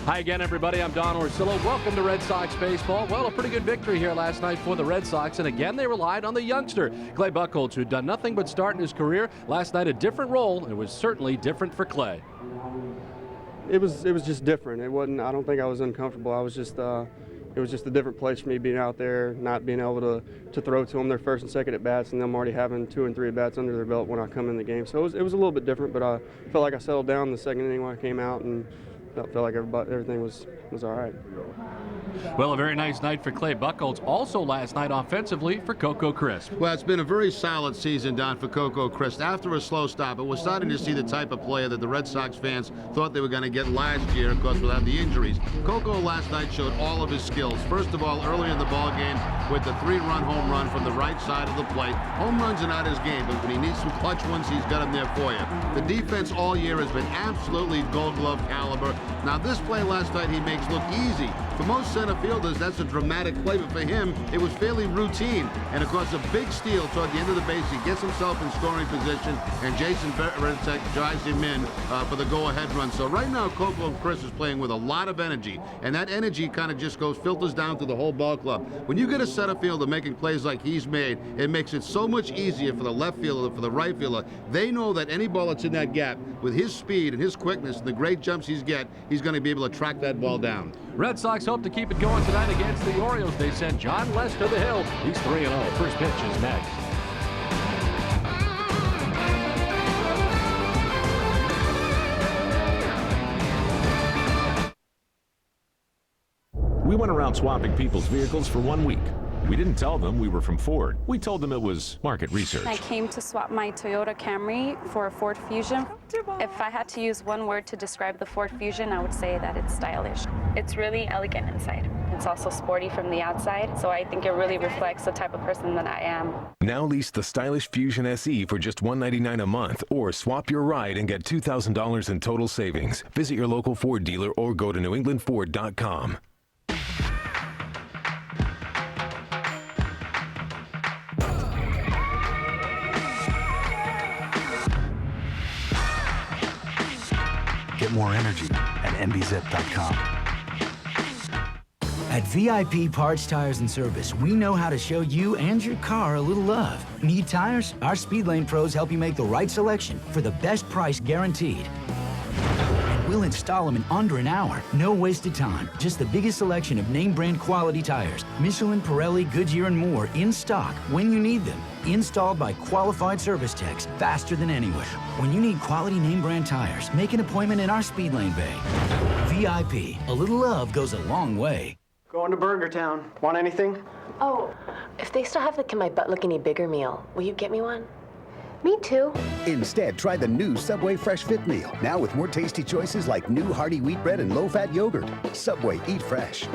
Hi again, everybody. I'm Don Orsillo. Welcome to Red Sox baseball. Well, a pretty good victory here last night for the Red Sox, and again they relied on the youngster, Clay Buchholz, who'd done nothing but start in his career. Last night a different role, and it was certainly different for Clay. It was just different. It wasn't. I don't think I was uncomfortable. I was just. It was just a different place for me being out there, not being able to throw to them their first and second at bats, and them already having 2 and 3 at bats under their belt when I come in the game. So it was a little bit different, but I felt like I settled down in the second inning when I came out, and felt like everything was all right. Well, a very nice night for Clay Buchholz. Also last night offensively for Coco Crisp. Well, it's been a very solid season, Don, for Coco Crisp. After a slow start, but we're starting to see the type of player that the Red Sox fans thought they were going to get last year, of course, without the injuries. Coco last night showed all of his skills. First of all, early in the ball game with the 3-run home run from the right side of the plate. Home runs are not his game, but when he needs some clutch ones, he's got them there for you. The defense all year has been absolutely Gold Glove caliber. Now, this play last night he makes look easy. For most center fielders, that's a dramatic play, but for him, it was fairly routine. And, of course, a big steal toward the end of the base. He gets himself in scoring position, and Jason Varitek drives him in for the go-ahead run. So right now, Coco Crisp is playing with a lot of energy, and that energy kind of just filters down to the whole ball club. When you get a center fielder making plays like he's made, it makes it so much easier for the left fielder, for the right fielder. They know that any ball that's in that gap, with his speed and his quickness and the great jumps he's going to be able to track that ball down. Red Sox hope to keep it going tonight against the Orioles. They send John Less to the hill. He's 3-0. First pitch is next. We went around swapping people's vehicles for 1 week. We didn't tell them we were from Ford. We told them it was market research. I came to swap my Toyota Camry for a Ford Fusion. If I had to use one word to describe the Ford Fusion, I would say that it's stylish. It's really elegant inside. It's also sporty from the outside, so I think it really reflects the type of person that I am. Now lease the stylish Fusion SE for just $199 a month, or swap your ride and get $2,000 in total savings. Visit your local Ford dealer or go to newenglandford.com. Get more energy at mbzip.com. At VIP Parts, Tires, and Service, we know how to show you and your car a little love. Need tires? Our Speed Lane pros help you make the right selection for the best price guaranteed. And we'll install them in under an hour. No wasted time. Just the biggest selection of name brand quality tires. Michelin, Pirelli, Goodyear, and more in stock when you need them. Installed by qualified service techs faster than anywhere. When you need quality name brand tires, make an appointment in our Speed Lane bay. VIP, a little love goes a long way. Going to Burger Town. Want anything? Oh, if they still have the Can My Butt Look Any Bigger meal, will you get me one? Me too. Instead, try the new Subway Fresh Fit meal. Now with more tasty choices like new hearty wheat bread and low-fat yogurt. Subway, eat fresh.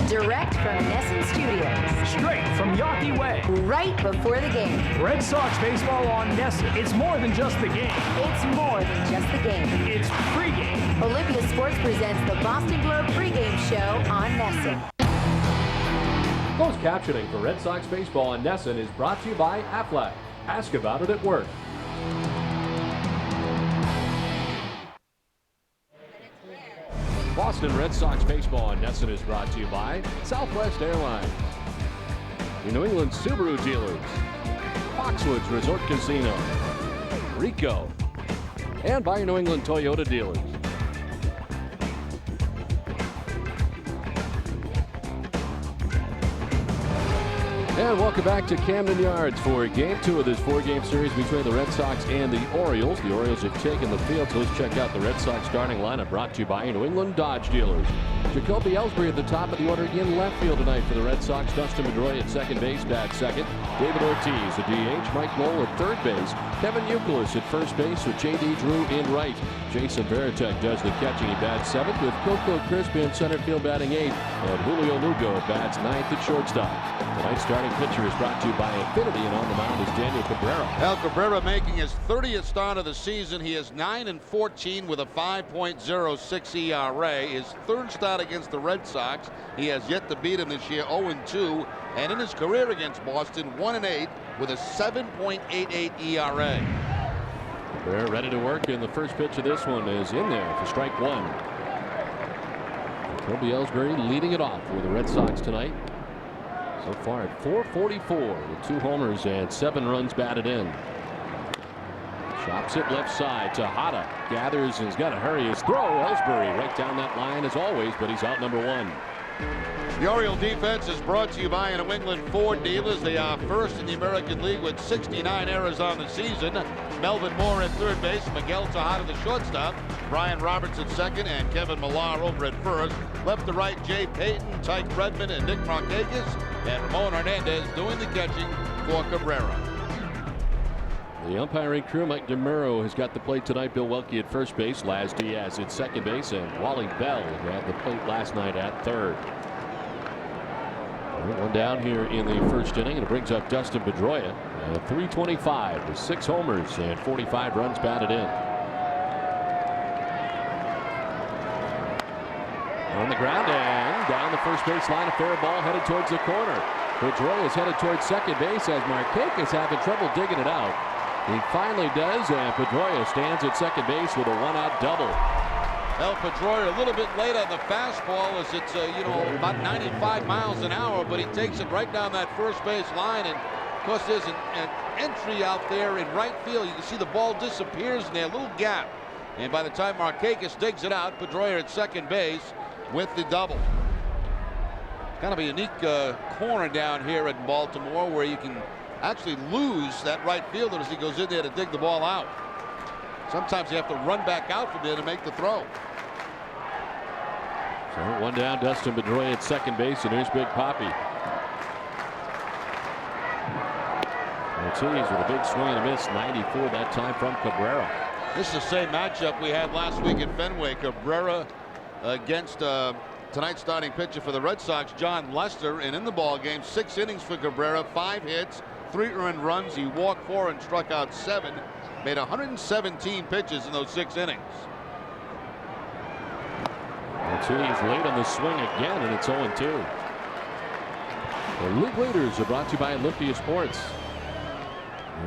Direct from Nesson Studios. Straight from Yawkey Way. Right before the game. Red Sox baseball on Nesson. It's more than just the game. It's more than just the game. It's pregame. Olympia Sports presents the Boston Globe pregame show on Nesson. Closed captioning for Red Sox baseball on Nesson is brought to you by Aflac. Ask about it at work. Boston Red Sox baseball on Nesson is brought to you by Southwest Airlines, your New England Subaru dealers, Foxwoods Resort Casino, Rico, and by your New England Toyota dealers. And welcome back to Camden Yards for Game 2 of this 4-game series between the Red Sox and the Orioles. The Orioles have taken the field, so let's check out the Red Sox starting lineup brought to you by your New England Dodge dealers. Jacoby Ellsbury at the top of the order in left field tonight for the Red Sox. Dustin Pedroia at second base, bat second. David Ortiz at DH. Mike Lowell at third base. Kevin Youkilis at first base with J.D. Drew in right. Jason Varitek does the catching. He bats seventh with Coco Crisp in center field batting eighth. And Julio Lugo bats ninth at shortstop. Tonight's starting pitcher is brought to you by Infinity, and on the mound is Daniel Caberra. Caberra making his 30th start of the season. He is 9-14 with a 5.06 ERA. His third start against the Red Sox. He has yet to beat him this year, 0-2. And in his career against Boston, 1-8 with a 7.88 ERA. Caberra ready to work, and the first pitch of this one is in there for strike one. Kobe Ellsbury leading it off for the Red Sox tonight. So far at 444 with 2 homers and 7 runs batted in. Chops it left side. Tejada gathers and he's got to hurry his throw. Ellsbury right down that line as always, but he's out number 1. The Oriole defense is brought to you by New England Ford dealers. They are first in the American League with 69 errors on the season. Melvin Moore at third base, Miguel Tejada the shortstop, Brian Roberts at second, and Kevin Millar over at first. Left to right, Jay Payton, Tyke Redmond, and Nick Markakis, and Ramon Hernandez doing the catching for Caberra. The umpiring crew, Mike DeMuro, has got the plate tonight. Bill Welke at first base, Laz Diaz at second base, and Wally Bell, who had the plate last night, at third. One down here in the first inning, and it brings up Dustin Pedroia. 325 with 6 homers and 45 runs batted in. On the ground and down the first base line, a fair ball headed towards the corner. Pedroia is headed towards second base as Markakis having trouble digging it out. He finally does, and Pedroia stands at second base with a 1-out double. El Pedroia a little bit late on the fastball as it's about 95 miles an hour, but he takes it right down that first base line, and of course there's an entry out there in right field. You can see the ball disappears in there, a little gap, and by the time Markakis digs it out, Pedroia at second base with the double. Kind of a unique corner down here at Baltimore where you can actually lose that right fielder as he goes in there to dig the ball out. Sometimes you have to run back out from there to make the throw. So 1 down, Dustin Pedroia at second base, and here's Big Papi. Ortiz with a big swing and a miss, 94 that time from Caberra. This is the same matchup we had last week at Fenway. Caberra against tonight's starting pitcher for the Red Sox, John Lester, and in the ball game, 6 innings for Caberra, 5 hits, 3 earned runs. He walked 4 and struck out 7. Made 117 pitches in those 6 innings. Ortiz late on the swing again, and it's 0-2. The league leaders are brought to you by Olympia Sports.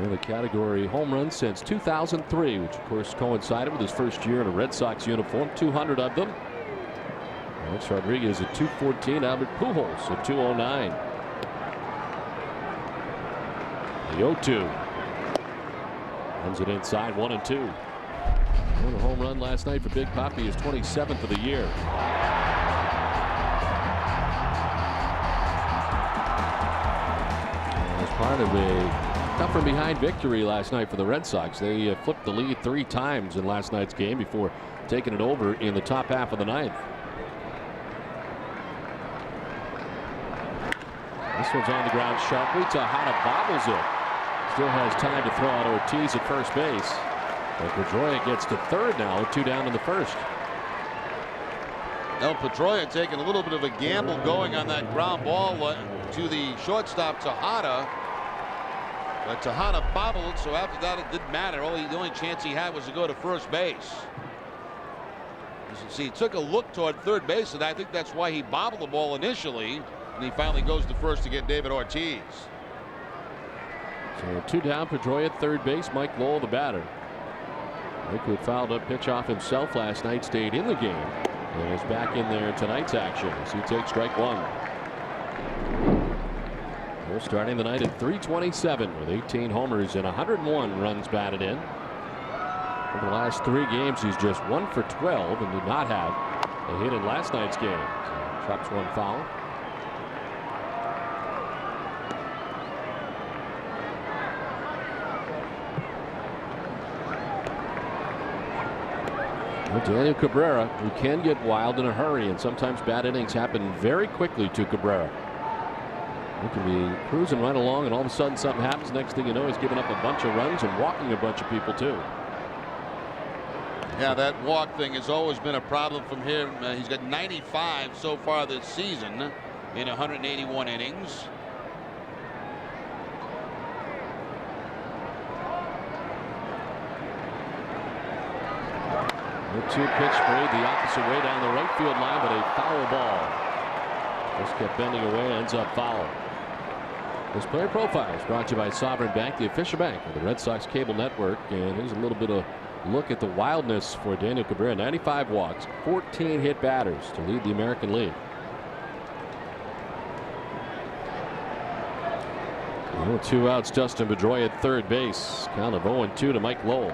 In the category home runs since 2003, which of course coincided with his first year in a Red Sox uniform. 200 of them. Alex Rodriguez at 214. Albert Pujols at 209. The 0-2. Runs it inside, 1-2. And a home run last night for Big Papi, his 27th of the year. As part of a come from behind victory last night for the Red Sox. They flipped the lead 3 times in last night's game before taking it over in the top half of the 9th. This one's on the ground sharply. Tejada bobbles it. Still has time to throw out Ortiz at first base. But Pedroia gets to third now, 2 down in the first. El Pedroia taking a little bit of a gamble going on that ground ball to the shortstop Tejada. But Tejada bobbled, so after that it didn't matter. The only chance he had was to go to first base. As you can see, he took a look toward third base, and I think that's why he bobbled the ball initially. And he finally goes to first to get David Ortiz. So 2 down, Pedroia at third base. Mike Lowell, the batter. Mike, who had fouled a pitch off himself last night, stayed in the game and is back in there in tonight's action as he takes strike 1. We're starting the night at 327 with 18 homers and 101 runs batted in. Over the last 3 games, he's just 1 for 12 and did not have a hit in last night's game. So chops 1 foul. Daniel Cabrera, who can get wild in a hurry, and sometimes bad innings happen very quickly to Cabrera. He can be cruising right along, and all of a sudden something happens. Next thing you know, he's giving up a bunch of runs and walking a bunch of people too. Yeah, that walk thing has always been a problem from him. He's got 95 so far this season in 181 innings. The 2-pitch sprayed the opposite way down the right field line, but a foul ball. Just kept bending away, ends up foul. This player profile is brought to you by Sovereign Bank, the official bank of the Red Sox cable network. And here's a little bit of look at the wildness for Daniel Caberra. 95 walks, 14 hit batters to lead the American League. Oh, 2 outs. Dustin Pedroia at third base. Count of 0-2 to Mike Lowell.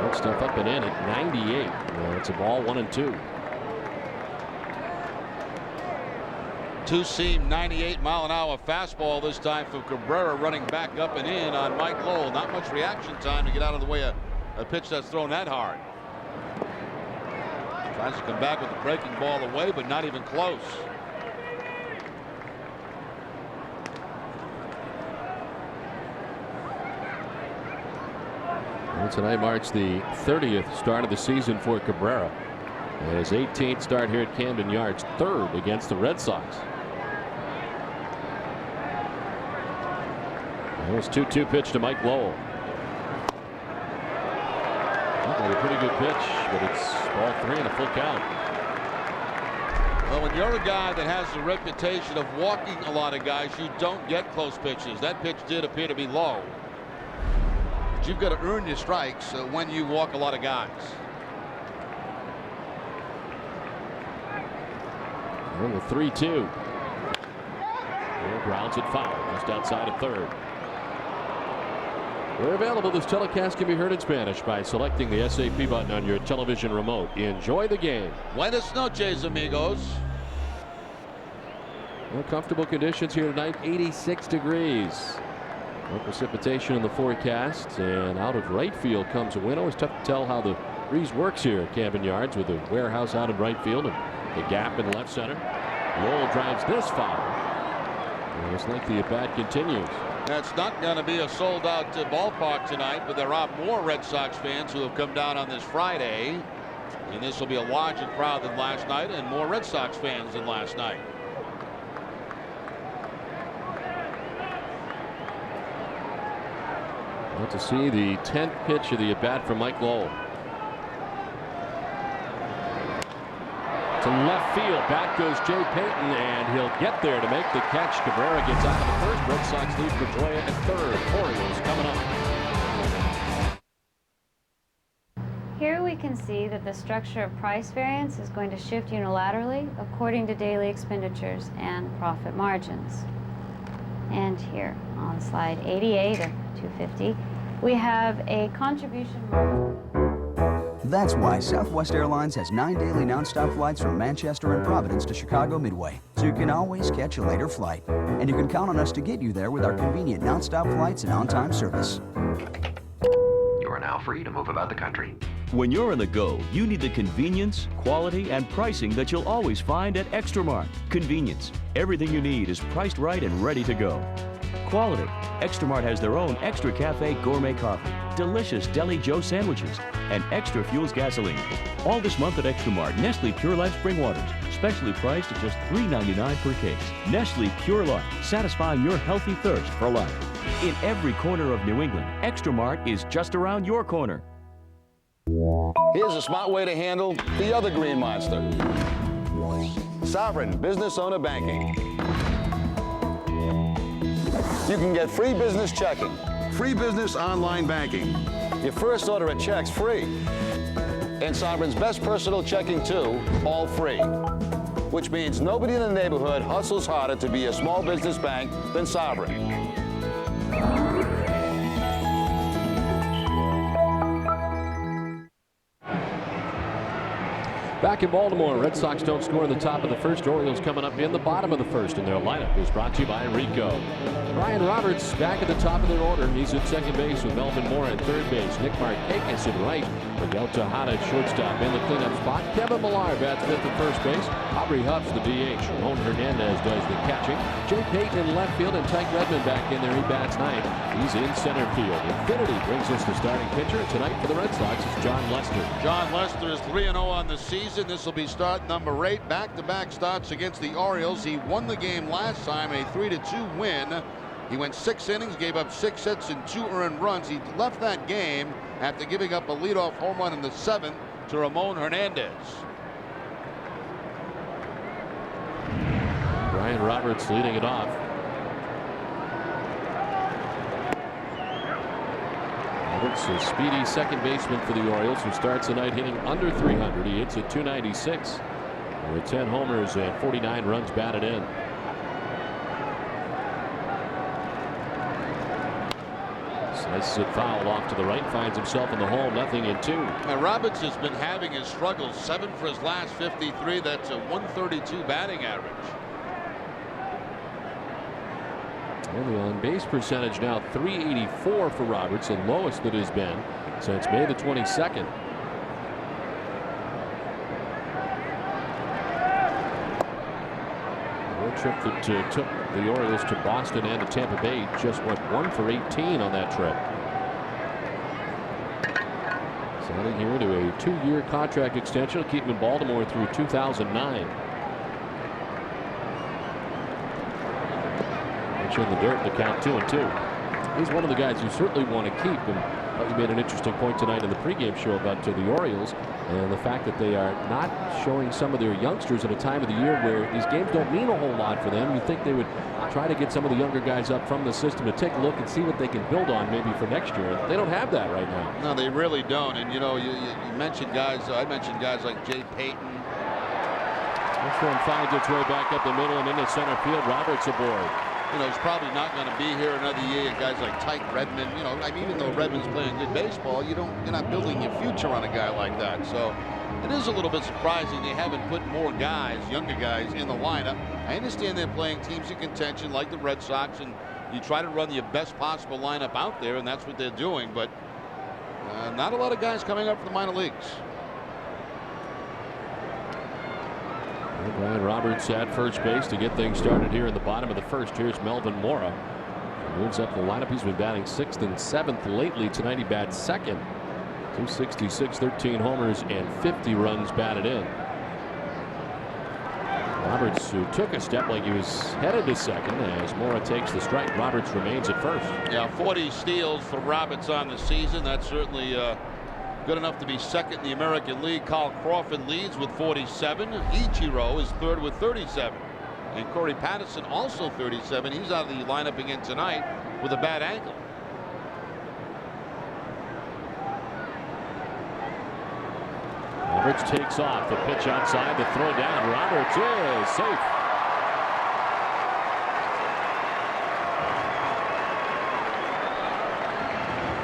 Good stuff up and in at 98. It's a ball, 1-2. Two-seam 98-mile-an-hour fastball this time for Caberra, running back up and in on Mike Lowell. Not much reaction time to get out of the way of a pitch that's thrown that hard. Tries to come back with the breaking ball away, but not even close. Well, tonight marks the 30th start of the season for Caberra. His 18th start here at Camden Yards, 3rd against the Red Sox. There's 2-2 pitch to Mike Lowell. A pretty good pitch, but it's ball 3 and a full count. Well, when you're a guy that has the reputation of walking a lot of guys, you don't get close pitches. That pitch did appear to be low. But you've got to earn your strikes when you walk a lot of guys. And the 3-2. Grounds it foul just outside of third. We're available. This telecast can be heard in Spanish by selecting the SAP button on your television remote. Enjoy the game. Buenas noches, amigos. Well, comfortable conditions here tonight. 86 degrees. No precipitation in the forecast. And out of right field comes a wind. Always tough to tell how the breeze works here at Camden Yards with the warehouse out in right field and the gap in left center. Lowell drives this foul. And it's like the at-bat continues. It's not going to be a sold-out ballpark tonight, but there are more Red Sox fans who have come down on this Friday. And this will be a larger crowd than last night and more Red Sox fans than last night. Well, to see the 10th pitch of the at-bat from Mike Lowell. To left field. Back goes Jay Payton, and he'll get there to make the catch. Caberra gets out of the first. Red Sox lead Pedroia at third. Orioles coming up. Here we can see that the structure of price variance is going to shift unilaterally according to daily expenditures and profit margins. And here on slide 88 of 250, we have a contribution margin. That's why Southwest Airlines has 9 daily nonstop flights from Manchester and Providence to Chicago Midway, so you can always catch a later flight. And you can count on us to get you there with our convenient nonstop flights and on-time service. You are now free to move about the country. When you're on the go, you need the convenience, quality, and pricing that you'll always find at Extramart. Convenience. Everything you need is priced right and ready to go. Quality. Extramart has their own Extra Cafe gourmet coffee, delicious Deli Joe sandwiches, and Extra Fuels gasoline. All this month at Extramart, Nestle Pure Life Spring Waters, specially priced at just $3.99 per case. Nestle Pure Life, satisfying your healthy thirst for life. In every corner of New England, Extramart is just around your corner. Here's a smart way to handle the other green monster. Sovereign Business Owner Banking. You can get free business checking. Free business online banking. Your first order of checks free. And Sovereign's best personal checking too, all free. Which means nobody in the neighborhood hustles harder to be a small business bank than Sovereign. Back in Baltimore, Red Sox don't score in the top of the first. Orioles coming up in the bottom of the first, and their lineup is brought to you by Rico. Brian Roberts back at the top of their order. He's at second base with Melvin Moore at third base. Nick Markakis at right. Miguel Tejada at shortstop in the cleanup spot. Kevin Millar bats fifth at first base. Aubrey Huff's the DH. Ramon Hernandez does the catching. Jay Payton in left field and Tyke Redmond back in there. He bats ninth. He's in center field. Infinity brings us the starting pitcher. Tonight for the Red Sox is John Lester. John Lester is 3-0 on the season. This will be start number 8. Back-to-back starts against the Orioles. He won the game last time, a 3-2 win. He went 6 innings, gave up 6 hits and 2 earned runs. He left that game after giving up a leadoff home run in the 7th to Ramon Hernandez. Brian Roberts leading it off. Roberts, a speedy second baseman for the Orioles, who starts the night hitting under 300. He hits at 296 with 10 homers and 49 runs batted in. Slices it foul off to the right, finds himself in the hole, 0-2. And Roberts has been having his struggles. 7 for his last 53. That's a 132 batting average. And the on-base percentage now 384 for Roberts, the lowest it has been since May the 22nd. The trip that took the Orioles to Boston and to Tampa Bay just went 1 for 18 on that trip. Signing here to a 2-year contract extension, keep him in Baltimore through 2009. In the dirt to count 2-2. He's one of the guys you certainly want to keep. And you made an interesting point tonight in the pregame show about the Orioles and the fact that they are not showing some of their youngsters at a time of the year where these games don't mean a whole lot for them. You think they would try to get some of the younger guys up from the system to take a look and see what they can build on maybe for next year. They don't have that right now. No, they really don't. And you know, you mentioned guys. I mentioned guys like Jay Payton. This one finds its way back up the middle and into center field. Roberts aboard. You know, he's probably not going to be here another year. Guys like Tyke Redmond, you know, I mean, even though Redmond's playing good baseball, you're not building your future on a guy like that. So it is a little bit surprising they haven't put more guys, younger guys, in the lineup. I understand they're playing teams in contention like the Red Sox, and you try to run your best possible lineup out there, and that's what they're doing. But not a lot of guys coming up from the minor leagues. Brian Roberts at first base to get things started here in the bottom of the first. Here's Melvin Mora. He moves up the lineup. He's been batting 6th and 7th lately. Tonight he bats 2nd. 266, 13 homers, and 50 runs batted in. Roberts, who took a step like he was headed to second as Mora takes the strike. Roberts remains at first. Yeah, 40 steals for Roberts on the season. That's certainly good enough to be second in the American League. Carl Crawford leads with 47. Ichiro is third with 37. And Corey Patterson also 37. He's out of the lineup again tonight with a bad ankle. Roberts takes off. The pitch outside, the throw down. Roberts is safe.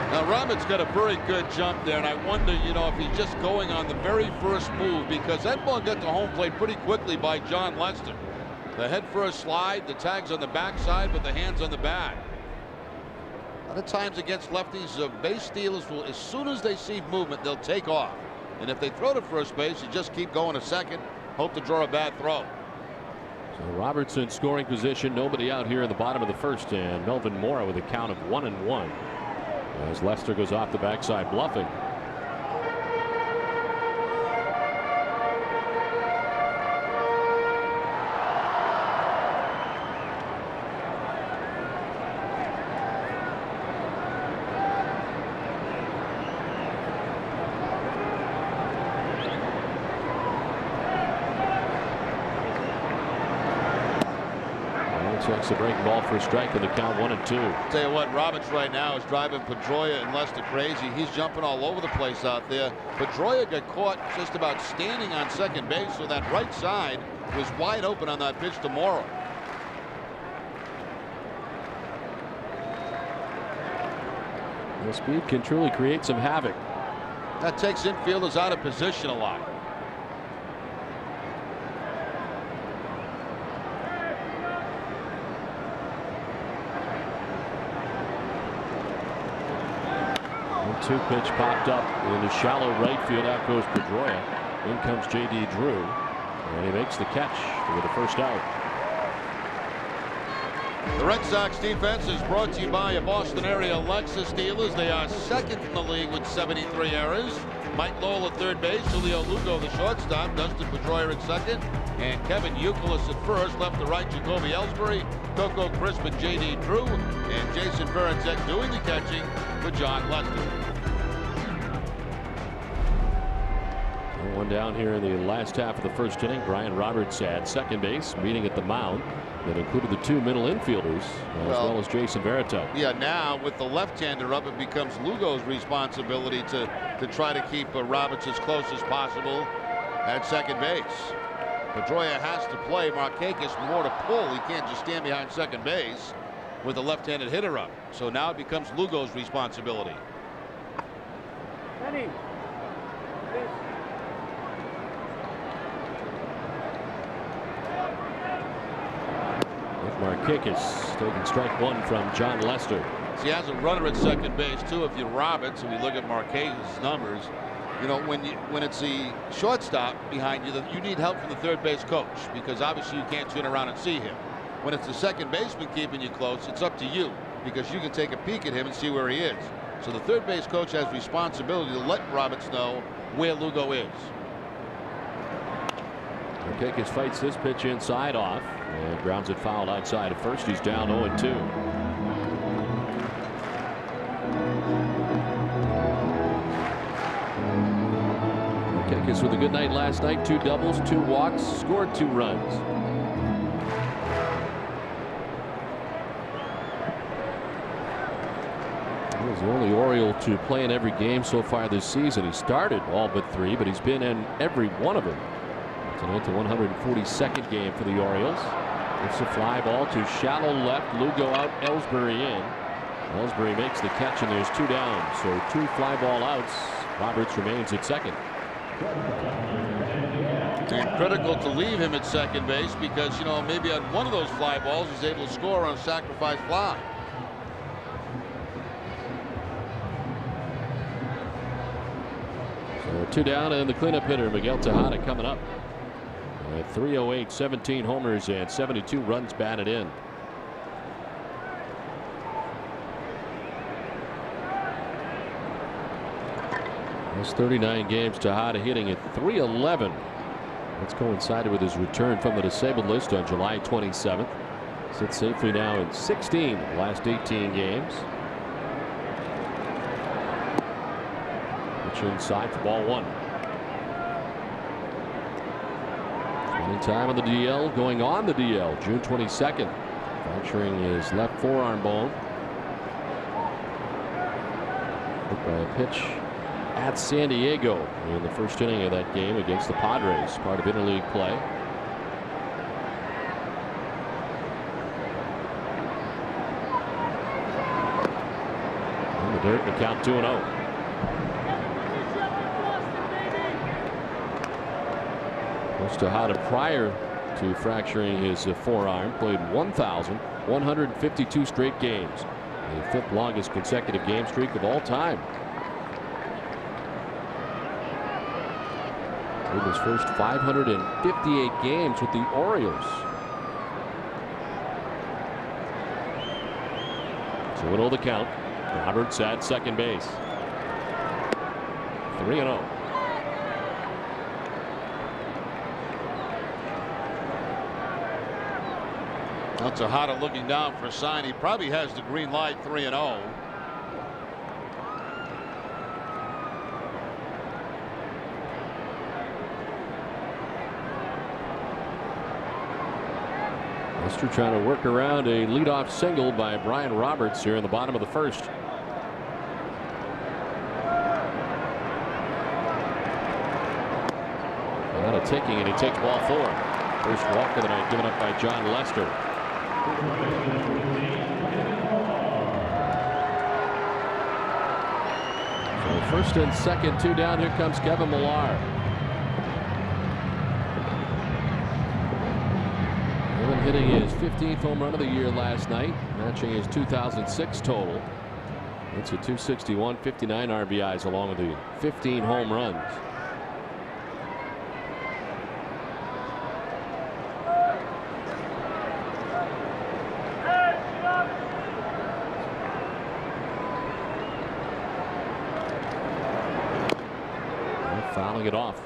Now Roberts got a very good jump there, and I wonder, you know, if he's just going on the very first move, because that ball got to home plate pretty quickly by John Lester. The head first slide, the tag's on the backside, but the hands on the bat. A lot of times against lefties, base stealers will, as soon as they see movement, they'll take off. And if they throw to first base, you just keep going to second, hope to draw a bad throw. So Roberts in scoring position, nobody out here in the bottom of the first, and Melvin Mora with a count of 1-1. As Lester goes off the backside bluffing. Checks the breaking ball for a strike and the count 1-2. Tell you what, Roberts right now is driving Pedroia and Lester crazy. He's jumping all over the place out there. Pedroia got caught just about standing on second base, so that right side was wide open on that pitch to Mora. The speed can truly create some havoc. That takes infielders out of position a lot. Two pitch popped up in the shallow right field. Out goes Pedroia. In comes J.D. Drew, and he makes the catch for the first out. The Red Sox defense is brought to you by a Boston area Lexus dealers. They are second in the league with 73 errors. Mike Lowell at third base, Julio Lugo the shortstop, Dustin Pedroia at second, and Kevin Youkilis at first. Left to right, Jacoby Ellsbury, Coco Crisp, and J.D. Drew, and Jason Varitek doing the catching for John Lester. One down here in the last half of the first inning. Brian Roberts at second base, meeting at the mound. That included the 2 middle infielders, as well as Jason Verito. Yeah, now with the left-hander up, it becomes Lugo's responsibility to try to keep Roberts as close as possible at second base. Pedroia has to play. Markakis more to pull. He can't just stand behind second base with a left-handed hitter up. So now it becomes Lugo's responsibility. Markakis taking strike 1 from John Lester. So he has a runner at second base too. If you're Roberts, and we look at Markakis' numbers, you know, when it's the shortstop behind you, you need help from the third base coach, because obviously you can't turn around and see him. When it's the second baseman keeping you close, it's up to you, because you can take a peek at him and see where he is. So the third base coach has responsibility to let Roberts know where Lugo is. Markakis fights this pitch inside off and grounds it foul outside at first. He's down 0-2. Markakis with a good night last night. 2 doubles, 2 walks, scored 2 runs. He was the only Oriole to play in every game so far this season. He started all but 3, but he's been in every one of them. Tonight, the 142nd game for the Orioles. It's a fly ball to shallow left. Lugo out, Ellsbury in. Ellsbury makes the catch, and there's 2 down. So 2 fly ball outs. Roberts remains at second. And critical to leave him at second base, because, you know, maybe on one of those fly balls he's able to score on a sacrifice fly. So 2 down, and the cleanup hitter Miguel Tejada coming up. At 308, 17 homers and 72 runs batted in. That's 39 games. Tejada hitting at .311. That's coincided with his return from the disabled list on July 27th. Sits safely now in 16 of the last 18 games. Pitch inside for ball 1. Time on the DL, going on the DL, June 22nd, fracturing his left forearm bone. Hit by a pitch at San Diego in the first inning of that game against the Padres, part of interleague play. In the dirt, the count 2-0. Tejada, prior to fracturing his forearm, played 1,152 straight games, the 5th longest consecutive game streak of all time. In his first 558 games with the Orioles. So 1-0 the count. Roberts at second base. 3-0. Tejada looking down for a sign. He probably has the green light. 3-0. Lester trying to work around a leadoff single by Brian Roberts here in the bottom of the first. Not a taking, and he takes ball 4. First walk of the night given up by John Lester. So first and second, 2 down. Here comes Kevin Millar. Kevin hitting his 15th home run of the year last night, matching his 2006 total. It's a 261, 59 RBIs along with the 15 home runs. Fouling it off.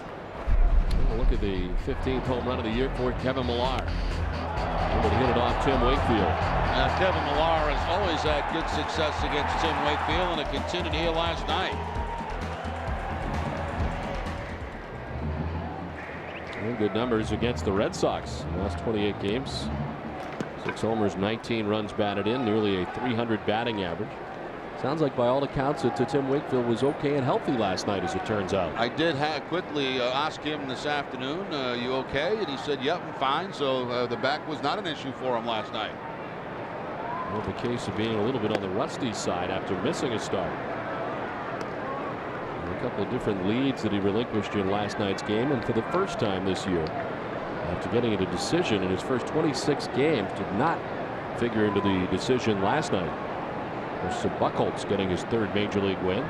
Look at the 15th home run of the year for Kevin Millar. Able to hit it off Tim Wakefield. Now, Kevin Millar has always had good success against Tim Wakefield, and it continued here last night. And good numbers against the Red Sox. Last 28 games. 6 homers, 19 runs batted in, nearly a .300 batting average. Sounds like by all accounts that Tim Wakefield was okay and healthy last night, as it turns out. I did quickly ask him this afternoon, you okay? And he said, yep, I'm fine. So the back was not an issue for him last night. Well, the case of being a little bit on the rusty side after missing a start. And a couple of different leads that he relinquished in last night's game, and for the first time this year, after getting a decision in his first 26 games, did not figure into the decision last night. There's Buchholz getting his 3rd major league win.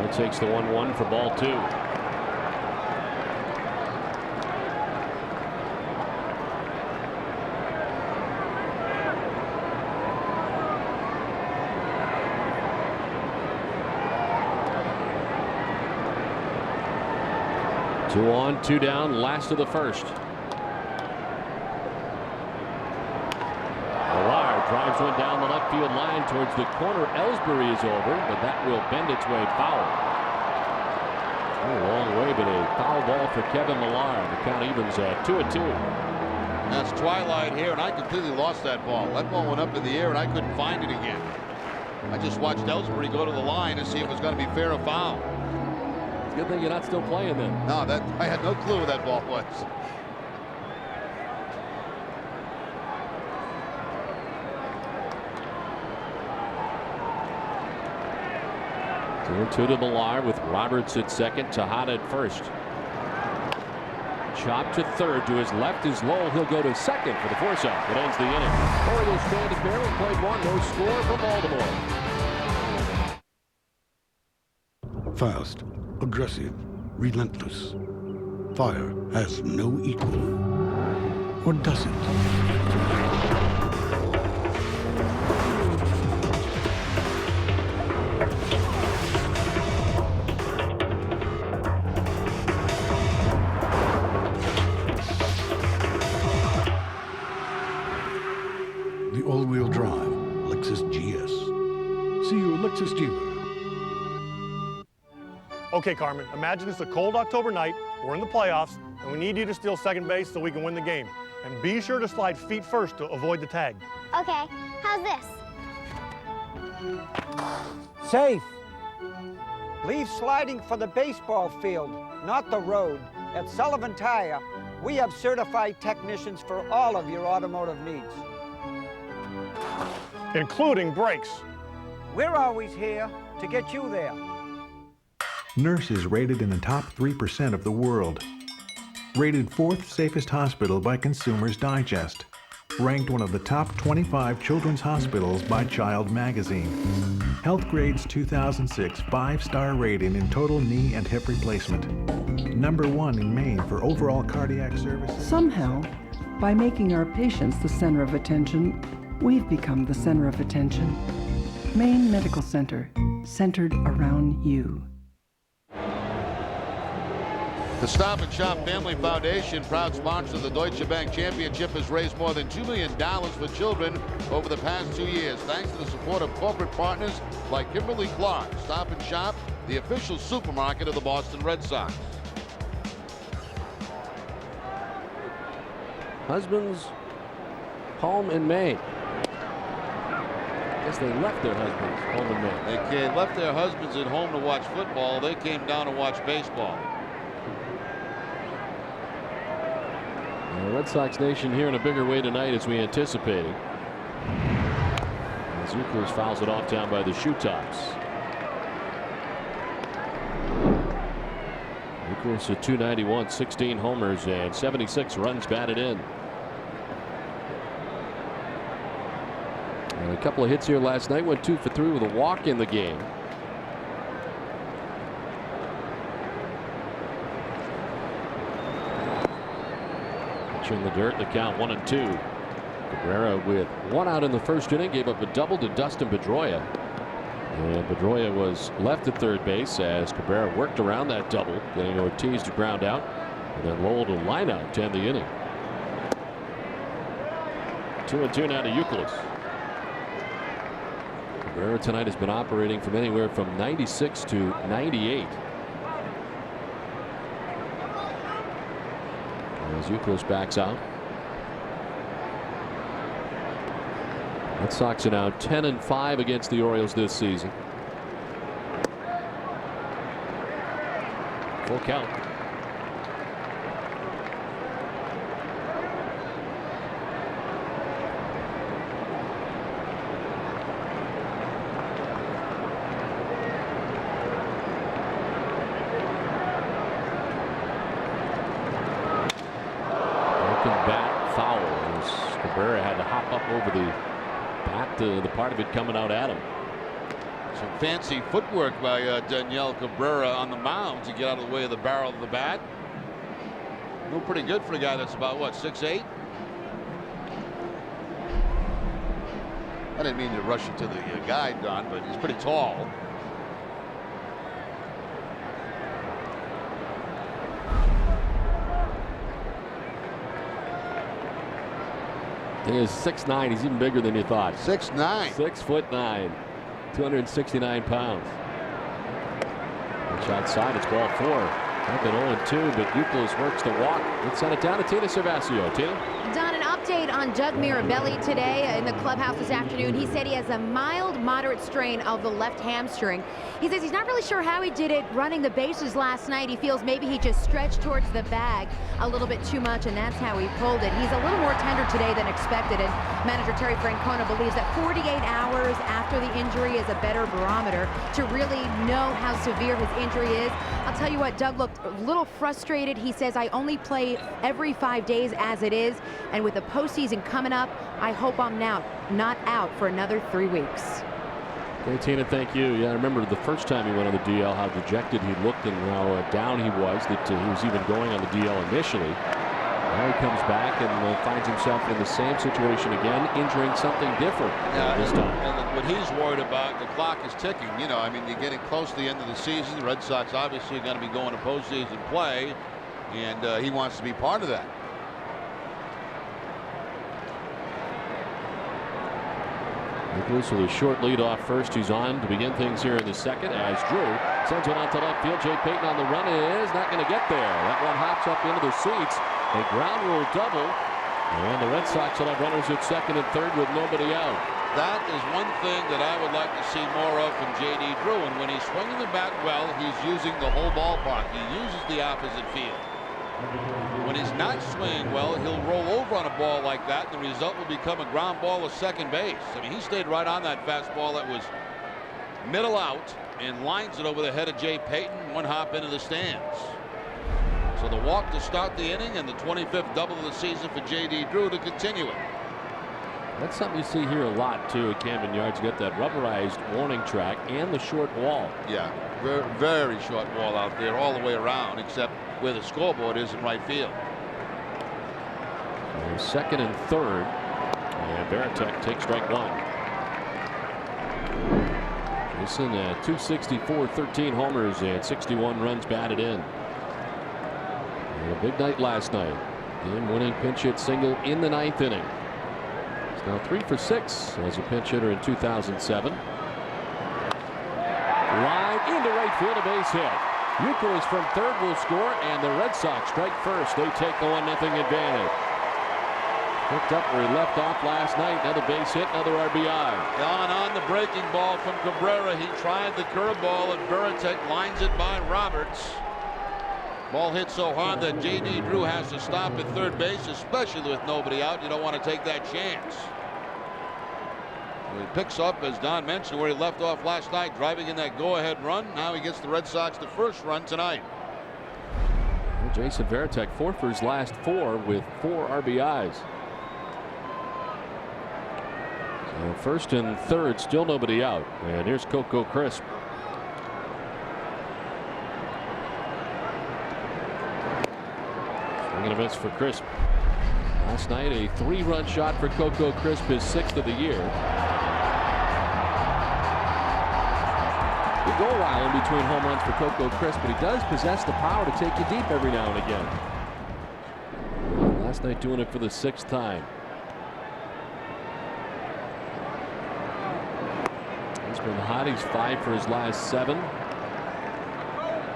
It takes the 1-1 for ball 2. 2 on, 2 down, last of the first. Millard drives one down the left field line towards the corner. Ellsbury is over, but that will bend its way foul. A long way, but a foul ball for Kevin Millard. The count evens at 2-2. That's twilight here, and I completely lost that ball. That ball went up in the air, and I couldn't find it again. I just watched Ellsbury go to the line to see if it was going to be fair or foul. Good thing you're not still playing then. No, I had no clue where that ball was. 2-2 to Millard with Roberts at second, Tejada at first. Chop to third, to his left is Lowell. He'll go to second for the force out. It ends the inning. Orioles fan to barrel, played 1, no score for Baltimore. Fast, aggressive, relentless. Fire has no equal. Or does it? The all-wheel drive Lexus GS. See your Lexus dealer. Okay, Carmen, imagine it's a cold October night, we're in the playoffs, and we need you to steal second base so we can win the game. And be sure to slide feet first to avoid the tag. Okay, how's this? Safe. Leave sliding for the baseball field, not the road. At Sullivan Tire, we have certified technicians for all of your automotive needs. Including brakes. We're always here to get you there. Nurse is rated in the top 3% of the world. Rated 4th safest hospital by Consumers Digest. Ranked one of the top 25 children's hospitals by Child Magazine. Health Grade's 2006 5-star rating in total knee and hip replacement. #1 in Maine for overall cardiac services. Somehow, by making our patients the center of attention, we've become the center of attention. Maine Medical Center, centered around you. The Stop and Shop Family Foundation, proud sponsor of the Deutsche Bank Championship, has raised more than $2 million for children over the past 2 years, thanks to the support of corporate partners like Kimberly-Clark. Stop and Shop, the official supermarket of the Boston Red Sox. Husbands home in Maine. I guess they left their husbands home in Maine. They left their husbands at home to watch football. They came down to watch baseball. The Red Sox Nation here in a bigger way tonight as we anticipated. Zucker's fouls it off down by the shoe tops. Zucker's at .291, 16 homers and 76 runs batted in. And a couple of hits here last night. Went 2 for 3 with a walk in the game. In the dirt, the count 1-2. Caberra with 1 out in the first inning, gave up a double to Dustin Pedroia. And Pedroia was left at third base as Caberra worked around that double, getting Ortiz to ground out, and then Lowell to line out to end the inning. 2-2 now to Youkilis. Caberra tonight has been operating from anywhere from 96 to 98. As Youkilis backs out. Red Sox are now 10-5 against the Orioles this season. Full count. Bat foul as Caberra had to hop up over the bat, the part of it coming out at him. Some fancy footwork by Daniel Caberra on the mound to get out of the way of the barrel of the bat. Doing pretty good for a guy that's about what, 6'8"? I didn't mean to rush into the guy, Don, but he's pretty tall. He is 6'9". He's even bigger than you thought. 6'9". 6'9", 269 pounds. Pitch outside. It's ball 4. Up and 0-2, but Youkilis works the walk. Let's send it down to Tina Cervasio. Tina? Don, an update on Doug Mirabelli today in the clubhouse this afternoon. He said he has a mild, moderate strain of the left hamstring. He says he's not really sure how he did it running the bases last night. He feels maybe he just stretched towards the bag a little bit too much, and that's how he pulled it. He's a little more tender today than expected, and manager Terry Francona believes that 48 hours after the injury is a better barometer to really know how severe his injury is. I'll tell you what, Doug looked a little frustrated. He says, I only play every 5 days as it is, and with the postseason coming up, I hope I'm not out for another 3 weeks. Okay, Tina, thank you. Yeah, I remember the first time he went on the DL, how dejected he looked and how down he was, that he was even going on the DL initially. Now he comes back and finds himself in the same situation again, injuring something different this time. And what he's worried about, the clock is ticking. You know, I mean, you're getting close to the end of the season. The Red Sox obviously are going to be going to postseason play, and he wants to be part of that. Youkilis with a short lead off first. He's on to begin things here in the second as Drew sends one out to left field. Jay Payton on the run is not going to get there. That one hops up into the seats. A ground rule double. And the Red Sox will have runners at second and third with nobody out. That is one thing that I would like to see more of from J.D. Drew. And when he's swinging the bat well, he's using the whole ballpark. He uses the opposite field. When he's not swinging well, he'll roll over on a ball like that, and the result will become a ground ball to second base. I mean, he stayed right on that fastball that was middle out and lines it over the head of Jay Payton. One hop into the stands. So the walk to start the inning, and the 25th double of the season for J.D. Drew to continue it. That's something you see here a lot too at Camden Yards. You got that rubberized warning track and the short wall. Yeah, very, very short wall out there all the way around, except where the scoreboard is in right field. So second and third, and Veritek takes strike one. Jason at 264, 13 homers and 61 runs batted in. And a big night last night. Game-winning pinch hit single in the 9th inning. He's now 3 for 6 as a pinch hitter in 2007. Line into right field, a base hit. Youkilis from third will score, and the Red Sox strike first. They take the 1-0 advantage. Picked up where he left off last night. Another base hit, another RBI. Gone on the breaking ball from Cabrera. He tried the curveball, and Veritek lines it by Roberts. Ball hit so hard that J.D. Drew has to stop at third base, especially with nobody out. You don't want to take that chance. He picks up, as Don mentioned, where he left off last night, driving in that go-ahead run. Now he gets the Red Sox the first run tonight. Well, Jason Veritek 4 for his last 4 with 4 RBIs. So first and third, still nobody out. And here's Coco Crisp. Swing and a miss for Crisp. Last night, a 3-run shot for Coco Crisp, his 6th of the year. He go a while in between home runs for Coco Crisp, but he does possess the power to take you deep every now and again. Last night doing it for the 6th time. been hot. He's 5 for his last 7.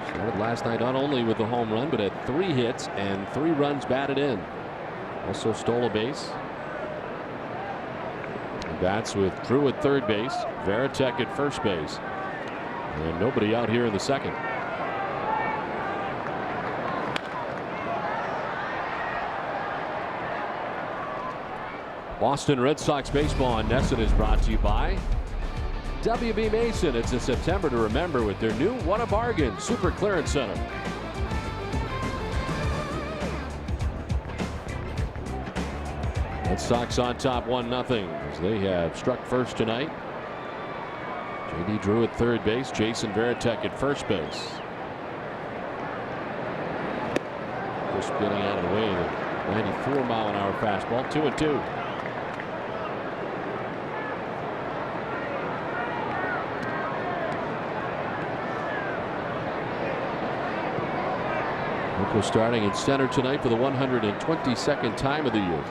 Started last night not only with the home run, but had 3 hits and 3 runs batted in. Also stole a base. And bats with Drew at third base, Varitek at first base, and nobody out here in the second. Boston Red Sox baseball on NESN is brought to you by WB Mason. It's a September to remember with their new What a Bargain Super Clearance Center. Red Sox on top 1-0 as they have struck first tonight. J.D. Drew at third base, Jason Varitek at first base. Just getting out of the way of the 94-mile-an-hour fastball. 2-2. We're starting in center tonight for the 122nd time of the year.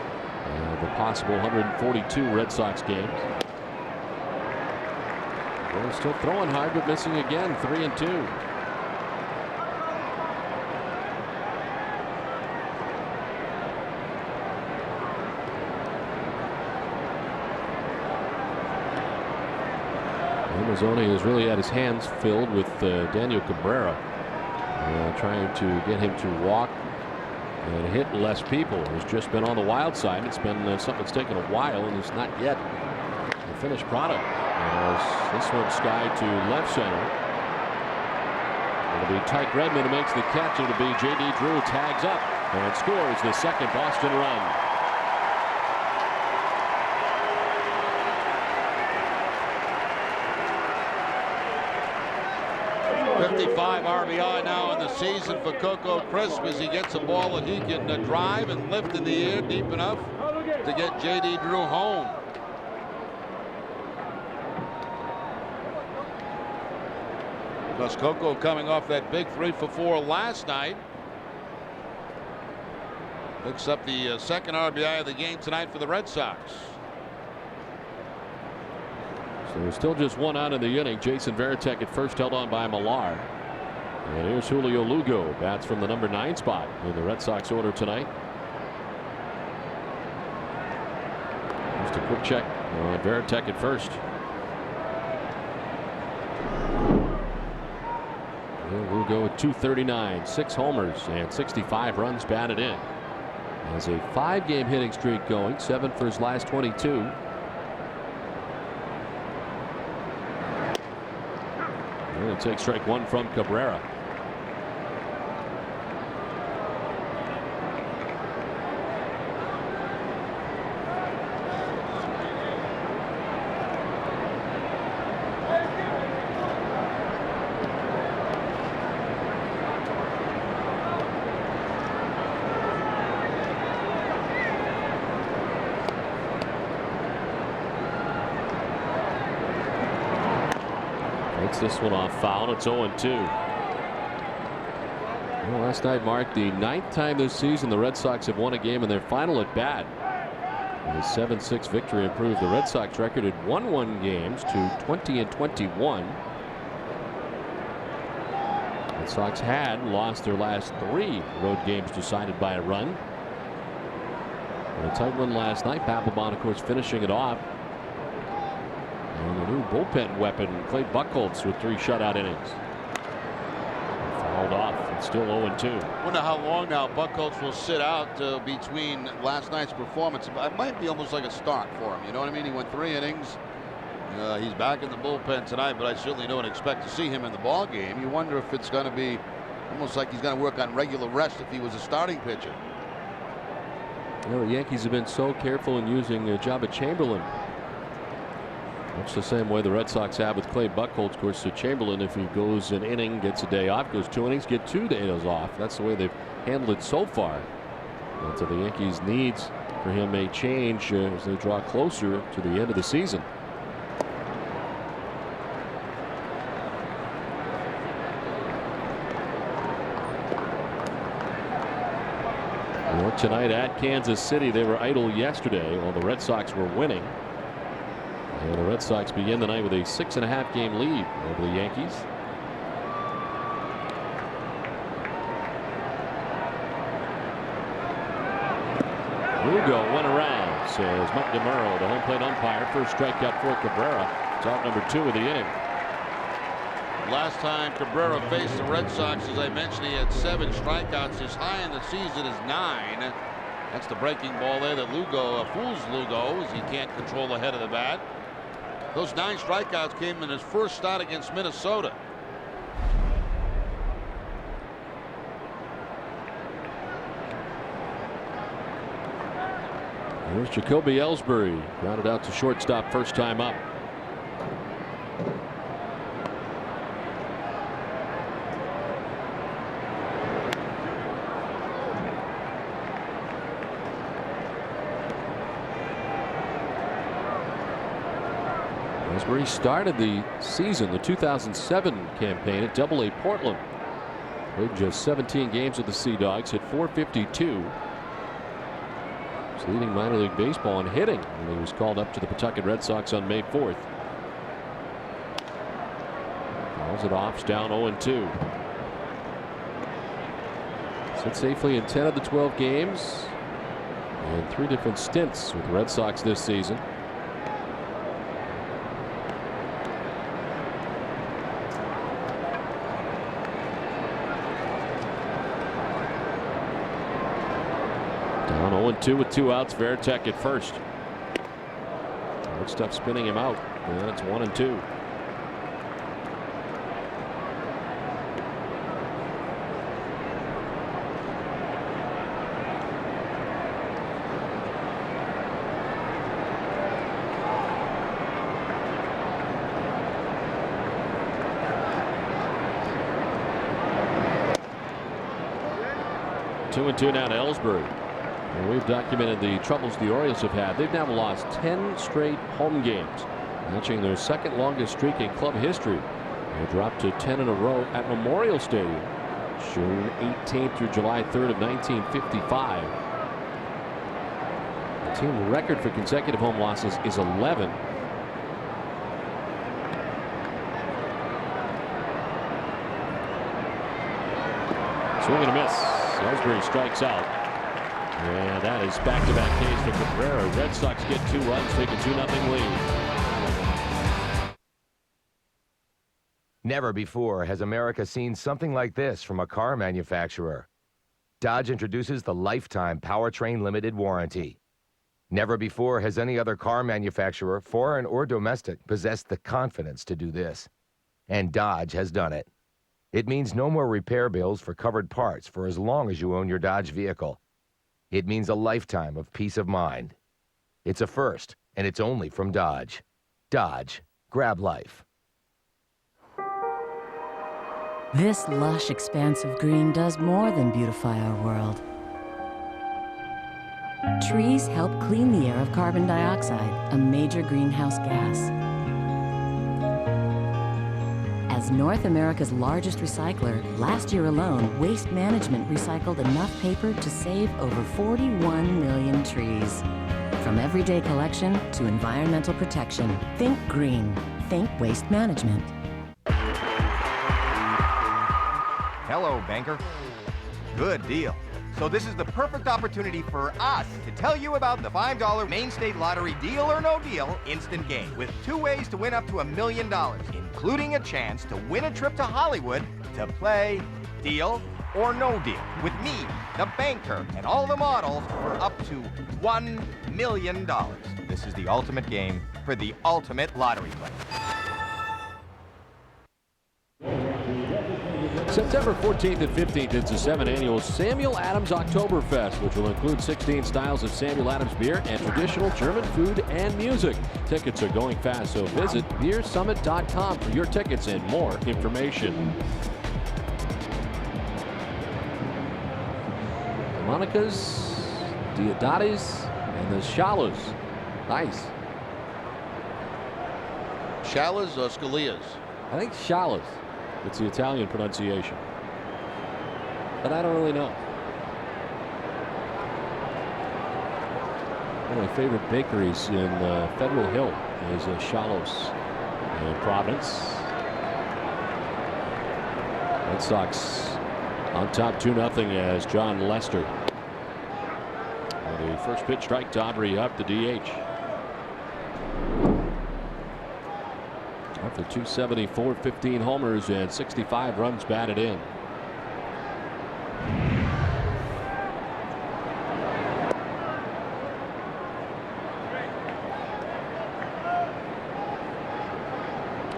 The possible 142 Red Sox games. They're still throwing hard but missing again. 3-2. Amazzoni has really had his hands filled with Daniel Caberra. Trying to get him to walk and hit less people. He's just been on the wild side. It's been something that's taken a while, and it's not yet the finished product. As this one skied to left center. It'll be Tyke Redmond who makes the catch. It'll be J.D. Drew tags up and scores the second Boston run. 55 RBI now in the season for Coco Crisp as he gets a ball that he can drive and lift in the air deep enough to get J.D. Drew home. Because Coco coming off that big 3-for-4 last night. Picks up the second RBI of the game tonight for the Red Sox. So there's still just one out in the inning. Jason Varitek at first, held on by Millar. And here's Julio Lugo, bats from the number 9 spot in the Red Sox order tonight. Just a quick check on Varitek at first. And Lugo at 239, 6 homers and 65 runs batted in. Has a 5-game hitting streak going, 7 for his last 22. And it takes strike 1 from Cabrera. This one off foul. It's 0-2. Well, last night marked the 9th time this season the Red Sox have won a game in their final at bat. And a 7-6 victory improved the Red Sox record at 1-1 games to 20-21. Red Sox had lost their last 3 road games decided by a run. And a tight one last night. Papelbon, of course, finishing it off. And the new bullpen weapon, Clay Buchholz, with 3 shutout innings. Fouled off. It's still 0-2. Wonder how long now Buchholz will sit out between last night's performance. It might be almost like a start for him. You know what I mean? He went 3 innings. He's back in the bullpen tonight, but I certainly don't expect to see him in the ball game. You wonder if it's going to be almost like he's going to work on regular rest if he was a starting pitcher. You know, the Yankees have been so careful in using Jabba Chamberlain. Much the same way the Red Sox have with Clay Buchholz. Of course, Chamberlain, if he goes an inning, gets a day off, goes 2 innings, get 2 days off. That's the way they've handled it so far. And so the Yankees' needs for him may change as they draw closer to the end of the season. Well, tonight at Kansas City, they were idle yesterday while the Red Sox were winning. And the Red Sox begin the night with a 6.5 game lead over the Yankees. Lugo went around, says Mike DeMuro, the home plate umpire. First strikeout for Caberra. It's out number 2 of the inning. Last time Caberra faced the Red Sox, as I mentioned, he had 7 strikeouts. His high in the season is 9. That's the breaking ball there that Lugo fools Lugo as he can't control the head of the bat. Those 9 strikeouts came in his first start against Minnesota. Here's Jacoby Ellsbury, grounded out to shortstop first time up. Ellsbury started the season, the 2007 campaign at Double-A Portland. Played just 17 games with the Sea Dogs, hit .452. Leading minor league baseball in hitting when he was called up to the Pawtucket Red Sox on May 4th. Fouls it off, down 0-2. Sit safely in 10 of the 12 games and 3 different stints with the Red Sox this season. Down 0-2 with 2 outs. Veritek at first. Good stuff spinning him out. And it's 1-2. Two and two now to Ellsbury. And we've documented the troubles the Orioles have had. They've now lost 10 straight home games, matching their second longest streak in club history. They dropped to 10 in a row at Memorial Stadium, June 18th through July 3rd of 1955. The team record for consecutive home losses is 11. Swing and a miss. Ellsbury strikes out. And that is back-to-back Ks for Cabrera. Red Sox get 2 runs, take a 2-0 lead. Never before has America seen something like this from a car manufacturer. Dodge introduces the Lifetime Powertrain Limited Warranty. Never before has any other car manufacturer, foreign or domestic, possessed the confidence to do this. And Dodge has done it. It means no more repair bills for covered parts for as long as you own your Dodge vehicle. It means a lifetime of peace of mind. It's a first, and it's only from Dodge. Dodge. Grab life. This lush expanse of green does more than beautify our world. Trees help clean the air of carbon dioxide, a major greenhouse gas. As North America's largest recycler, last year alone, Waste Management recycled enough paper to save over 41 million trees. From everyday collection to environmental protection, think green. Think Waste Management. Hello, banker. Good deal. So this is the perfect opportunity for us to tell you about the $5 Maine State Lottery Deal or No Deal instant game with 2 ways to win up to $1 million, including a chance to win a trip to Hollywood to play Deal or No Deal with me, the banker, and all the models for up to $1 million. This is the ultimate game for the ultimate lottery player. September 14th and 15th, it's the 7th annual Samuel Adams Oktoberfest, which will include 16 styles of Samuel Adams beer and traditional German food and music. Tickets are going fast, so visit beersummit.com for your tickets and more information. The Monicas, Diodades, and the Shalas. Nice. Shalas or Scalias? I think Shalas. It's the Italian pronunciation, but I don't really know. One of my favorite bakeries in Federal Hill is Shalos in Providence. Red Sox on top 2-0 as John Lester. The first pitch strike to Aubrey up the DH. Up to 274, 15 homers and 65 runs batted in.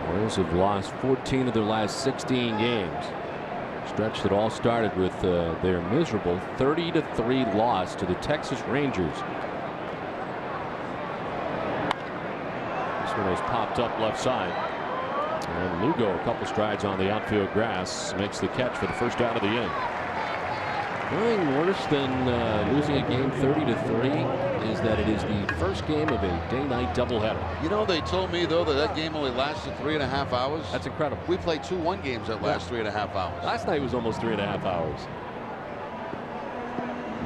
Orioles have lost 14 of their last 16 games. Stretch that all started with their miserable 30-3 loss to the Texas Rangers. This one has popped up left side. And Lugo, a couple strides on the outfield grass, makes the catch for the first out of the inning. Nothing worse than losing a game 30-3 is that it is the first game of a day-night doubleheader. You know, they told me, though, that game only lasted 3.5 hours. That's incredible. We played 2 1 games that last 3.5 hours. Last night was almost 3.5 hours.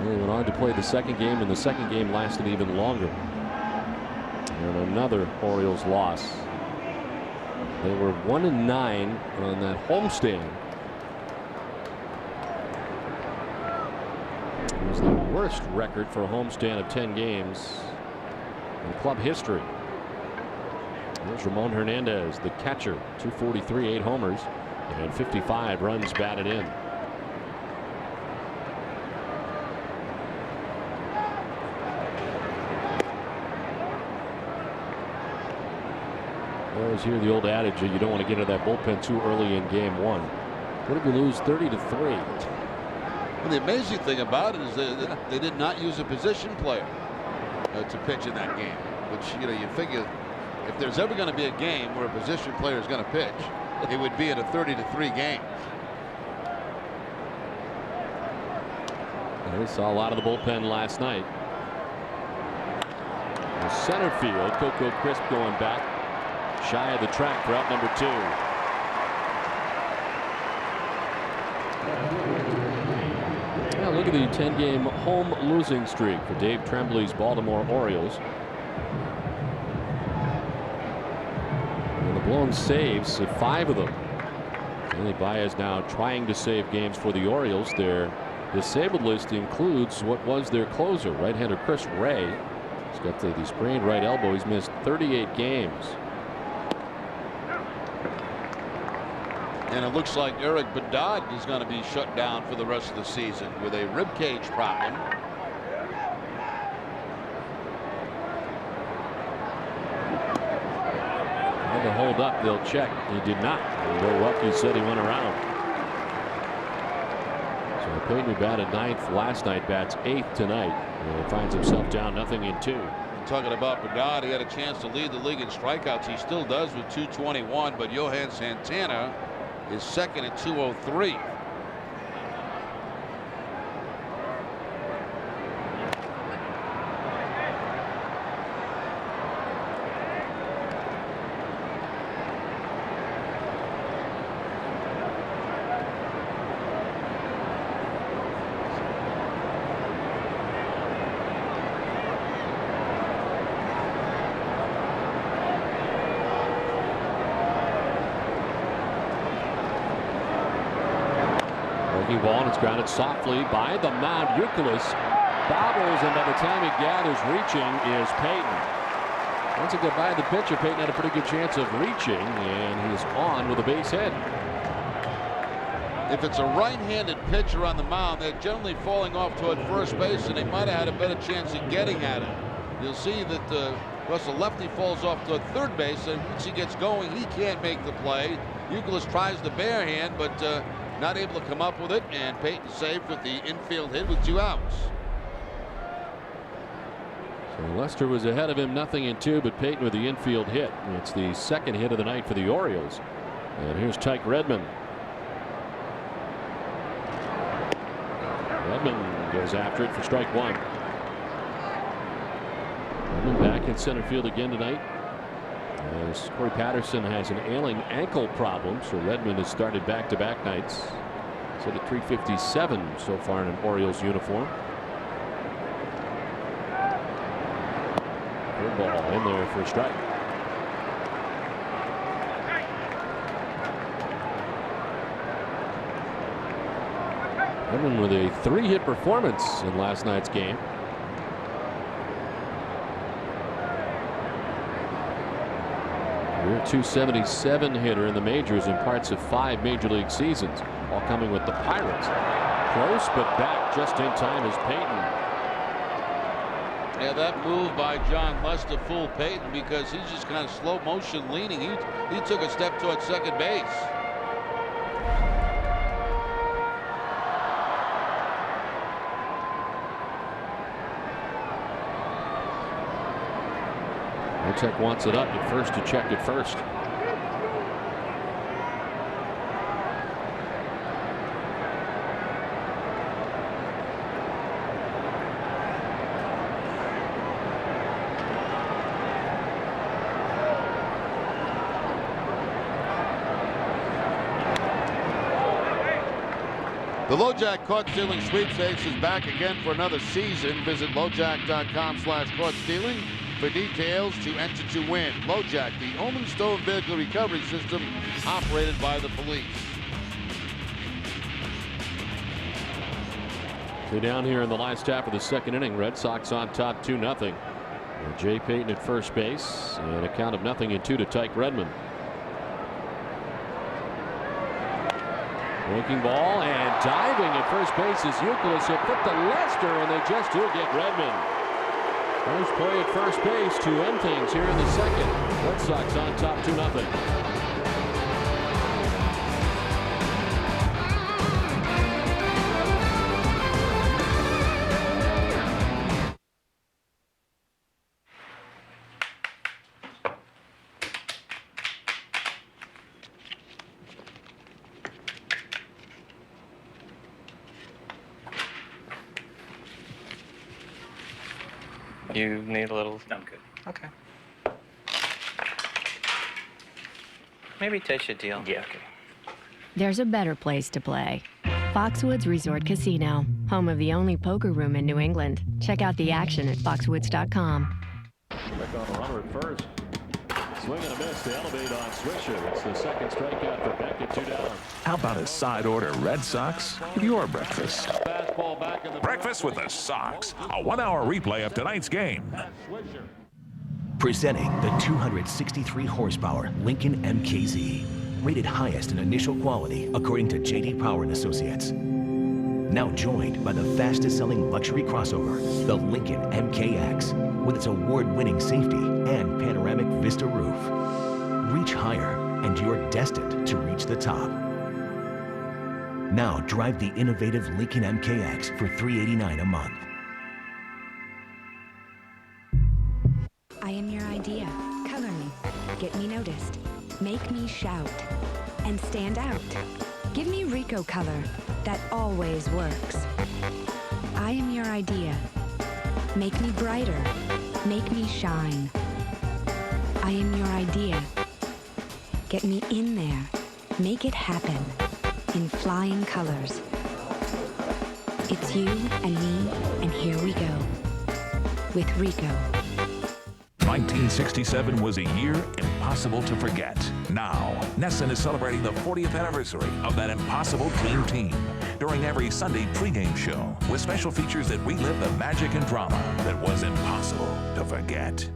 They went on to play the second game, and the second game lasted even longer. And another Orioles loss. They were 1-9 on that homestand. It was the worst record for a homestand of 10 games in club history. There's Ramon Hernandez, the catcher, 243, 8 homers, and 55 runs batted in. I always hear the old adage that you don't want to get into that bullpen too early in game one. What if you lose 30-3? Well, the amazing thing about it is that they did not use a position player to pitch in that game, which, you know, you figure if there's ever going to be a game where a position player is going to pitch, it would be in a 30-3 game. We saw a lot of the bullpen last night. In center field, Coco Crisp going back, shy of the track for out number 2. Now look at the 10-game home losing streak for Dave Tremblay's Baltimore Orioles. And the blown saves, 5 of them. Eli Baez now trying to save games for the Orioles. Their disabled list includes what was their closer, right-hander Chris Ray. He's got the sprained right elbow. He's missed 38 games. And it looks like Eric Bedard is going to be shut down for the rest of the season with a rib cage problem. And to hold up, they'll check. He did not. Bill Rucky said he went around. So Payton, who batted 9th last night, bats 8th tonight. And finds himself down 0-2. Talking about Bedard, he had a chance to lead the league in strikeouts. He still does with 221, but Johan Santana is second at 203. Ball, and it's grounded softly by the mound. Youkilis bobbles, and by the time he gathers reaching is Payton. Once it got by the pitcher, Payton had a pretty good chance of reaching, and he's on with a base hit. If it's a right-handed pitcher on the mound, they're generally falling off toward first base, and they might have had a better chance of getting at it. You'll see that Russell lefty falls off toward third base, and once he gets going, he can't make the play. Youkilis tries the bare hand, but not able to come up with it, and Payton saved with the infield hit with 2 outs. So Lester was ahead of him 0-2, but Payton with the infield hit. It's the second hit of the night for the Orioles. And here's Tyke Redmond. Redmond goes after it for strike 1. Redmond back in center field again tonight, as Corey Patterson has an ailing ankle problem, so Redmond has started back-to-back nights. He's at 357 so far in an Orioles uniform. ball in there for a strike. Edmund with a 3-hit performance in last night's game. Career .277 hitter in the majors in parts of 5 major league seasons, all coming with the Pirates. Close, but back just in time is Payton. Yeah, that move by John must have fooled Payton because he's just kind of slow motion leaning. He took a step towards second base. Tech wants it up at first to check it first. The LoJack Caught Stealing Sweepstakes is back again for another season. Visit LoJack.com/caught-stealing for details to enter to win. LoJack, the Omen Stone Vehicle Recovery System operated by the police. They're down here in the last half of the second inning. Red Sox on top 2-0. Jay Payton at first base and a count of 0-2 to Tyke Redmond. Breaking ball and diving at first base is Youkilis. He'll put to Lester, and they just do get Redmond. Nice play at first base to end things here in the second. Red Sox on top 2-0. You need a little. I'm good. Okay. Maybe taste your deal. Yeah. Okay. There's a better place to play. Foxwoods Resort Casino, home of the only poker room in New England. Check out the action at foxwoods.com. Back on the runner at first. Swing and a miss to elevate on Swisher. It's the second strikeout for Beckett, 2 down. How about a side order Red Sox with your breakfast? Breakfast with the Sox. A 1-hour replay of tonight's game. Presenting the 263 horsepower Lincoln MKZ. Rated highest in initial quality according to J.D. Power and Associates. Now joined by the fastest selling luxury crossover, the Lincoln MKX, with its award-winning safety and panoramic vista roof. Reach higher and you're destined to reach the top. Now drive the innovative Lincoln MKX for $389 a month. I am your idea. Color me. Get me noticed. Make me shout. And stand out. Give me Rico color that always works. I am your idea. Make me brighter. Make me shine. I am your idea. Get me in there. Make it happen. In flying colors. It's you and me, and here we go. With Rico. 1967 was a year impossible to forget. Now, Nesson is celebrating the 40th anniversary of that impossible team during every Sunday pregame show with special features that relive the magic and drama that was impossible to forget.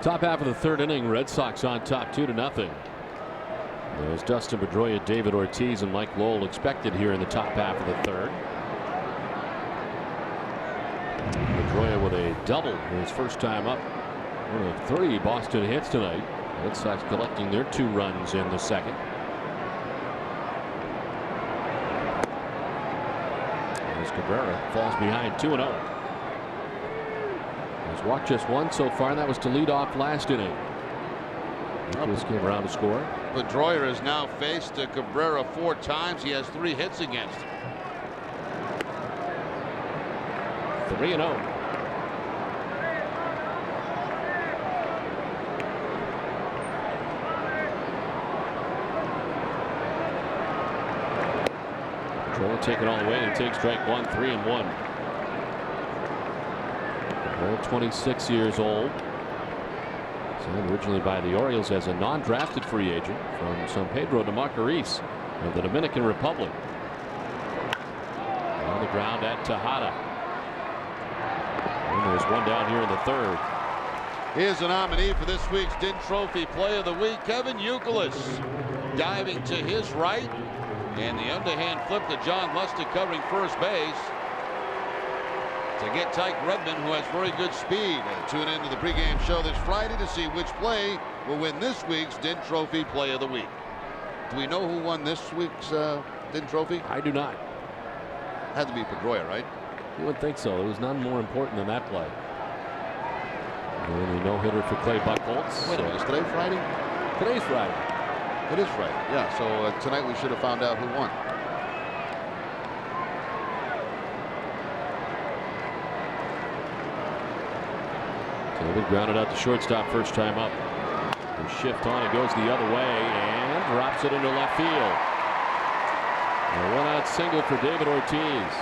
Top half of the third inning, Red Sox on top 2-0. There's Dustin Pedroia, David Ortiz, and Mike Lowell expected here in the top half of the third. Pedroia with a double his first time up. One of 3 Boston hits tonight. Red Sox collecting their 2 runs in the second. As Caberra falls behind 2-0. He's walked just 1 so far, and that was to lead off last inning. This came around to score. Pedroia has now faced Cabrera 4 times. He has 3 hits against him. 3-0. Pedroia taking all the way and takes strike 1, 3-1. 26 years old. Signed originally by the Orioles as a non-drafted free agent from San Pedro de Macorís of the Dominican Republic. On the ground at Tejada. And there's one down here in the third. Here's a nominee for this week's Dint Trophy Play of the Week, Kevin Youkilis, diving to his right, and the underhand flip to John Lustig covering first base to get Tyke Redmond, who has very good speed. Tune into the pregame show this Friday to see which play will win this week's Dint Trophy Play of the Week. Do we know who won this week's Dint Trophy? I do not. Had to be Pedroia, right? You would think so. There was none more important than that play. And a no-hitter for Clay Buchholz. Wait a minute, is today Friday? Today's Friday. It is Friday. Yeah, so tonight we should have found out who won. David grounded out to shortstop first time up. The shift on, it goes the other way and drops it into left field. A one-out single for David Ortiz.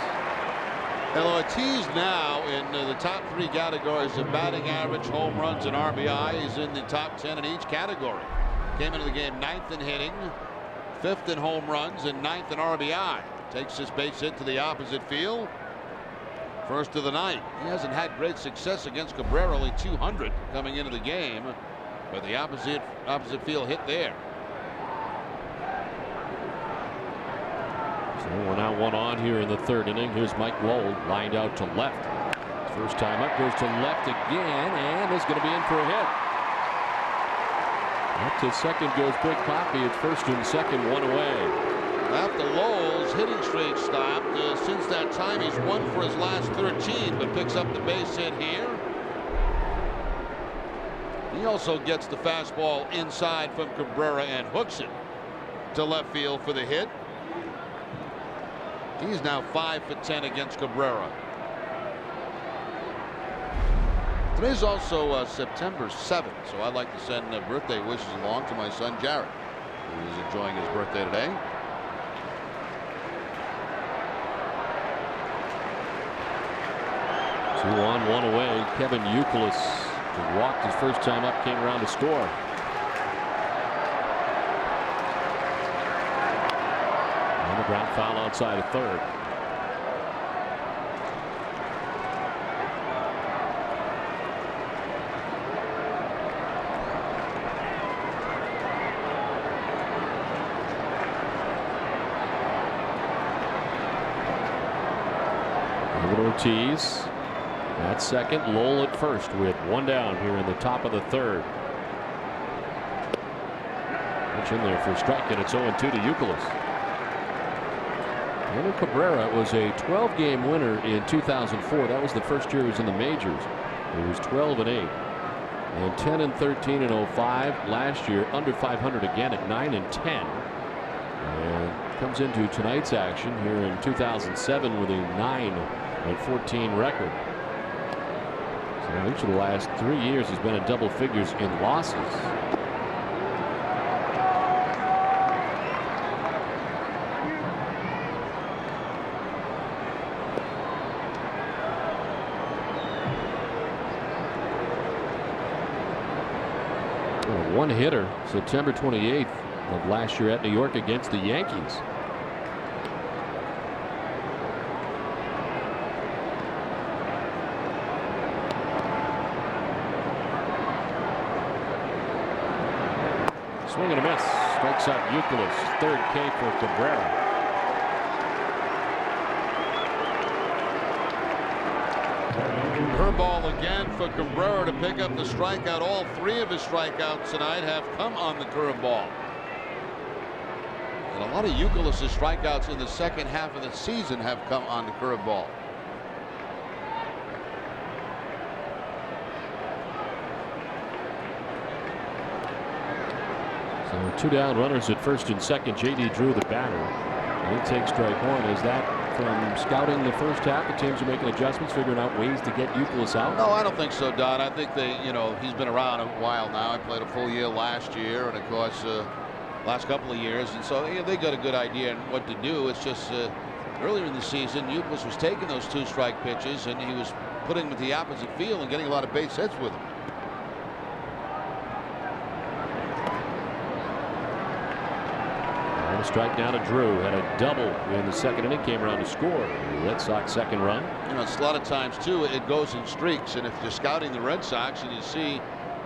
And Ortiz now in the top 3 categories of batting average, home runs, and RBI. He's in the top 10 in each category. Came into the game 9th in hitting, 5th in home runs, and 9th in RBI. Takes his base hit to the opposite field. First of the night. He hasn't had great success against Caberra, only 200 coming into the game, but the opposite field hit there. So 1 out, 1 on here in the third inning. Here's Mike Lowell lined out to left. First time up, goes to left again, and is going to be in for a hit. Up to second goes Big Poppy. It's first and second, 1 away. After Lowell's hitting streak stopped, since that time he's 1 for his last 13, but picks up the base hit here. He also gets the fastball inside from Cabrera and hooks it to left field for the hit. He's now 5 for 10 against Cabrera. Today's also September 7th, so I'd like to send birthday wishes along to my son Jared, who is enjoying his birthday today. Two on, 1 away. Kevin Youkilis, who walked his first time up, came around to score. On the ground foul outside of third. Ortiz at second, Lowell at first with 1 down here in the top of the third. Pitch in there for a strike, and it's 0-2 to Youkilis. Leonel Cabrera was a 12-game winner in 2004. That was the first year he was in the majors. He was 12-8 and 10-13 in 05 last year, under 500 again at 9-10, and comes into tonight's action here in 2007 with a 9-14 record. So each of the last 3 years he's been in double figures in losses. A one-hitter September 28th of last year at New York against the Yankees. Swing and a miss. Strikes out Youkilis. Third K for Cabrera. Curveball again for Cabrera to pick up the strikeout. All 3 of his strikeouts tonight have come on the curveball. And a lot of Youkilis' strikeouts in the second half of the season have come on the curveball. So 2 down, runners at first and second. J.D. Drew, the batter. And he takes strike 1. Is that from scouting the first half? The teams are making adjustments, figuring out ways to get Youkilis out? No, I don't think so, Don. I think he's been around a while now. I played a full year last year, and of course, last couple of years, and so they got a good idea on what to do. It's just earlier in the season, Youkilis was taking those 2-strike pitches, and he was putting him at the opposite field and getting a lot of base hits with him. And a strike down to Drew. Had a double in the second inning. Came around to score. The Red Sox second run. You know, it's a lot of times too, it goes in streaks, and if you're scouting the Red Sox and you see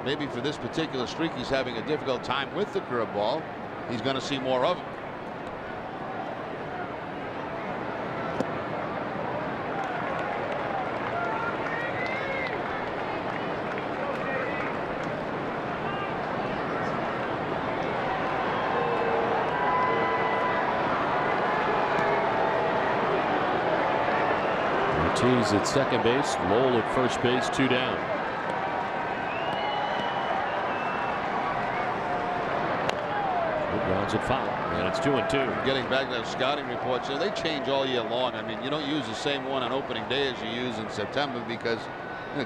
maybe for this particular streak he's having a difficult time with the curveball, he's going to see more of it. Ortiz at second base, Lowell at first base, 2 down. Grounds it foul, and it's 2-2. Getting back to those scouting reports, they change all year long. I mean, you don't use the same one on opening day as you use in September because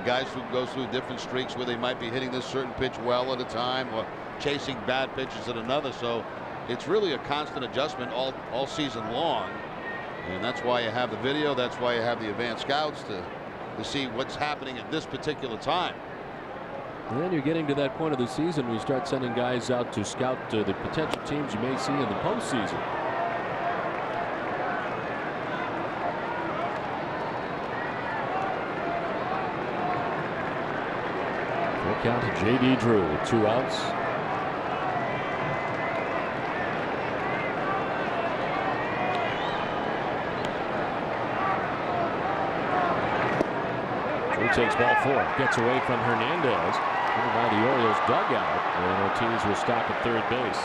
guys who go through different streaks where they might be hitting this certain pitch well at a time or chasing bad pitches at another. So it's really a constant adjustment all season long. And that's why you have the video. That's why you have the advanced scouts to see what's happening at this particular time. And then you're getting to that point of the season where you start sending guys out to scout the potential teams you may see in the postseason. Full count to J.D. Drew with 2 outs. Takes ball 4, gets away from Hernandez by the Orioles dugout, and Ortiz will stop at third base.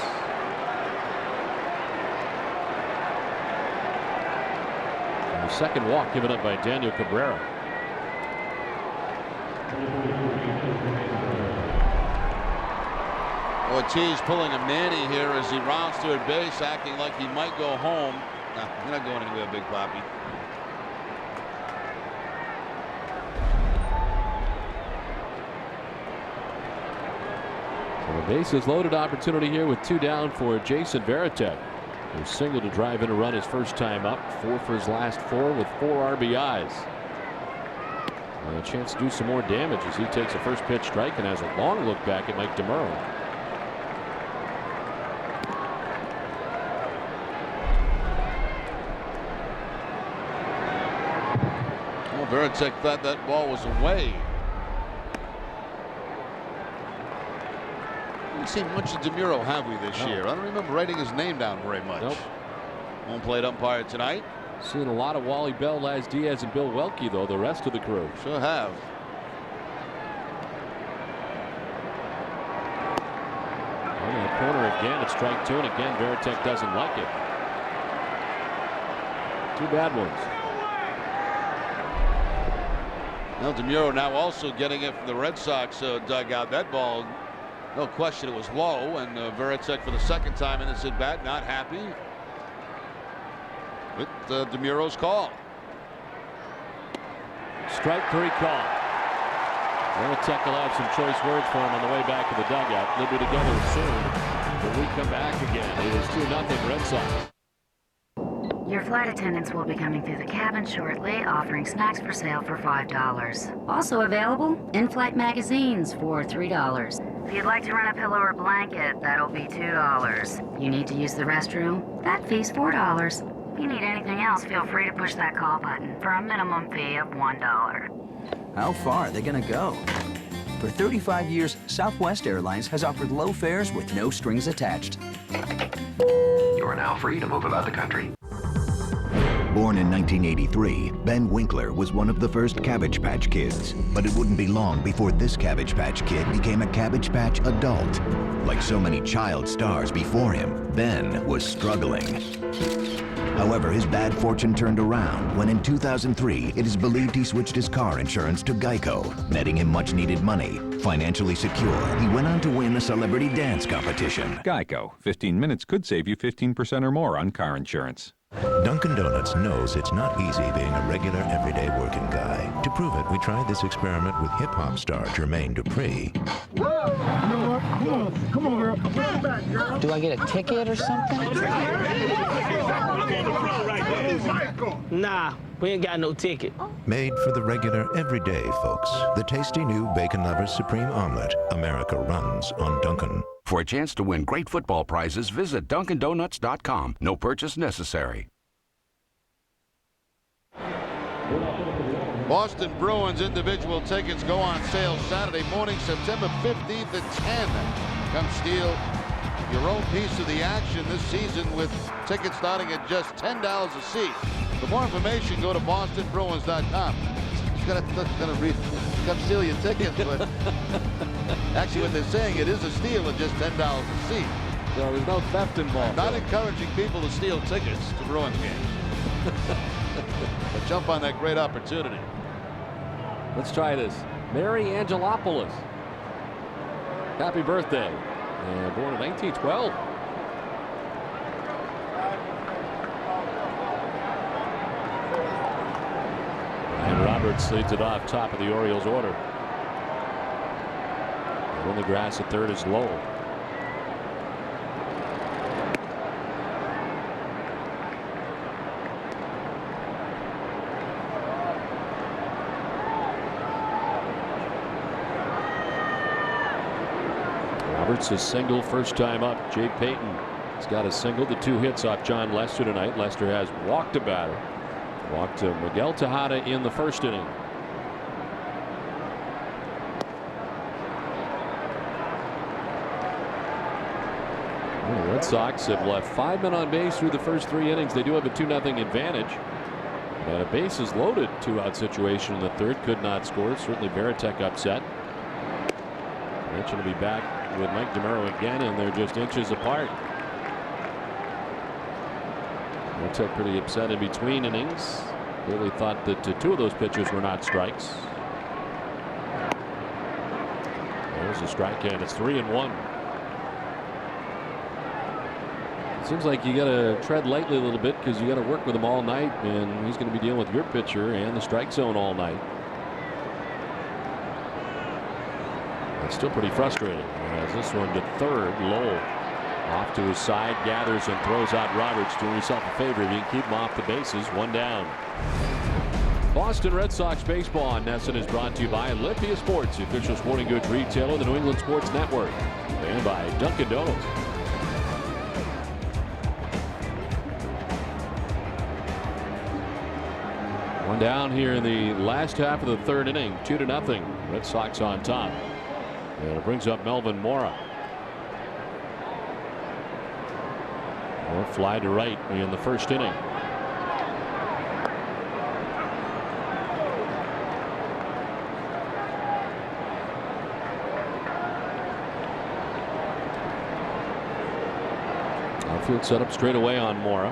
And the second walk given up by Daniel Caberra. Ortiz pulling a Manny here as he rounds third base, acting like he might go home. Nah, you're not going anywhere, Big Papi. Bases loaded opportunity here with 2 down for Jason Varitek, who singled to drive in a run his first time up, 4 for his last 4 with 4 RBIs. And a chance to do some more damage as he takes a first pitch strike and has a long look back at Mike DeMuro. Well, Varitek thought that ball was away. Seen much of DeMuro, have we, this year? I don't remember writing his name down very much. Nope. Home plate umpire tonight. Seen a lot of Wally Bell, Laz Diaz, and Bill Welke, though, the rest of the crew. Sure have. On the corner again, it's strike 2, and again, Varitek doesn't like it. 2 bad ones. Now DeMuro now also getting it from the Red Sox dugout. That ball, no question, it was low, and Varitek for the second time in this at bat, not happy with DeMuro's call. Strike 3 call. Varitek will have some choice words for him on the way back to the dugout. They'll be together soon when we come back again. It is 2-0 Red Sox. Your flight attendants will be coming through the cabin shortly, offering snacks for sale for $5. Also available, in-flight magazines for $3. If you'd like to rent a pillow or blanket, that'll be $2. You need to use the restroom? That fee's $4. If you need anything else, feel free to push that call button for a minimum fee of $1. How far are they gonna go? For 35 years, Southwest Airlines has offered low fares with no strings attached. You are now free to move about the country. Born in 1983, Ben Winkler was one of the first Cabbage Patch Kids. But it wouldn't be long before this Cabbage Patch Kid became a Cabbage Patch adult. Like so many child stars before him, Ben was struggling. However, his bad fortune turned around when in 2003, it is believed he switched his car insurance to Geico, netting him much-needed money. Financially secure, he went on to win a celebrity dance competition. Geico. 15 minutes could save you 15% or more on car insurance. Dunkin' Donuts knows it's not easy being a regular, everyday working guy. To prove it, we tried this experiment with hip-hop star Jermaine Dupri. You know what? Come on, girl. Come back, girl. Do I get a ticket or something? Nah, we ain't got no ticket. Made for the regular, everyday folks. The tasty new Bacon Lovers Supreme Omelet. America runs on Dunkin'. For a chance to win great football prizes, visit DunkinDonuts.com. No purchase necessary. Boston Bruins individual tickets go on sale Saturday morning, September 15th at 10. Come steal your own piece of the action this season with tickets starting at just $10 a seat. For more information, go to BostonBruins.com. It's gonna read, come steal your tickets, but actually what they're saying, it is a steal at just $10 a seat. So there's no theft involved. Not encouraging people to steal tickets to Bruins games. But jump on that great opportunity. Let's try this. Mary Angelopoulos. Happy birthday. Born in 1912. And Roberts leads it off top of the Orioles order. On the grass at third is Lowell. Roberts a single first time up. Jay Payton has got a single. The 2 hits off John Lester tonight. Lester has walked a batter. Walked to Miguel Tejada in the first inning. The Red Sox have left 5 men on base through the first 3 innings. They do have a 2-0 advantage. And a bases loaded 2-out situation in the third. Could not score. Certainly Veritek upset. Mention to be back with Mike DeMuro again, and they're just inches apart. Veritek pretty upset in between innings. Really thought that 2 of those pitches were not strikes. There's a strike, and it's 3-1. It seems like you got to tread lightly a little bit because you got to work with him all night, and he's going to be dealing with your pitcher and the strike zone all night. It's still pretty frustrating as this one to third. Lowell off to his side, gathers and throws out Roberts. Doing himself a favor if you can keep him off the bases. 1 down. Boston Red Sox baseball on NESN is brought to you by Olympia Sports, the official sporting goods retailer of the New England Sports Network, and by Dunkin' Donuts. One down here in the last half of the third inning. 2-0. Red Sox on top. And it brings up Melvin Mora. Or fly to right in the first inning. Outfield set up straight away on Mora.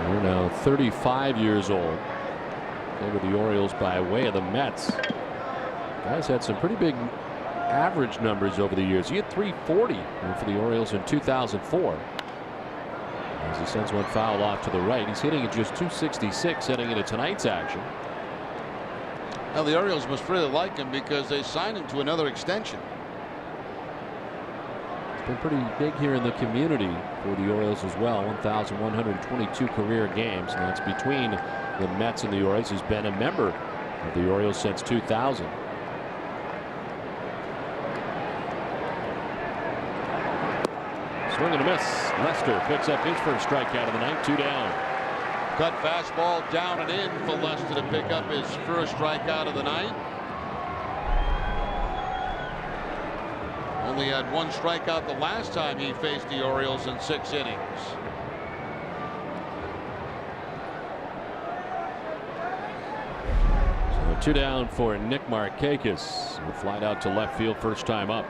We're now 35 years old. Played with the Orioles by way of the Mets. Guys had some pretty big average numbers over the years. He had 340 for the Orioles in 2004. As he sends one foul off to the right, he's hitting at just 266 heading into tonight's action. Now the Orioles must really like him because they signed him to another extension. It's been pretty big here in the community for the Orioles as well. 1,122 career games, and that's between the Mets and the Orioles. He's been a member of the Orioles since 2000. Swing and a miss. Lester picks up his first strikeout of the night. 2 down. Cut fastball down and in for Lester to pick up his first strikeout of the night. Only had 1 strikeout the last time he faced the Orioles in 6 innings. So 2 down for Nick Markakis. He'll fly out to left field first time up.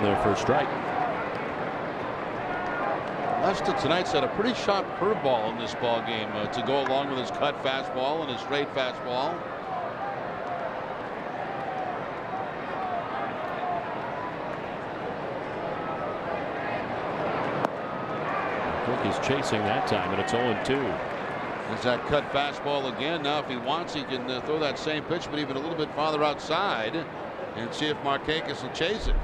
there for a strike. Lester tonight's had a pretty sharp curveball in this ball game to go along with his cut fastball and his straight fastball. Cook is chasing that time, and it's 0-2. There's that cut fastball again. Now, if he wants, he can throw that same pitch, but even a little bit farther outside, and see if Markakis will chase it.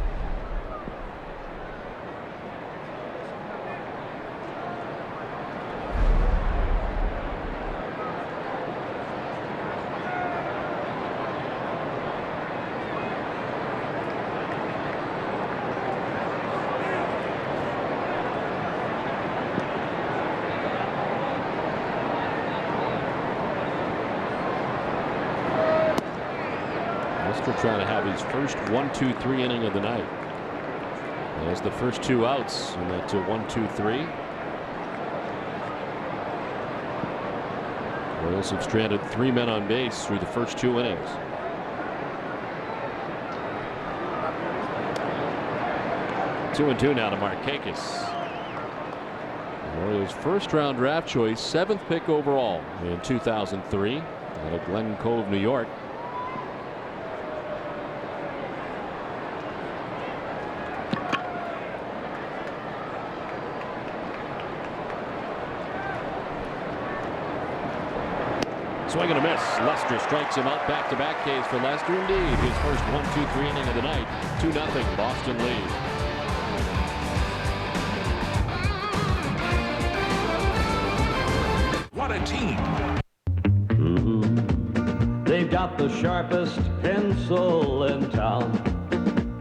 Trying to have his first 1-2-3 inning of the night. There's the first 2 outs in that 1-2-3. Royals have stranded 3 men on base through the first 2 innings. Two and 2 now to Markakis. Orioles first round draft choice, 7th pick overall in 2003 out of Glen Cove, New York. Swing and a miss. Lester strikes him out. Back-to-back Ks for Lester. Indeed, his first 1-2-3 inning of the night. 2-0 Boston lead. What a team! They've got the sharpest pencil in town.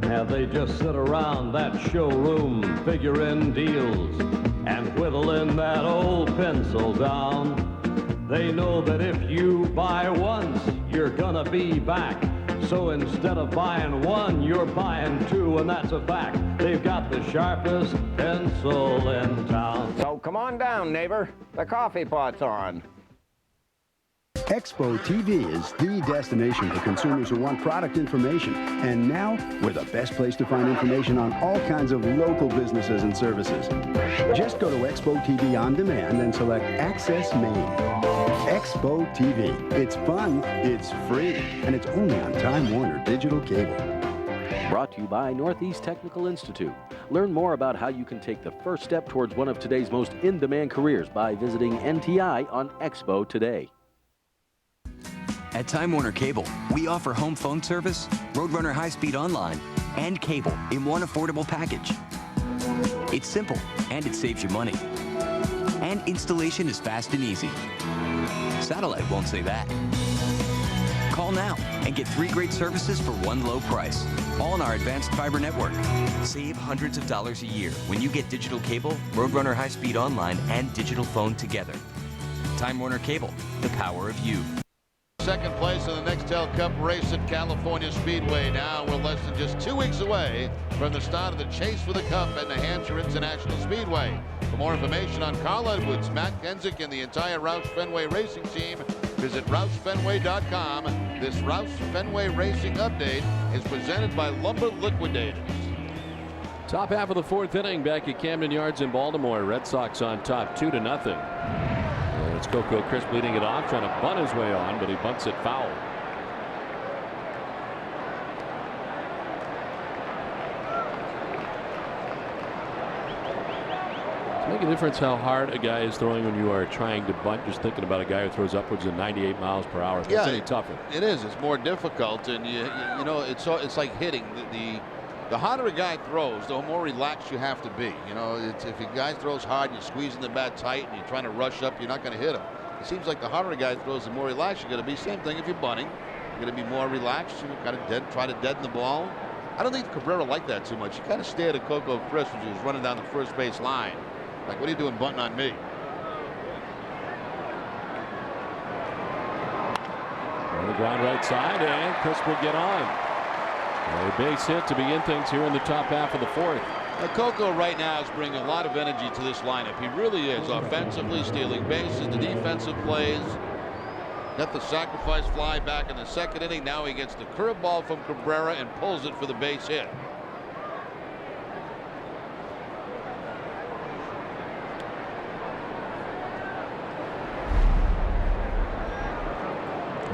Have they just sit around that showroom figuring deals and whittling that old pencil down? They know that if you buy once, you're gonna be back. So instead of buying one, you're buying 2, and that's a fact. They've got the sharpest pencil in town. So come on down, neighbor. The coffee pot's on. Expo TV is the destination for consumers who want product information. And now, we're the best place to find information on all kinds of local businesses and services. Just go to Expo TV On Demand and select Access Maine. Expo TV. It's fun, it's free, and it's only on Time Warner Digital Cable. Brought to you by Northeast Technical Institute. Learn more about how you can take the first step towards one of today's most in-demand careers by visiting NTI on Expo today. At Time Warner Cable, we offer home phone service, Roadrunner high-speed online, and cable in one affordable package. It's simple, and it saves you money. And installation is fast and easy. Satellite won't say that. Call now and get 3 great services for one low price, all in our advanced fiber network. Save hundreds of dollars a year when you get digital cable, Roadrunner high-speed online, and digital phone together. Time Warner Cable, the power of you. Second place in the Nextel Cup race at California Speedway. Now we're less than just 2 weeks away from the start of the chase for the Cup at New Hampshire International Speedway. For more information on Carl Edwards, Matt Kensick, and the entire Roush Fenway Racing team, visit RoushFenway.com. This Roush Fenway Racing update is presented by Lumber Liquidators. Top half of the 4th inning back at Camden Yards in Baltimore. Red Sox on top 2-0. It's Coco Crisp leading it off, trying to bunt his way on, but he bunts it foul. Does it make a difference how hard a guy is throwing when you are trying to bunt? Just thinking about a guy who throws upwards of 98 miles per hour. That's any tougher. It is. It's more difficult, and you know it's like hitting. The harder a guy throws, the more relaxed you have to be. You know, if a guy throws hard, you're squeezing the bat tight, and you're trying to rush up, you're not going to hit him. It seems like the harder a guy throws, the more relaxed you're going to be. Same thing if you're bunting. You're going to be more relaxed. You kind of try to deaden the ball. I don't think Caberra liked that too much. He kind of stared at Coco Crisp as he was running down the first base line. Like, what are you doing bunting on me? On the ground right side, and Crisp will get on. A base hit to begin things here in the top half of the 4th. Coco right now is bringing a lot of energy to this lineup. He really is. Offensively, stealing bases, the defensive plays. Got the sacrifice fly back in the 2nd inning. Now he gets the curveball from Cabrera and pulls it for the base hit.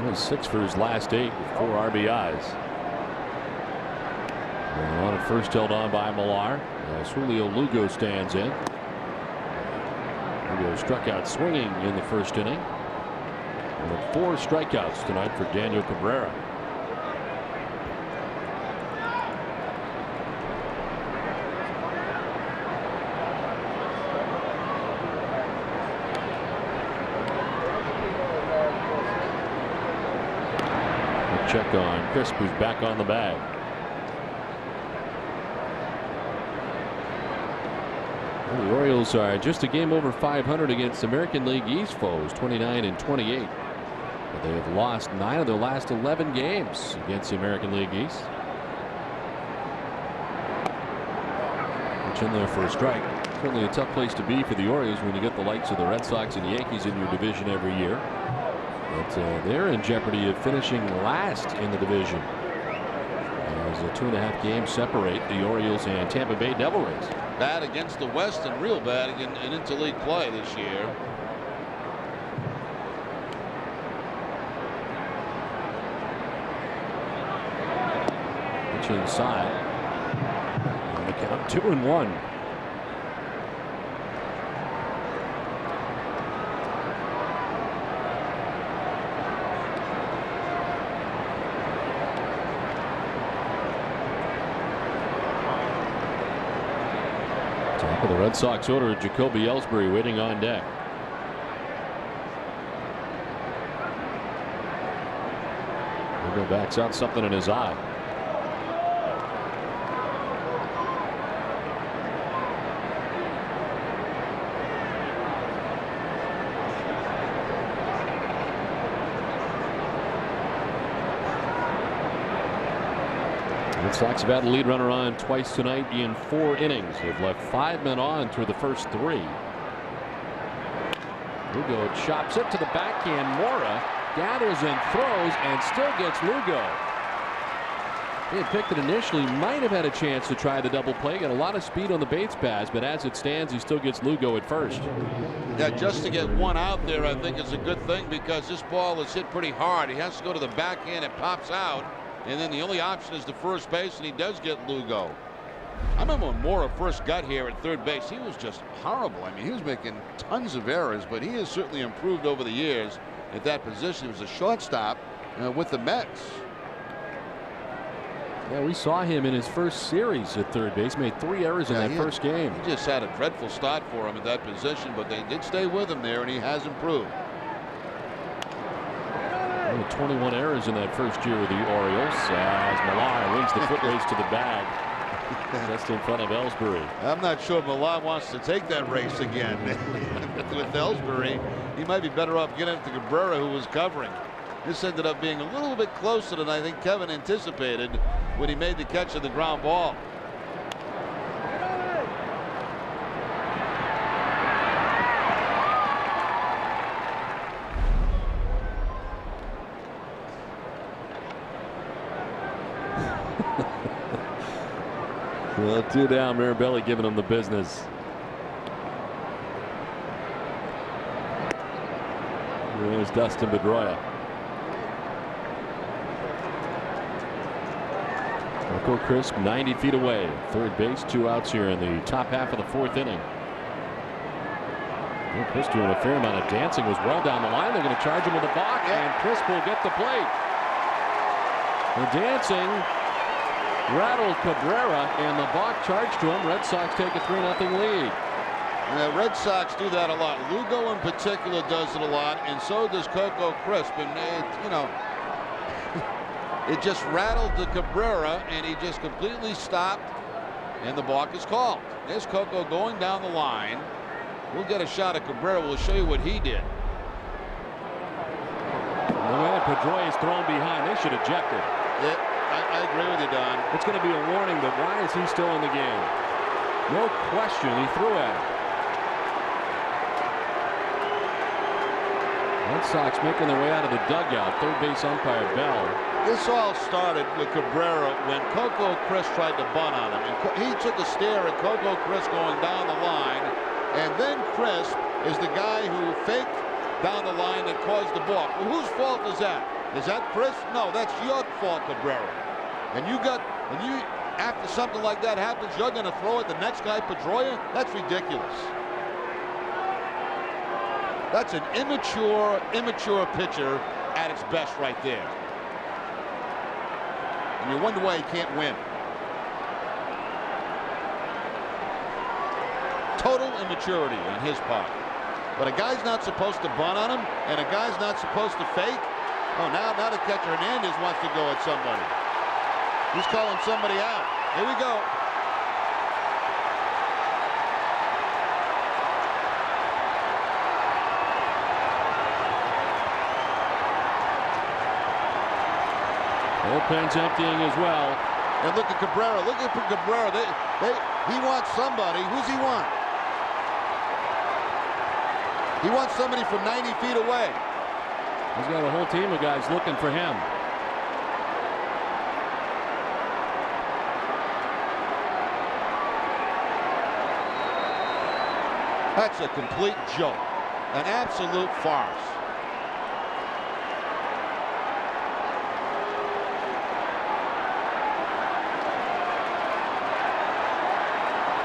That was 6 for his last 8 with 4 RBIs. And on at first, held on by Millar as Julio Lugo stands in. Lugo struck out swinging in the first inning. And with 4 strikeouts tonight for Daniel Caberra. Check on Crisp, who's back on the bag. Well, the Orioles are just a game over 500 against American League East foes, 29-28. But they have lost 9 of their last 11 games against the American League East. Pitch in there for a strike. Certainly a tough place to be for the Orioles when you get the likes of the Red Sox and the Yankees in your division every year. But they're in jeopardy of finishing last in the division as the 2.5 games separate the Orioles and Tampa Bay Devil Rays. Bad against the West and real bad in interleague play this year. Pitch inside. And the count 2-1. The Red Sox order Jacoby Ellsbury waiting on deck. Lugo backs out, something in his eye. Red Sox have had a lead runner on twice tonight in 4 innings. They've left 5 men on through the first 3. Lugo chops it to the backhand. Mora gathers and throws and still gets Lugo. He had picked it initially, might have had a chance to try the double play. Got a lot of speed on the Bates pass, but as it stands, he still gets Lugo at first. Yeah, just to get one out there, I think is a good thing because this ball is hit pretty hard. He has to go to the backhand. It pops out. And then the only option is the first base, and he does get Lugo. I remember when Mora first got here at third base, he was just horrible. I mean, he was making tons of errors, but he has certainly improved over the years at that position. He was a shortstop with the Mets. Yeah, we saw him in his first series at third base. Made 3 errors in that first game. He just had a dreadful start for him at that position, but they did stay with him there, and he has improved. 21 errors in that first year with the Orioles as Millar wins the foot race to the bag just in front of Ellsbury. I'm not sure Millar wants to take that race again. With Ellsbury, he might be better off getting it to Caberra, who was covering. This ended up being a little bit closer than I think Kevin anticipated when he made the catch of the ground ball. Well, 2 down, Mirabelli giving him the business. There's Dustin Pedroia. Coco Crisp 90 feet away. Third base, 2 outs here in the top half of the 4th inning. Well, Crisp doing a fair amount of dancing, was well down the line. They're going to charge him with a balk, and Crisp will get the plate. The dancing rattled Cabrera, and the balk charged to him. Red Sox take a 3-0 lead. The Red Sox do that a lot. Lugo in particular does it a lot, and so does Coco Crisp. And it just rattled the Cabrera, and he just completely stopped, and the balk is called. There's Coco going down the line. We'll get a shot at Cabrera. We'll show you what he did. The way Pedroia is thrown behind, they should eject it. Yeah, I agree with you, Don. It's going to be a warning, but why is he still in the game? No question, he threw at him. Red Sox making their way out of the dugout. Third base umpire Bell. This all started with Cabrera when Coco Crisp tried to bunt on him. And he took a stare at Coco Crisp going down the line. And then Crisp is the guy who faked down the line that caused the balk. Well, whose fault is that? Is that Chris? No, that's your fault, Caberra. And you after something like that happens, you're going to throw at the next guy, Pedroia? That's ridiculous. That's an immature pitcher at its best right there. And you wonder why he can't win. Total immaturity on his part. But a guy's not supposed to bunt on him, and a guy's not supposed to fake. Oh, now the catcher Hernandez wants to go at somebody. He's calling somebody out. Here we go. Bullpen's emptying as well. And look at Cabrera. Look at Cabrera. He wants somebody. Who's he want? He wants somebody from 90 feet away. He's got a whole team of guys looking for him. That's a complete joke. An absolute farce.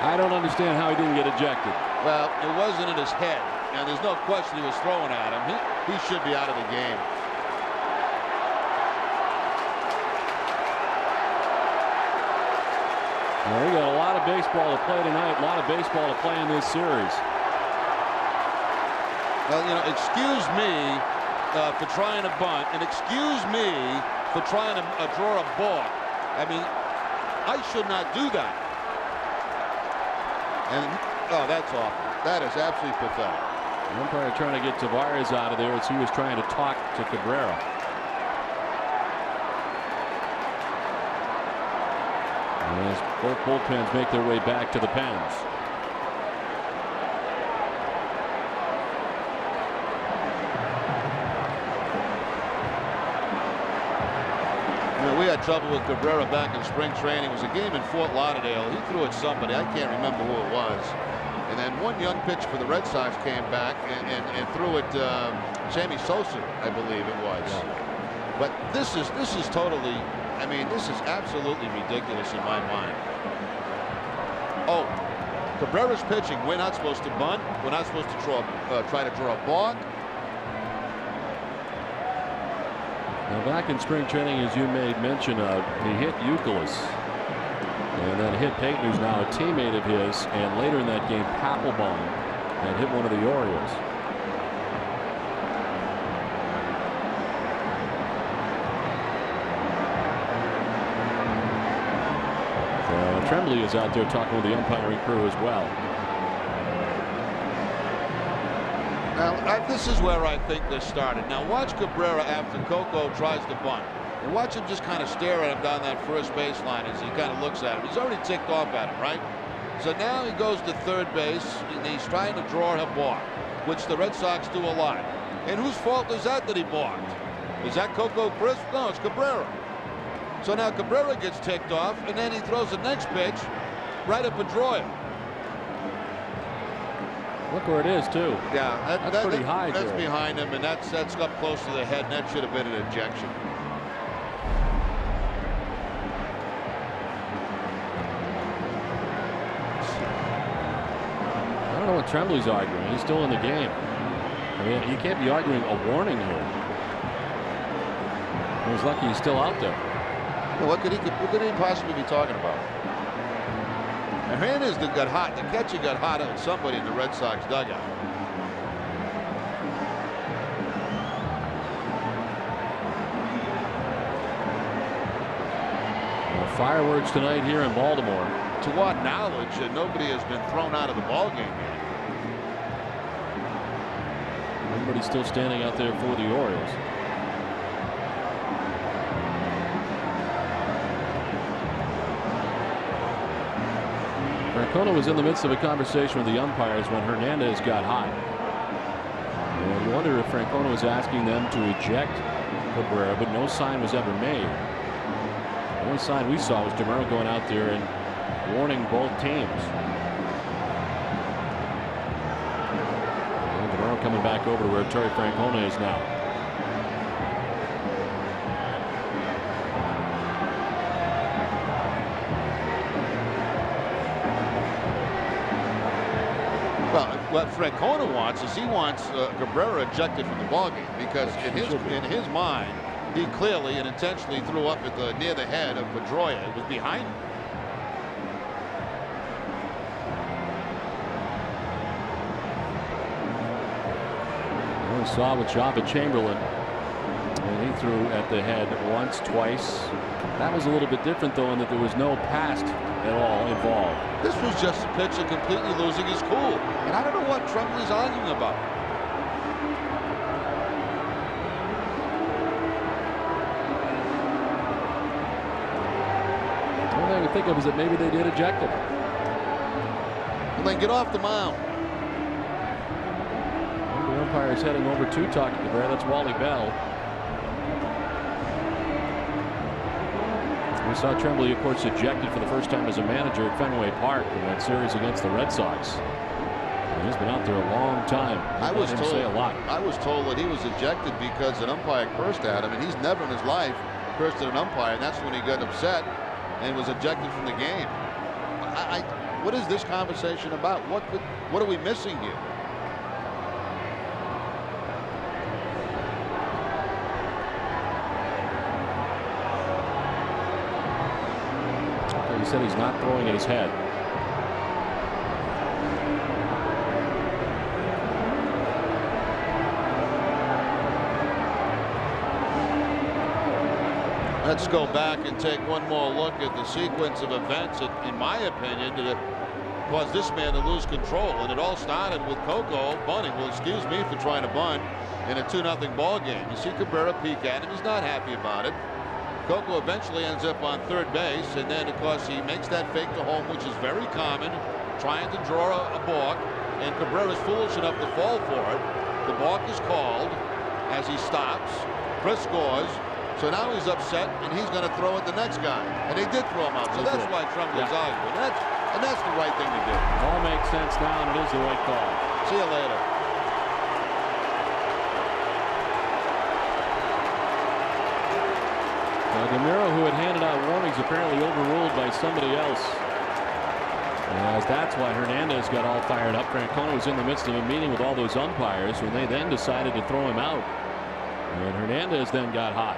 I don't understand how he didn't get ejected. Well, it wasn't in his head, and there's no question he was throwing at him. He should be out of the game. Well, we got a lot of baseball to play tonight, a lot of baseball to play in this series. Well, you know, excuse me for trying to bunt, and excuse me for trying to draw a balk. I mean, I should not do that. And, oh, that's awful. That is absolutely pathetic. The umpire trying to get Tavares out of there as he was trying to talk to Cabrera. As both bullpens make their way back to the pens. You know, we had trouble with Cabrera back in spring training. It was a game in Fort Lauderdale. He threw at somebody. I can't remember who it was. And then one young pitcher for the Red Sox came back and threw at Sammy Sosa, I believe it was. Yeah. But this is totally, I mean, this is absolutely ridiculous in my mind. Oh, Cabrera's pitching. We're not supposed to bunt. We're not supposed to try to draw a balk. Now back in spring training, as you made mention of, he hit Youkilis. And then hit Payton, who's now a teammate of his, and later in that game, Papelbon, and hit one of the Orioles. So Tremblay is out there talking with the umpiring crew as well. Now, this is where I think this started. Now, watch Cabrera after Coco tries to bunt. And watch him just kind of stare at him down that first baseline as he kind of looks at him. He's already ticked off at him, right? So now he goes to third base, and he's trying to draw a balk, which the Red Sox do a lot. And whose fault is that he balked? Is that Coco Crisp? No, it's Cabrera. So now Cabrera gets ticked off, and then he throws the next pitch right at Pedroia. Look where it is, too. Yeah, that's pretty high. That's behind him, and that's up close to the head, and that should have been an ejection. I don't know what Tremblay's arguing. He's still in the game. I mean, you can't be arguing a warning here. He's lucky he's still out there. Well, what could he possibly be talking about? Hernandez got hot. The catcher got hot at somebody in the Red Sox dugout. Well, fireworks tonight here in Baltimore. To our knowledge, nobody has been thrown out of the ball game yet. Everybody's still standing out there for the Orioles. Francona was in the midst of a conversation with the umpires when Hernandez got hot. And you wonder if Francona was asking them to eject Cabrera, but no sign was ever made. The only sign we saw was DeMuro going out there and warning both teams. And DeMuro coming back over to where Terry Francona is now. what Francona wants is he wants Caberra ejected from the ballgame, because in his mind, he clearly and intentionally threw up at near the head of Pedroia. It was behind him. We saw with Jabba Chamberlain, and he threw at the head once, twice. That was a little bit different, though, in that there was no pass at all involved. This was just a pitcher completely losing his cool, and I don't know what Tremblay's arguing about. The only thing I can think of is that maybe they did eject him. Well, then get off the mound. The umpire is heading over to talk to Caberra. That's Wally Bell. We saw Tremblay, of course, ejected for the first time as a manager at Fenway Park in that series against the Red Sox. And he's been out there a long time. I was told say a lot. I was told that he was ejected because an umpire cursed at him, and he's never in his life cursed at an umpire, and that's when he got upset and was ejected from the game. What is this conversation about? What are we missing here? He said he's not throwing at his head. Let's go back and take one more look at the sequence of events that, in my opinion, to cause this man to lose control. And it all started with Coco bunting. Well, excuse me for trying to bunt in a 2-0 ball game. You see Caberra peek at him. He's not happy about it. Coco eventually ends up on third base, and then, of course, he makes that fake to home, which is very common, trying to draw a balk, and Cabrera is foolish enough to fall for it. The balk is called as he stops. Chris scores, so now he's upset, and he's going to throw at the next guy, and they did throw him out, so that's why Tremblay's arguing. And that's the right thing to do. All makes sense now, and it is the right call. See you later. Caberra, who had handed out warnings, apparently overruled by somebody else. As that's why Hernandez got all fired up. Francona was in the midst of a meeting with all those umpires when they then decided to throw him out. And Hernandez then got hot.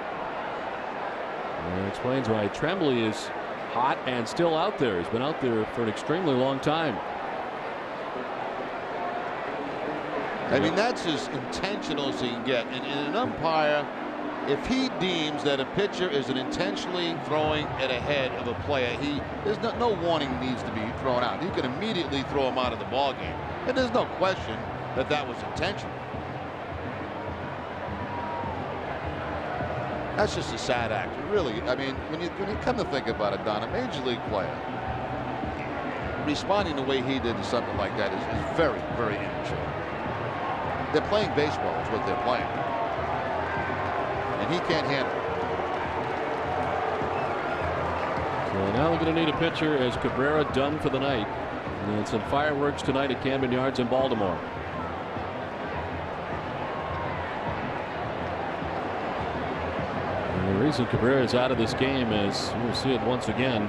And it explains why Tremblay is hot and still out there. He's been out there for an extremely long time. I mean, that's as intentional as he can get. And an umpire, if he deems that a pitcher is intentionally throwing at a head of a player, there's no warning needs to be thrown out. He can immediately throw him out of the ball game, and there's no question that that was intentional. That's just a sad act, really. I mean, when you come to think about it, Don, a major league player responding the way he did to something like that is very, very immature. They're playing baseball, is what they're playing. And he can't handle it. So now they're going to need a pitcher as Cabrera done for the night. And some fireworks tonight at Camden Yards in Baltimore. And the reason Cabrera is out of this game is we'll see it once again.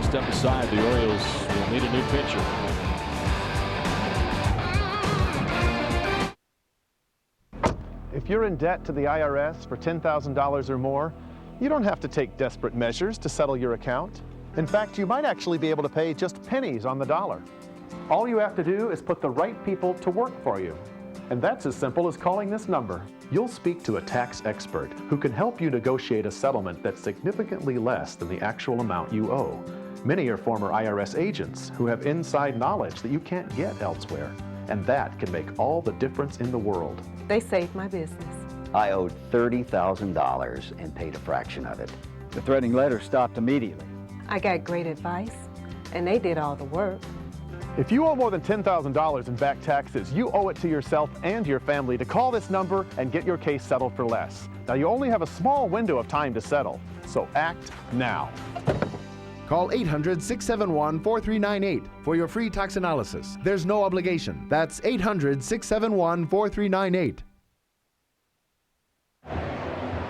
Step aside, the Orioles will need a new pitcher. If you're in debt to the IRS for $10,000 or more, you don't have to take desperate measures to settle your account. In fact, you might actually be able to pay just pennies on the dollar. All you have to do is put the right people to work for you. And that's as simple as calling this number. You'll speak to a tax expert who can help you negotiate a settlement that's significantly less than the actual amount you owe. Many are former IRS agents who have inside knowledge that you can't get elsewhere. And that can make all the difference in the world. They saved my business. I owed $30,000 and paid a fraction of it. The threatening letter stopped immediately. I got great advice, and they did all the work. If you owe more than $10,000 in back taxes, you owe it to yourself and your family to call this number and get your case settled for less. Now, you only have a small window of time to settle, so act now. Call 800-671-4398 for your free tax analysis. There's no obligation. That's 800-671-4398.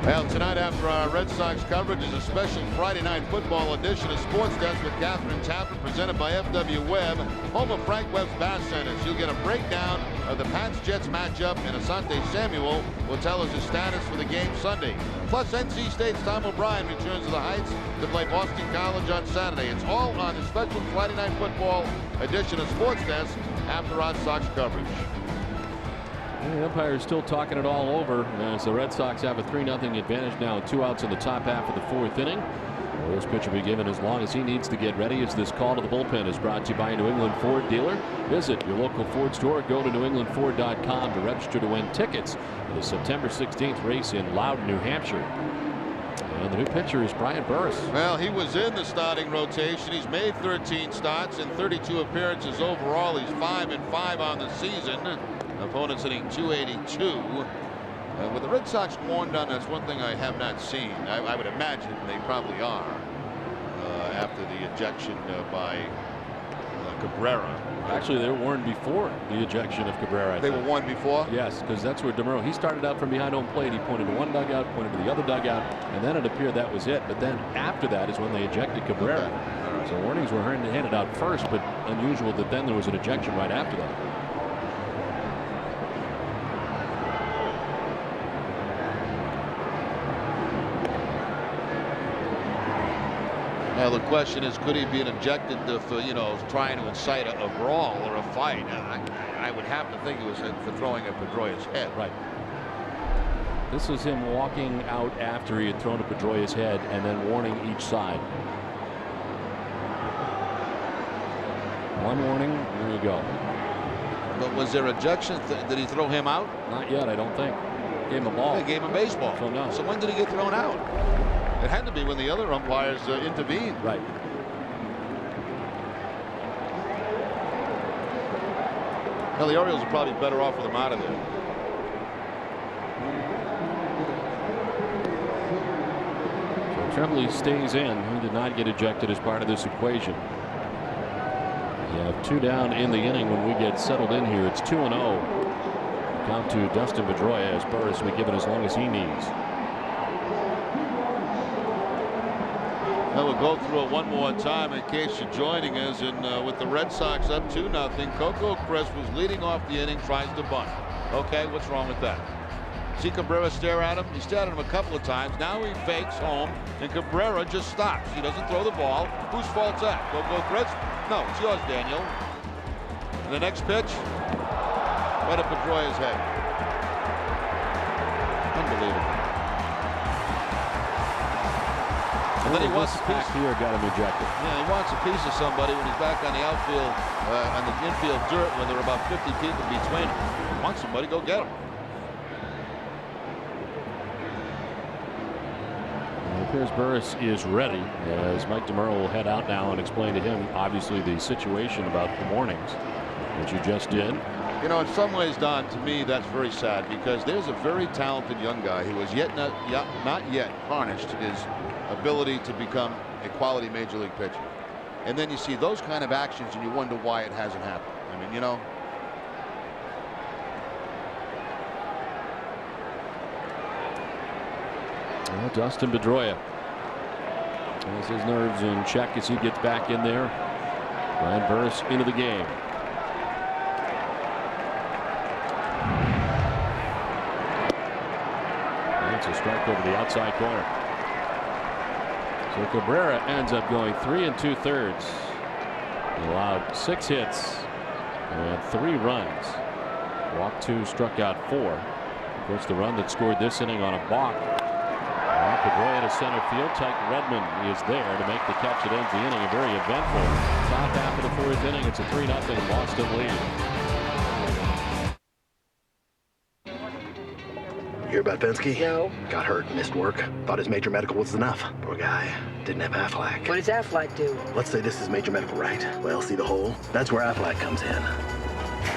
Well, tonight after our Red Sox coverage is a special Friday night football edition of Sports Desk with Catherine Tappan, presented by FW Webb, home of Frank Webb's Bass Centers. You'll get a breakdown of the Pats-Jets matchup, and Asante Samuel will tell us his status for the game Sunday. Plus, NC State's Tom O'Brien returns to the Heights to play Boston College on Saturday. It's all on the special Friday night football edition of Sports Desk after Red Sox coverage. The umpire's still talking it all over as the Red Sox have a 3-0 advantage now, 2 outs in the top half of the 4th inning. This pitcher will be given as long as he needs to get ready, as this call to the bullpen is brought to you by a New England Ford dealer. Visit your local Ford store. Go to newenglandford.com to register to win tickets for the September 16th race in Loudon, New Hampshire. And the new pitcher is Brian Burris. Well, he was in the starting rotation. He's made 13 starts and 32 appearances overall. He's 5-5 on the season. Opponents hitting .282. With the Red Sox worn down, that's one thing I have not seen. I would imagine they probably are after the ejection by Caberra. Actually, they were worn before the ejection of Caberra. They were worn before? Yes, because that's where DeMuro, he started out from behind home plate. He pointed to one dugout, pointed to the other dugout, and then it appeared that was it. But then after that is when they ejected Caberra. Okay. Right. So warnings were handed out first, but unusual that then there was an ejection right after that. Now the question is, could he be ejected for, trying to incite a brawl or a fight? I would have to think it was for throwing at Pedroia's head. Right. This is him walking out after he had thrown at Pedroia's head and then warning each side. One warning, there you go. But was there ejection? Did he throw him out? Not yet, I don't think. Gave him a ball. They gave him baseball. So no. So when did he get thrown out? It had to be when the other umpires intervened. Right. Well, the Orioles are probably better off with him out of there. So Tremblay stays in. He did not get ejected as part of this equation. You have 2 down in the inning when we get settled in here. It's 2-0. Count to Dustin Pedroia as Burris will be given as long as he needs. Well, we'll go through it one more time in case you're joining us. And with the Red Sox up 2-0, Coco Crisp was leading off the inning, tries to bunt. Okay, what's wrong with that? See Cabrera stare at him? He stared at him a couple of times. Now he fakes home, and Cabrera just stops. He doesn't throw the ball. Whose fault's that? Coco Crisp? No, it's yours, Daniel. And the next pitch, right at Pedroia's head. Unbelievable. And then he wants a piece here, got him ejected. Yeah, he wants a piece of somebody when he's back on the outfield, on the infield dirt, when there are about 50 people between them. He wants somebody, go get him. It appears Burris is ready, as Mike DeMuro will head out now and explain to him, obviously, the situation about the warnings, which you just did. You know, in some ways, Don, to me, that's very sad, because there's a very talented young guy who has not yet harnessed his ability to become a quality major league pitcher. And then you see those kind of actions and you wonder why it hasn't happened. I mean, you know. Well, Dustin Pedroia has his nerves in check as he gets back in there. Brian Burris into the game. That's a strike over the outside corner. So Cabrera ends up going 3 2/3. He allowed 6 hits and 3 runs. Walked 2, struck out 4. Of course, the run that scored this inning on a balk. Pedroia to center field. Tyke Redmond is there to make the catch that ends the inning. A very eventful top half of the 4th inning. It's a 3-0 Boston lead. Hear about Fensky? No. Got hurt, missed work. Thought his major medical was enough. Poor guy. Didn't have Aflac. What does Aflac do? Let's say this is major medical, right? Well, see the hole? That's where Aflac comes in.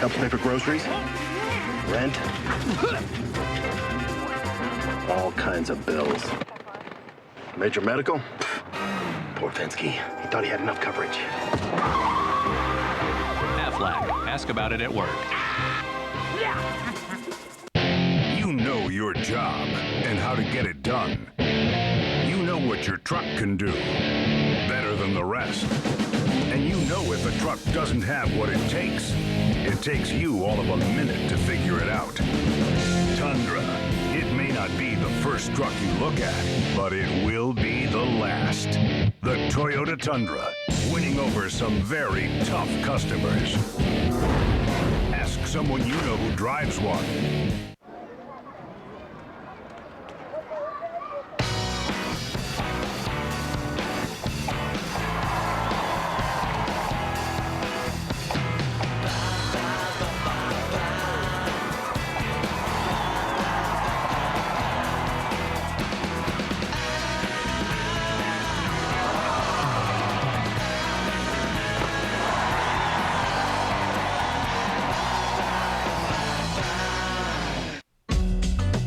Helps pay for groceries, rent, all kinds of bills. Major medical? Pfft. Poor Fensky. He thought he had enough coverage. Aflac. Ask about it at work. You know your job and how to get it done. You know what your truck can do better than the rest. And you know if a truck doesn't have what it takes you all of a minute to figure it out. Tundra. It may not be the first truck you look at, but it will be the last. The Toyota Tundra, winning over some very tough customers. Ask someone you know who drives one.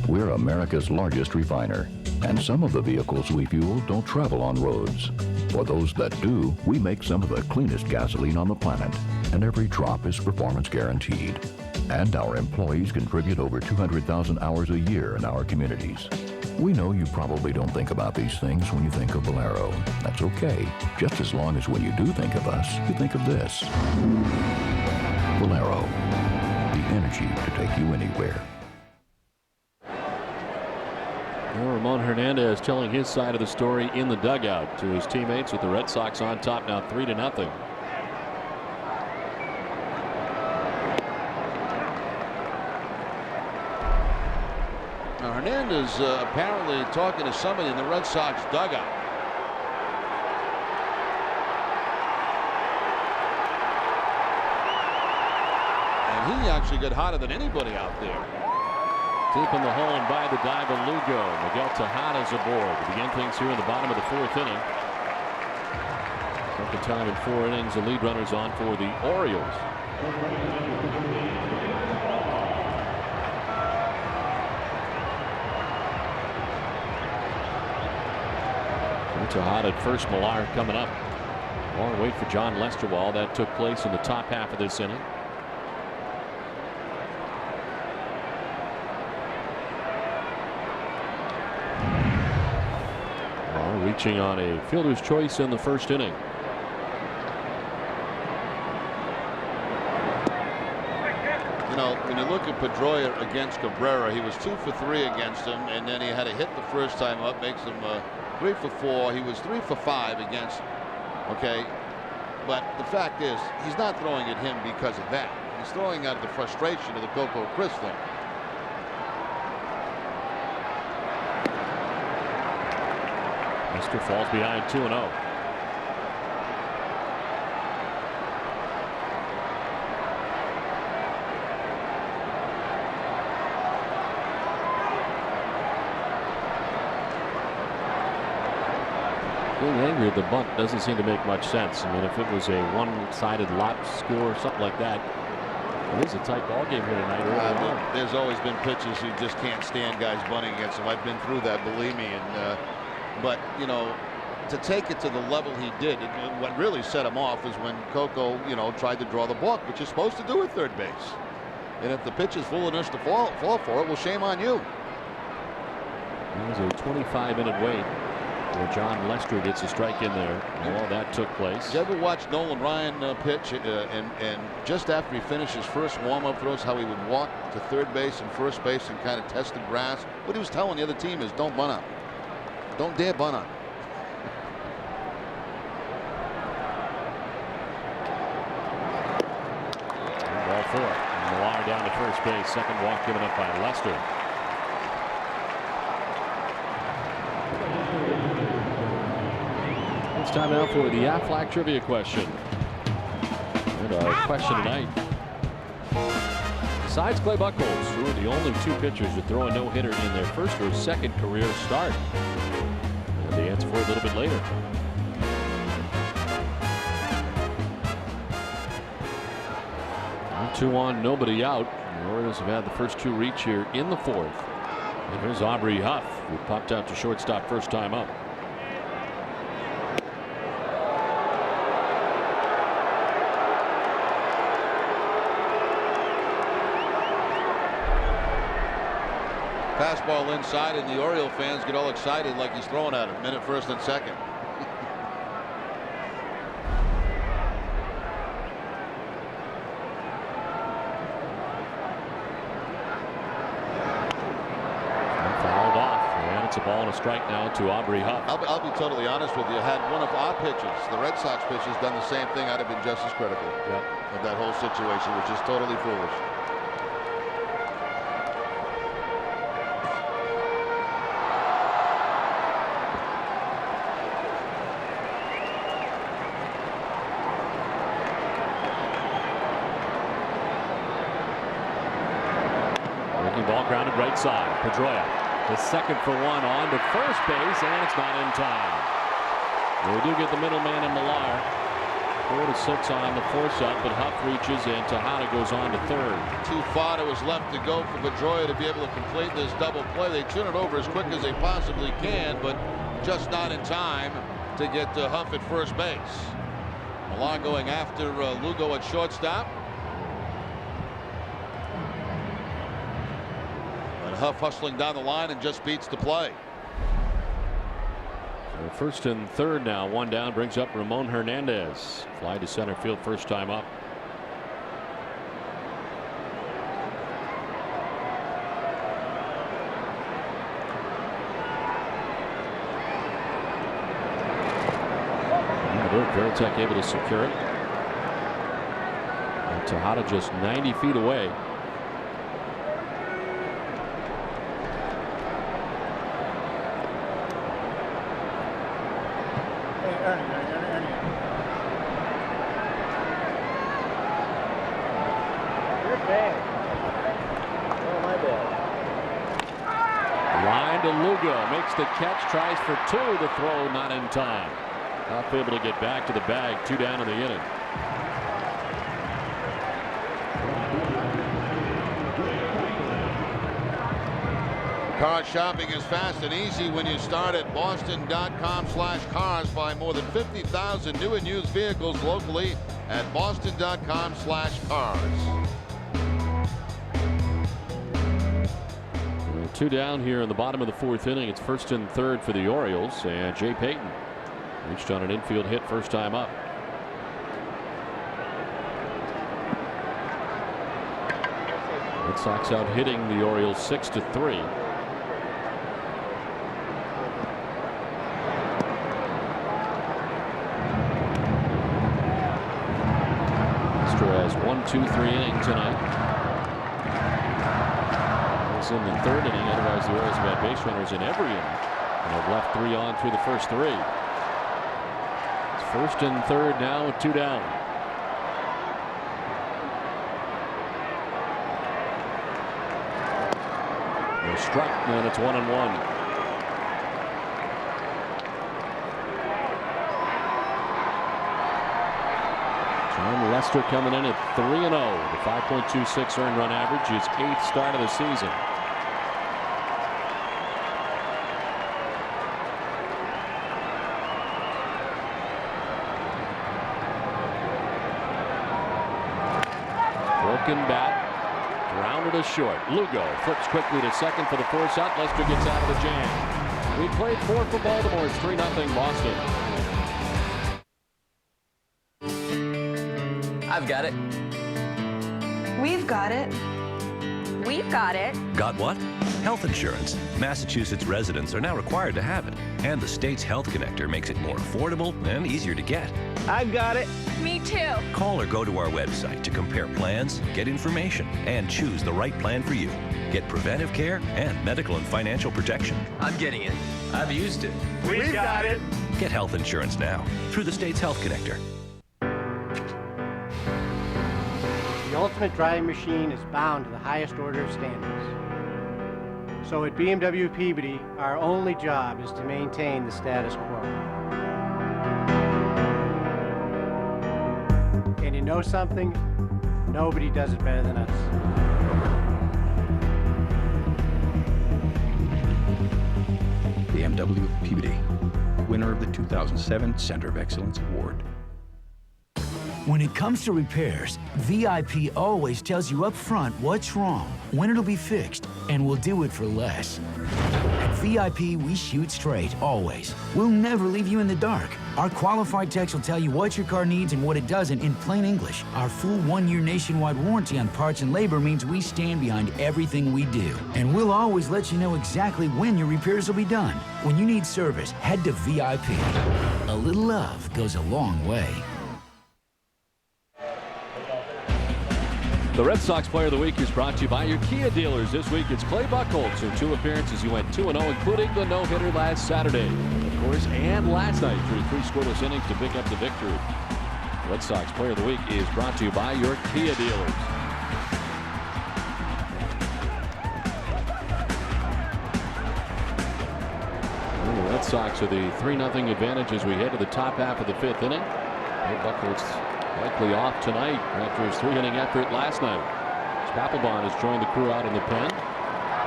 We're America's largest refiner, and some of the vehicles we fuel don't travel on roads. For those that do, we make some of the cleanest gasoline on the planet, and every drop is performance guaranteed. And our employees contribute over 200,000 hours a year in our communities. We know you probably don't think about these things when you think of Valero. That's okay, just as long as when you do think of us, you think of this. Valero, the energy to take you anywhere. Ramon Hernandez telling his side of the story in the dugout to his teammates, with the Red Sox on top now 3-0. Now Hernandez apparently talking to somebody in the Red Sox dugout. And he actually got hotter than anybody out there. Deep in the hole and by the dive of Lugo. Miguel Tejada's aboard to begin things here in the bottom of the 4th inning. Second time in 4 innings, the lead runner's on for the Orioles. Tejada at first, Millar coming up. Long wait for John Lesterwall. That took place in the top half of this inning. Reaching on a fielder's choice in the 1st inning. You know, when you look at Pedroia against Caberra, he was 2 for 3 against him, and then he had a hit the first time up, makes him 3 for 4. He was 3 for 5 against him. Okay, but the fact is, he's not throwing at him because of that. He's throwing out of the frustration of the Coco Chris thing. Lester falls behind 2-0. Being angry at the bunt doesn't seem to make much sense. I mean, if it was a one-sided lop score or something like that, it is a tight ball game here tonight. There's always been pitchers who just can't stand guys bunting against them. I've been through that, believe me. And but you know, to take it to the level he did, what really set him off is when Coco, you know, tried to draw the balk, which you're supposed to do at third base. And if the pitch is foolish to fall for it, well, shame on you. It was a 25-minute wait where John Lester gets a strike in there. All that took place. Did you ever watch Nolan Ryan pitch? And just after he finished his first warm-up throws, how he would walk to third base and first base and kind of test the grass. What he was telling the other team is, don't bunt on. Don't dare bunt on. Ball 4. Millar down to first base. Second walk given up by Lester. It's time now for the Aflac trivia question. And our question tonight. Besides Clay Buchholz, who are the only 2 pitchers to throw a no-hitter in their first or second career start? And the answer for a little bit later. And 2 on, nobody out. The Orioles have had the first 2 reach here in the 4th. And here's Aubrey Huff, who popped out to shortstop first time up. fastball inside, and the Oriole fans get all excited like he's throwing at him. Minute first and second. Fouled off, and it's a ball and a strike now to Aubrey Huff. I'll be totally honest with you. Had one of our pitches, the Red Sox pitches, done the same thing, I'd have been just as critical of that whole situation, which is totally foolish. Ball grounded right side. Pedroia, the second for one on to first base, and it's not in time. We do get the middleman in Millar. 4-6 on the force up, but Huff reaches and Tejada goes on to third. Too far was left to go for Pedroia to be able to complete this double play. They turn it over as quick as they possibly can, but just not in time to get Huff at first base. Millar going after Lugo at shortstop. Huff hustling down the line and just beats the play. So first and third now, one down, brings up Ramon Hernandez. Fly to center field first time up. Veritek able to secure it. And Tejada just 90 feet away. Line to Lugo, makes the catch, tries for two, the throw not in time. Not able to get back to the bag, 2 down in the inning. Car shopping is fast and easy when you start at boston.com/cars. Find more than 50,000 new and used vehicles locally at boston.com/cars. 2 down here in the bottom of the 4th inning. It's first and third for the Orioles, and Jay Payton reached on an infield hit first time up. Red Sox out hitting the Orioles 6-3. Has 1, 2, 3 innings tonight. He's in the 3rd inning. Otherwise, the Orioles have had base runners in every inning and have left 3 on through the first 3. It's first and third now with 2 down. They're struck, and it's 1-1. John Lester coming in at 3-0. The 5.26 earned run average, his 8th start of the season. Broken bat, grounded to short. Lugo flips quickly to second for the force out. Lester gets out of the jam. We played 4 for Baltimore. It's 3-0 Boston. I've got it. We've got it. We've got it. Got what? Health insurance. Massachusetts residents are now required to have it. And the state's Health Connector makes it more affordable and easier to get. I've got it. Me too. Call or go to our website to compare plans, get information, and choose the right plan for you. Get preventive care and medical and financial protection. I'm getting it. I've used it. We've got it. Get health insurance now through the state's Health Connector. The ultimate driving machine is bound to the highest order of standards. So at BMW Peabody, our only job is to maintain the status quo. And you know something? Nobody does it better than us. BMW Peabody, winner of the 2007 Center of Excellence Award. When it comes to repairs, VIP always tells you up front what's wrong, when it'll be fixed, and we'll do it for less. At VIP, we shoot straight, always. We'll never leave you in the dark. Our qualified techs will tell you what your car needs and what it doesn't in plain English. Our full 1-year nationwide warranty on parts and labor means we stand behind everything we do. And we'll always let you know exactly when your repairs will be done. When you need service, head to VIP. A little love goes a long way. The Red Sox Player of the Week is brought to you by your Kia dealers. This week it's Clay Buchholz. In 2 appearances, he went 2-0, including the no-hitter last Saturday, of course, and last night through 3 scoreless innings to pick up the victory. The Red Sox Player of the Week is brought to you by your Kia dealers. And the Red Sox are the 3-0 advantage as we head to the top half of the 5th inning. Clay Buchholz likely off tonight after his 3-inning effort last night. Papelbon has joined the crew out in the pen.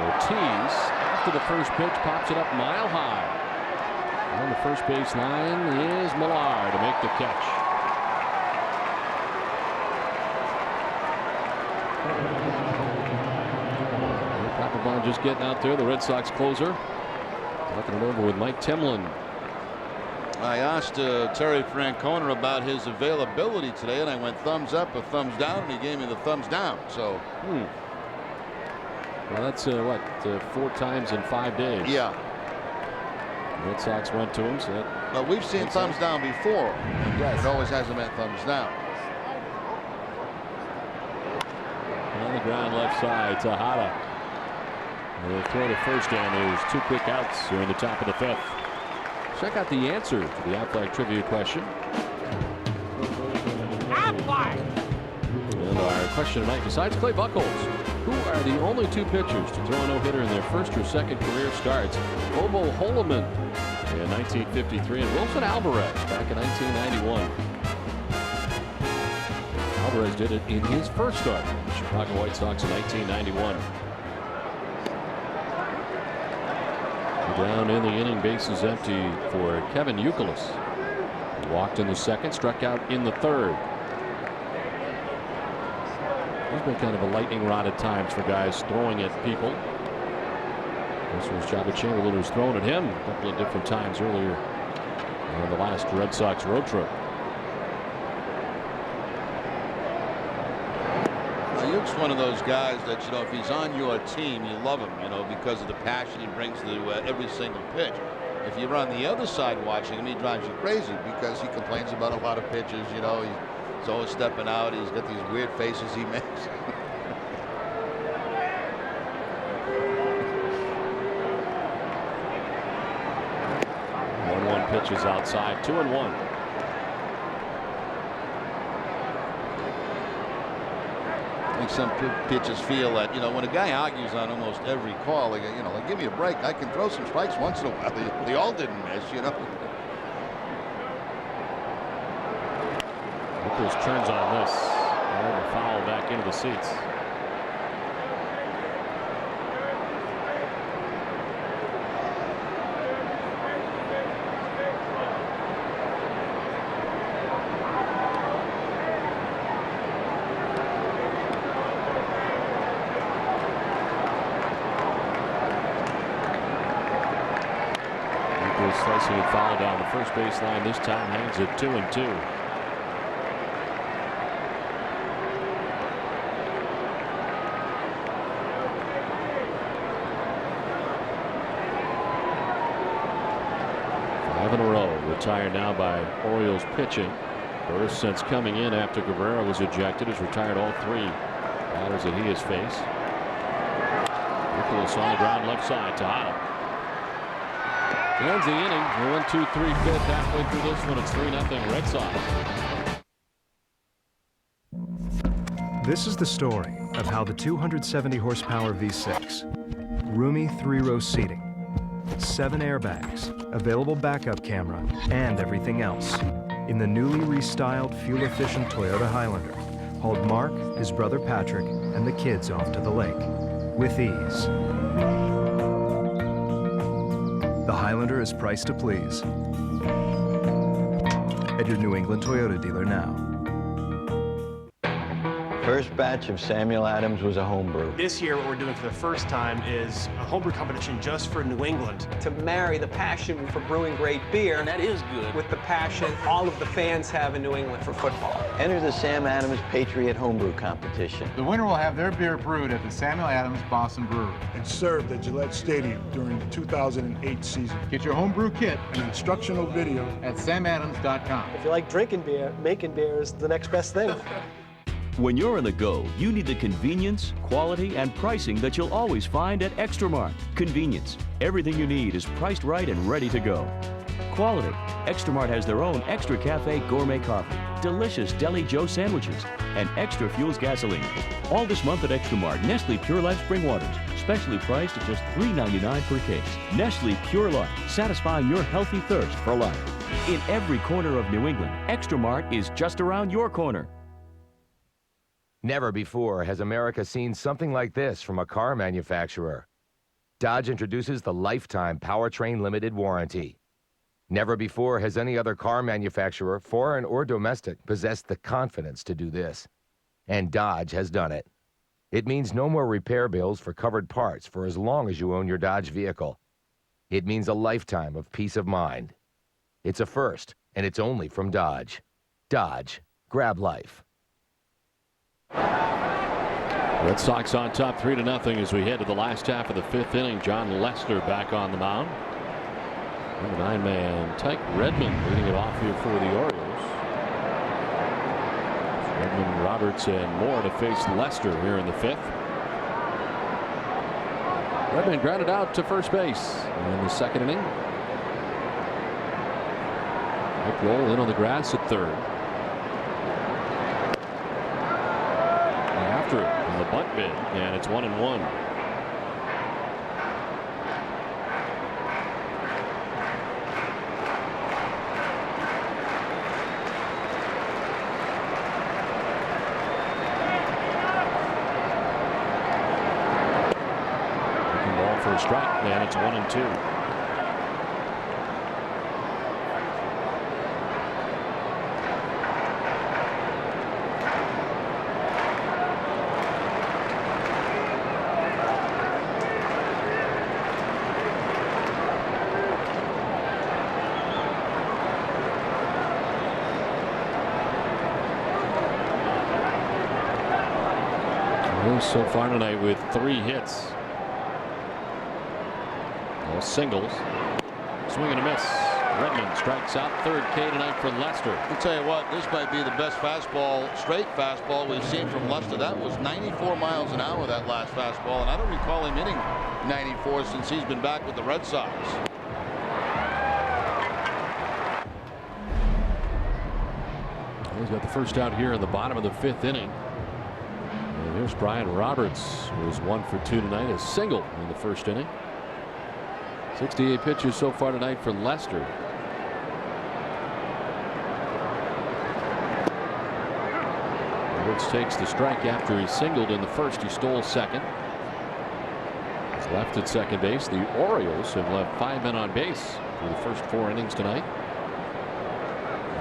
Ortiz, after the first pitch, pops it up mile high. On the first base line is Millar to make the catch. Papelbon just getting out there, the Red Sox closer. Talking it over with Mike Temlin. I asked Terry Francona about his availability today, and I went thumbs up or thumbs down, and he gave me the thumbs down. So, well, that's 4 times in 5 days. Yeah. The Red Sox went to him. So but we've seen thumbs down before. Yes. It always hasn't meant thumbs down. On the ground left side, Tejada. They'll throw the first, and there's 2 quick outs here in the top of the 5th. Check out the answer to the Aflac trivia question. Aflac! And our question tonight, besides Clay Buchholz, who are the only 2 pitchers to throw a no-hitter in their first or second career starts? Bobo Holloman in 1953 and Wilson Alvarez back in 1991. Alvarez did it in his first start with the Chicago White Sox in 1991. Down in the inning, bases empty for Kevin Youkilis. He walked in the second, struck out in the third. He's been kind of a lightning rod at times for guys throwing at people. This was Jabba Chamberlain who's thrown at him a couple of different times earlier on the last Red Sox road trip. Luke's one of those guys that, you know, if he's on your team, you love him, you know, because of the passion he brings to every single pitch. If you're on the other side watching him, he drives you crazy because he complains about a lot of pitches, you know, he's always stepping out, he's got these weird faces he makes. 1-1 pitches outside, 2-1. I think some pitchers feel that, you know, when a guy argues on almost every call, like, you know, like, give me a break. I can throw some strikes once in a while. They all didn't miss, you know. Nichols turns on this. And a foul back into the seats. Slicing a foul down the first baseline. This time hangs it 2-2. Five in a row. Retired now by Orioles pitching. First since coming in after Caberra was ejected. Has retired all 3 batters that he has faced. Nicholas on the ground left side. Tejada. Ends the inning. 1-2-3 fifth. Halfway through this one, it's 3-0 Red Sox. This is the story of how the 270 horsepower V6, roomy 3-row seating, 7 airbags, available backup camera, and everything else in the newly restyled fuel-efficient Toyota Highlander hauled Mark, his brother Patrick, and the kids off to the lake with ease. The Highlander is priced to please at your New England Toyota dealer now. First batch of Samuel Adams was a homebrew. This year, what we're doing for the first time is a homebrew competition just for New England. To marry the passion for brewing great beer, and that is good, with the passion all of the fans have in New England for football. Enter the Sam Adams Patriot Homebrew Competition. The winner will have their beer brewed at the Samuel Adams Boston Brewery and served at Gillette Stadium during the 2008 season. Get your homebrew kit and instructional video at samadams.com. If you like drinking beer, making beer is the next best thing. When you're on the go, you need the convenience, quality, and pricing that you'll always find at Extra Mart. Convenience. Everything you need is priced right and ready to go. Quality. Extra Mart has their own Extra Cafe gourmet coffee, delicious Deli Joe sandwiches, and Extra Fuels gasoline. All this month at Extra Mart, Nestle Pure Life Spring Waters, specially priced at just $3.99 per case. Nestle Pure Life, satisfying your healthy thirst for life. In every corner of New England, Extra Mart is just around your corner. Never before has America seen something like this from a car manufacturer. Dodge introduces the Lifetime Powertrain Limited Warranty. Never before has any other car manufacturer, foreign or domestic, possessed the confidence to do this. And Dodge has done it. It means no more repair bills for covered parts for as long as you own your Dodge vehicle. It means a lifetime of peace of mind. It's a first, and it's only from Dodge. Dodge. Grab life. Red Sox on top 3-0 as we head to the last half of the 5th inning. John Lester back on the mound. And the 9-man Tyke Redmond leading it off here for the Orioles. Redmond, Roberts, and Moore to face Lester here in the 5th. Redmond grounded out to first base in the 2nd inning. Tyke roll in on the grass at 3rd. After it in the bunt bid, and it's 1-1. Ball for a strike, and it's 1-2. So far tonight with 3 hits. All singles. Swing and a miss. Redmond strikes out 3rd K tonight for Lester. I'll tell you what, this might be the best fastball, straight fastball we've seen from Lester. That was 94 miles an hour, that last fastball, and I don't recall him hitting 94 since he's been back with the Red Sox. He's got the first out here in the bottom of the 5th inning. And here's Brian Roberts, who was 1 for 2 tonight, a single in the 1st inning. 68 pitches so far tonight for Lester. Roberts takes the strike after he singled in the 1st. He stole 2nd. He's left at 2nd base. The Orioles have left 5 men on base for the first 4 innings tonight.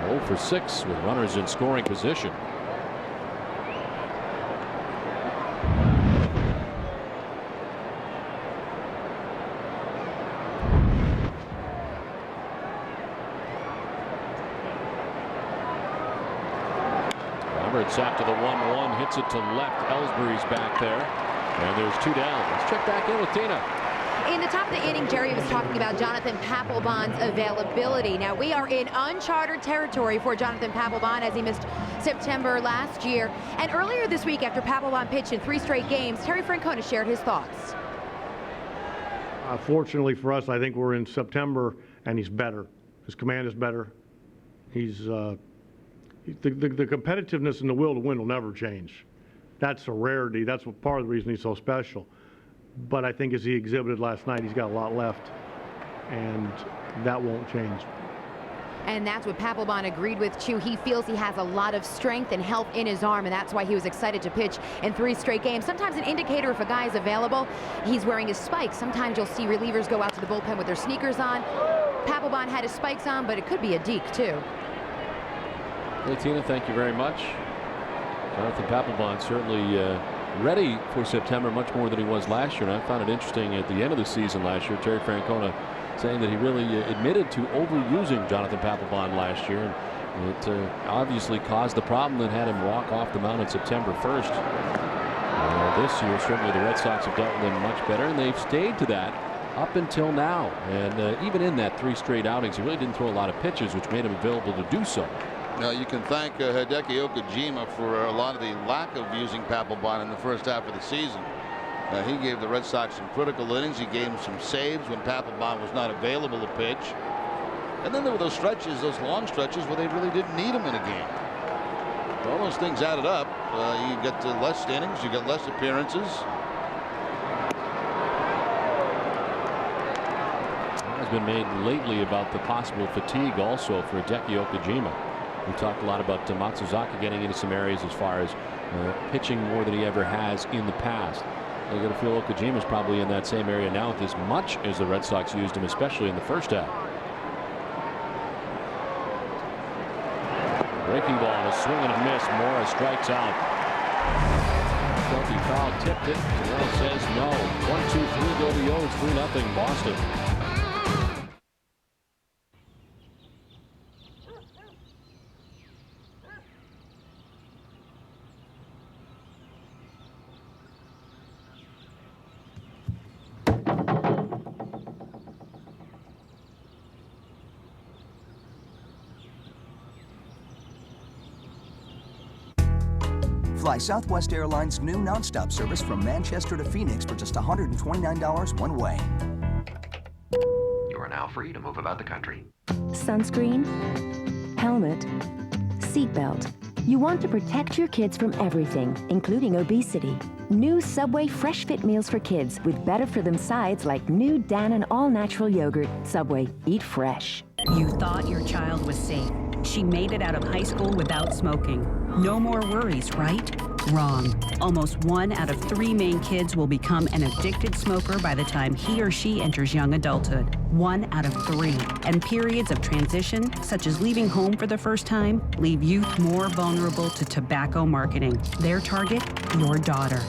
0 for 6 with runners in scoring position. Roberts after the 1-1 hits it to left. Ellsbury's back there, and there's 2 down. Let's check back in with Tina. In the top of the inning, Jerry was talking about Jonathan Papelbon's availability. Now, we are in uncharted territory for Jonathan Papelbon as he missed September last year. And earlier this week, after Papelbon pitched in 3 straight games, Terry Francona shared his thoughts. Fortunately for us, I think we're in September, and he's better. His command is better. He's the competitiveness and the will to win will never change. That's a rarity. That's what part of the reason he's so special. But I think as he exhibited last night, he's got a lot left, and that won't change. And that's what Papelbon agreed with, too. He feels he has a lot of strength and health in his arm, and that's why he was excited to pitch in 3 straight games. Sometimes an indicator if a guy is available, he's wearing his spikes. Sometimes you'll see relievers go out to the bullpen with their sneakers on. Papelbon had his spikes on, but it could be a deke, too. Hey, Tina, thank you very much. Jonathan Papelbon certainly ready for September much more than he was last year. And I found it interesting at the end of the season last year, Terry Francona saying that he really admitted to overusing Jonathan Papelbon last year. And it obviously caused the problem that had him walk off the mound on September 1st. This year, certainly the Red Sox have dealt with him much better, and they've stayed to that up until now. And even in that 3 straight outings, he really didn't throw a lot of pitches, which made him available to do so. Now you can thank Hideki Okajima for a lot of the lack of using Papelbon in the first half of the season. He gave the Red Sox some critical innings. He gave them some saves when Papelbon was not available to pitch. And then there were those stretches, those long stretches, where they really didn't need him in a game. All those things added up. You get less innings, you get less appearances. Has been made lately about the possible fatigue also for Hideki Okajima. We talked a lot about Matsuzaka getting into some areas as far as pitching more than he ever has in the past. I got to feel Okajima's probably in that same area now with as much as the Red Sox used him, especially in the first half. Breaking ball and a swing and a miss. Mora strikes out. Shelby foul tipped it. Terrell says no. 1-2-3 go to the O's. 3-0 Boston. Fly Southwest Airlines' new nonstop service from Manchester to Phoenix for just $129 one way. You are now free to move about the country. Sunscreen, helmet, seatbelt. You want to protect your kids from everything, including obesity. New Subway Fresh Fit meals for kids with better-for-them sides like new Dannon all-natural yogurt. Subway, eat fresh. You thought your child was safe. She made it out of high school without smoking. No more worries, right? Wrong. Almost 1 out of 3 Maine kids will become an addicted smoker by the time he or she enters young adulthood. 1 out of 3. And periods of transition, such as leaving home for the first time, leave youth more vulnerable to tobacco marketing. Their target? Your daughter.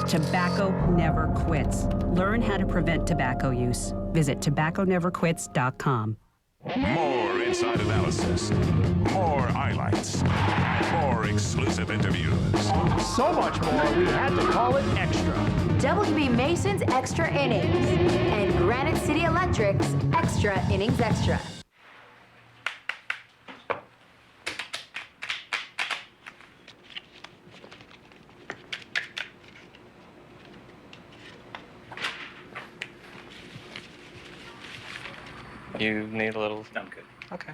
Tobacco never quits. Learn how to prevent tobacco use. Visit tobacconeverquits.com. More inside analysis, more highlights, more exclusive interviews. So much more, we had to call it extra. WB Mason's Extra Innings and Granite City Electric's Extra Innings Extra. You need a little... I'm good. Okay.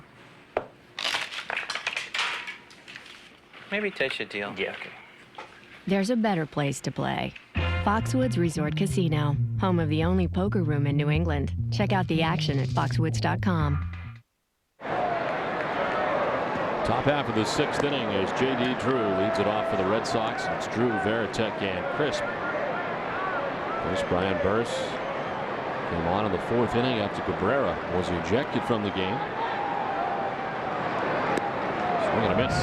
Maybe taste your deal. Yeah, okay. There's a better place to play. Foxwoods Resort Casino, home of the only poker room in New England. Check out the action at foxwoods.com. Top half of the 6th inning as J.D. Drew leads it off for the Red Sox. It's Drew, Varitek, and Crisp. First, Brian Burse came on in the 4th inning after Caberra was ejected from the game. Swing and a miss.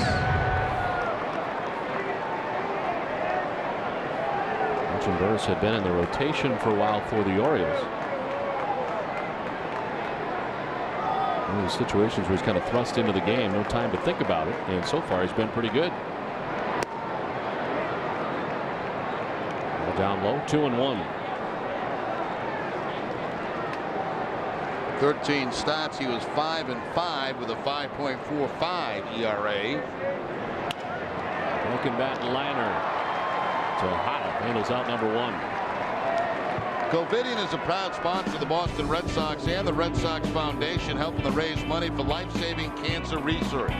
Mentioned Burse had been in the rotation for a while for the Orioles. One of these situations where he's kind of thrust into the game, no time to think about it, and so far he's been pretty good. Down low, 2-1. 13 starts. He was 5-5 with a 5.45 ERA. Broken bat liner to Howe. Handles out number 1. Covidien is a proud sponsor of the Boston Red Sox and the Red Sox Foundation, helping to raise money for life-saving cancer research.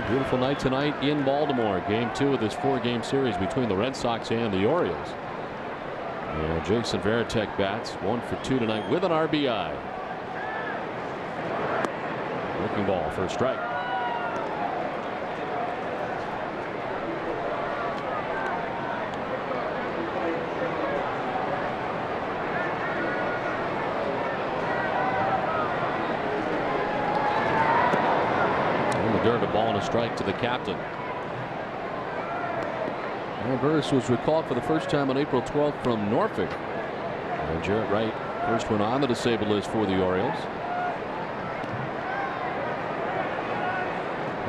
Beautiful night tonight in Baltimore. Game 2 of this 4-game series between the Red Sox and the Orioles. And Jason Varitek bats 1 for 2 tonight with an RBI. Looking ball for a strike. a strike to the captain. And Burris was recalled for the first time on April 12th from Norfolk. And Jarrett Wright, first one on the disabled list for the Orioles.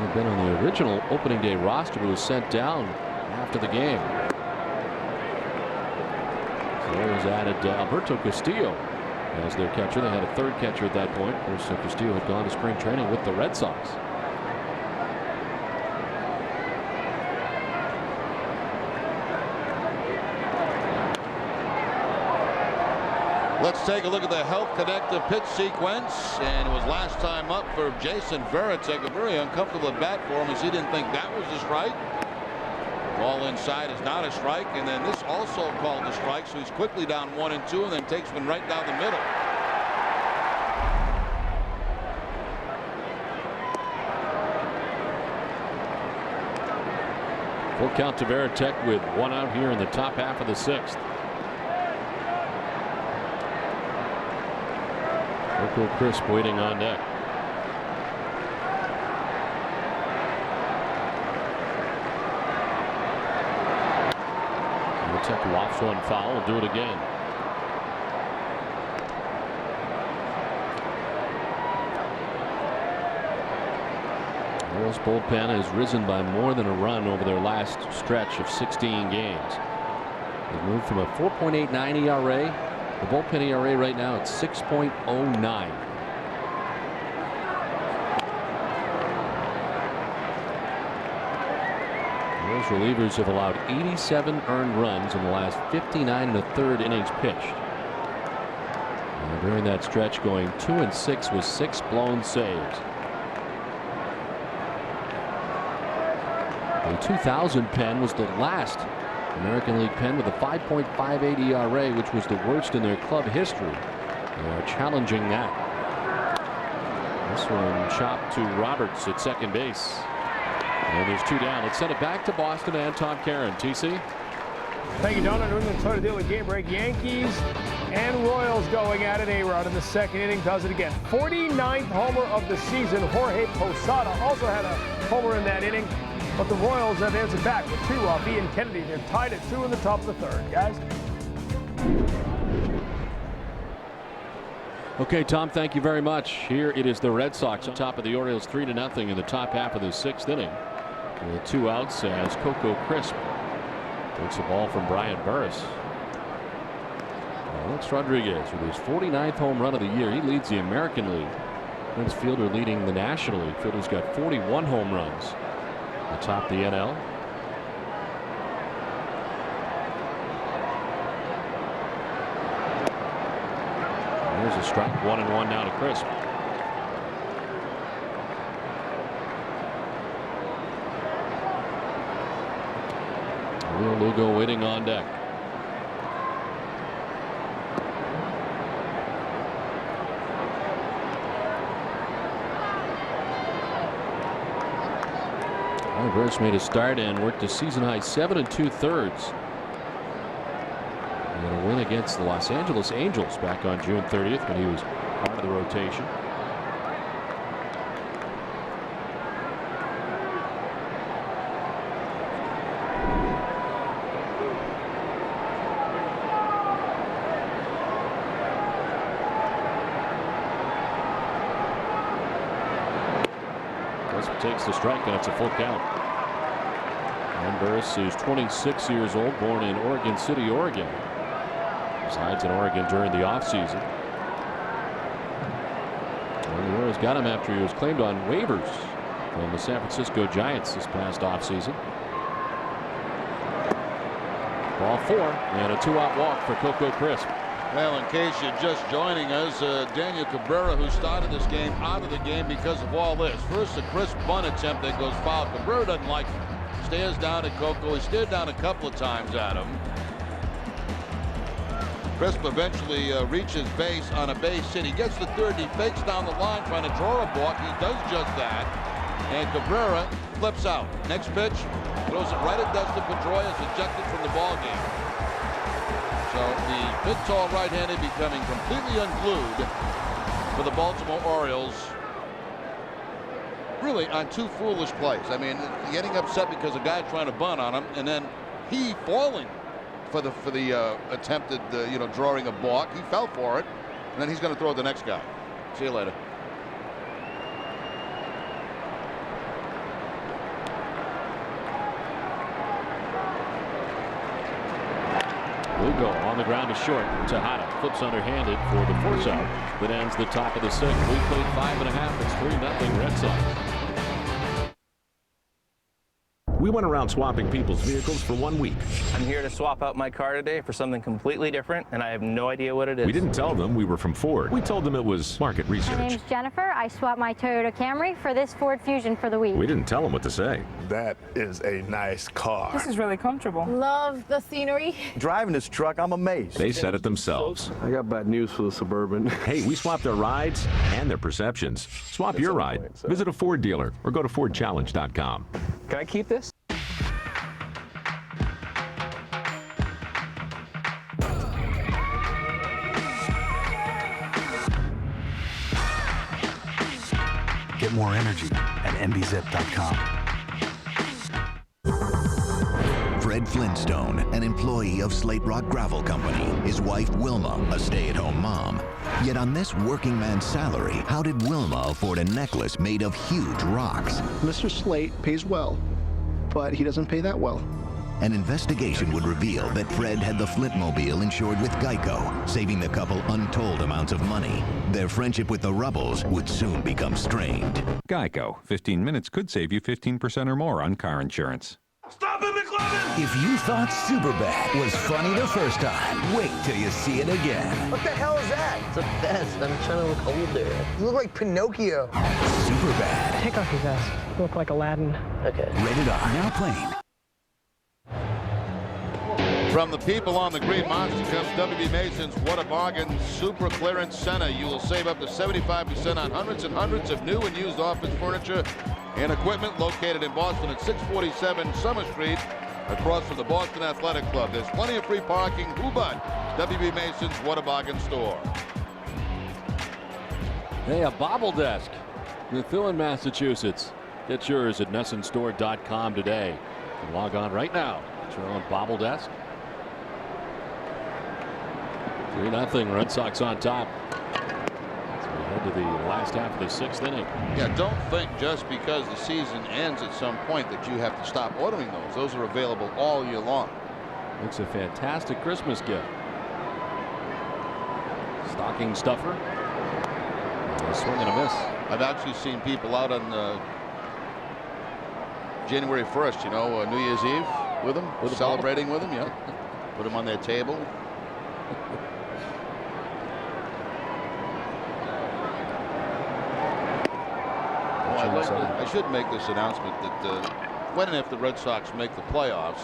He'd been on the original opening day roster, but was sent down after the game. So the Orioles added Alberto Castillo as their catcher. They had a third catcher at that point. Of course, Castillo had gone to spring training with the Red Sox. Let's take a look at the Health Connective pitch sequence, and it was last time up for Jason Varitek. A very uncomfortable at bat for him as he didn't think that was a strike. Ball inside is not a strike, and then this also called a strike, so he's quickly down 1-2 and then takes one right down the middle. Full count to Varitek with one out here in the top half of the sixth. Coco Crisp waiting on deck. Varitek lofts one foul. Will do it again. The Orioles bullpen has risen by more than a run over their last stretch of 16 games. They've moved from a 4.89 ERA. The bullpen ERA right now at 6.09. Those relievers have allowed 87 earned runs in the last 59 1/3 innings pitched. And during that stretch, going 2-6 with 6 blown saves. The 2000 pen was the last American League pen with a 5.58 ERA, which was the worst in their club history. They are challenging that. This one chopped to Roberts at second base. And there's 2 down. Let's send it back to Boston and Tom Caron. TC. Thank you, Don. New England trying to deal with game break. Yankees and Royals going at it. A-Rod in the second inning does it again. 49th homer of the season. Jorge Posada also had a homer in that inning. But the Royals have answered back with 2 off Ian Kennedy. They're tied at 2 in the top of the third, guys. Okay, Tom, thank you very much. Here it is the Red Sox on top of the Orioles 3-0 in the top half of the 6th inning. With 2 outs as Coco Crisp takes the ball from Brian Burris. Alex Rodriguez with his 49th home run of the year. He leads the American League. Prince Fielder leading the National League. Fielder's got 41 home runs. Atop the NL. There's a strike. 1-1 now to Crisp. Will Lugo waiting on deck. Burris made a start and worked a season high 7 2/3. And a win against the Los Angeles Angels back on June 30th when he was part of the rotation. Crisp takes the strike and it's a full count. And Burris is 26 years old, born in Oregon City, Oregon. Resides in Oregon during the offseason. And the Orioles got him after he was claimed on waivers from the San Francisco Giants this past offseason. Ball 4 and a 2-out walk for Coco Crisp. Well, in case you're just joining us, Daniel Caberra, who started this game, out of the game because of all this. First, a crisp bunt attempt that goes foul. Caberra doesn't like it. Stares down at Coco. He stared down a couple of times at him. Crisp eventually reaches base on a base hit. He gets to third. He fakes down the line trying to draw a walk. He does just that. And Cabrera flips out. Next pitch, throws it right at Dustin Pedroia, is ejected from the ball game. So the big, tall right-handed becoming completely unglued for the Baltimore Orioles. really on two foolish plays. I mean, getting upset because a guy trying to bunt on him, and then he falling for the attempted drawing a balk. He fell for it, and then he's going to throw it the next guy. See you later. Lugo on the ground to short. Tejada flips underhanded for the force out that ends the top of the 6th. We played 5.5. It's 3-0 Red Sox. We went around swapping people's vehicles for 1 week. I'm here to swap out my car today for something completely different, and I have no idea what it is. We didn't tell them we were from Ford. We told them it was market research. My name's Jennifer. I swapped my Toyota Camry for this Ford Fusion for the week. We didn't tell them what to say. That is a nice car. This is really comfortable. Love the scenery. Driving this truck, I'm amazed. They said it themselves. I got bad news for the Suburban. Hey, we swapped their rides and their perceptions. Swap your ride. Visit a Ford dealer or go to FordChallenge.com. Can I keep this? Get more energy at MBZip.com. Fred Flintstone, an employee of Slate Rock Gravel Company. His wife, Wilma, a stay-at-home mom. Yet on this working man's salary, how did Wilma afford a necklace made of huge rocks? Mr. Slate pays well, but he doesn't pay that well. An investigation would reveal that Fred had the Flintmobile insured with Geico, saving the couple untold amounts of money. Their friendship with the Rubbles would soon become strained. Geico. 15 minutes could save you 15% or more on car insurance. Stop it, McLovin! If you thought Superbad was funny the first time, wait till you see it again. What the hell is that? It's a vest. I'm trying to look older. You look like Pinocchio. Superbad. Take off your vest. You look like Aladdin. Okay. Rated R. Now playing. From the people on the Green Monster comes W.B. Mason's What a Bargain Super Clearance Center. You will save up to 75% on hundreds and hundreds of new and used office furniture and equipment located in Boston at 647 Summer Street across from the Boston Athletic Club. There's plenty of free parking. Who but W.B. Mason's What a Bargain store. Hey, a bobble desk. Methuen, Massachusetts. Get yours at nessonstore.com today. You can log on right now. Get your own bobble desk. 3-0 Red Sox on top. So we head to the last half of the 6th inning. Yeah, don't think just because the season ends at some point that you have to stop ordering those. Those are available all year long. Looks a fantastic Christmas gift. Stocking stuffer. A swing and a miss. I've actually seen people out on January 1st, New Year's Eve with them, celebrating with them. Yeah, put them on their table. I should make this announcement that when and if the Red Sox make the playoffs,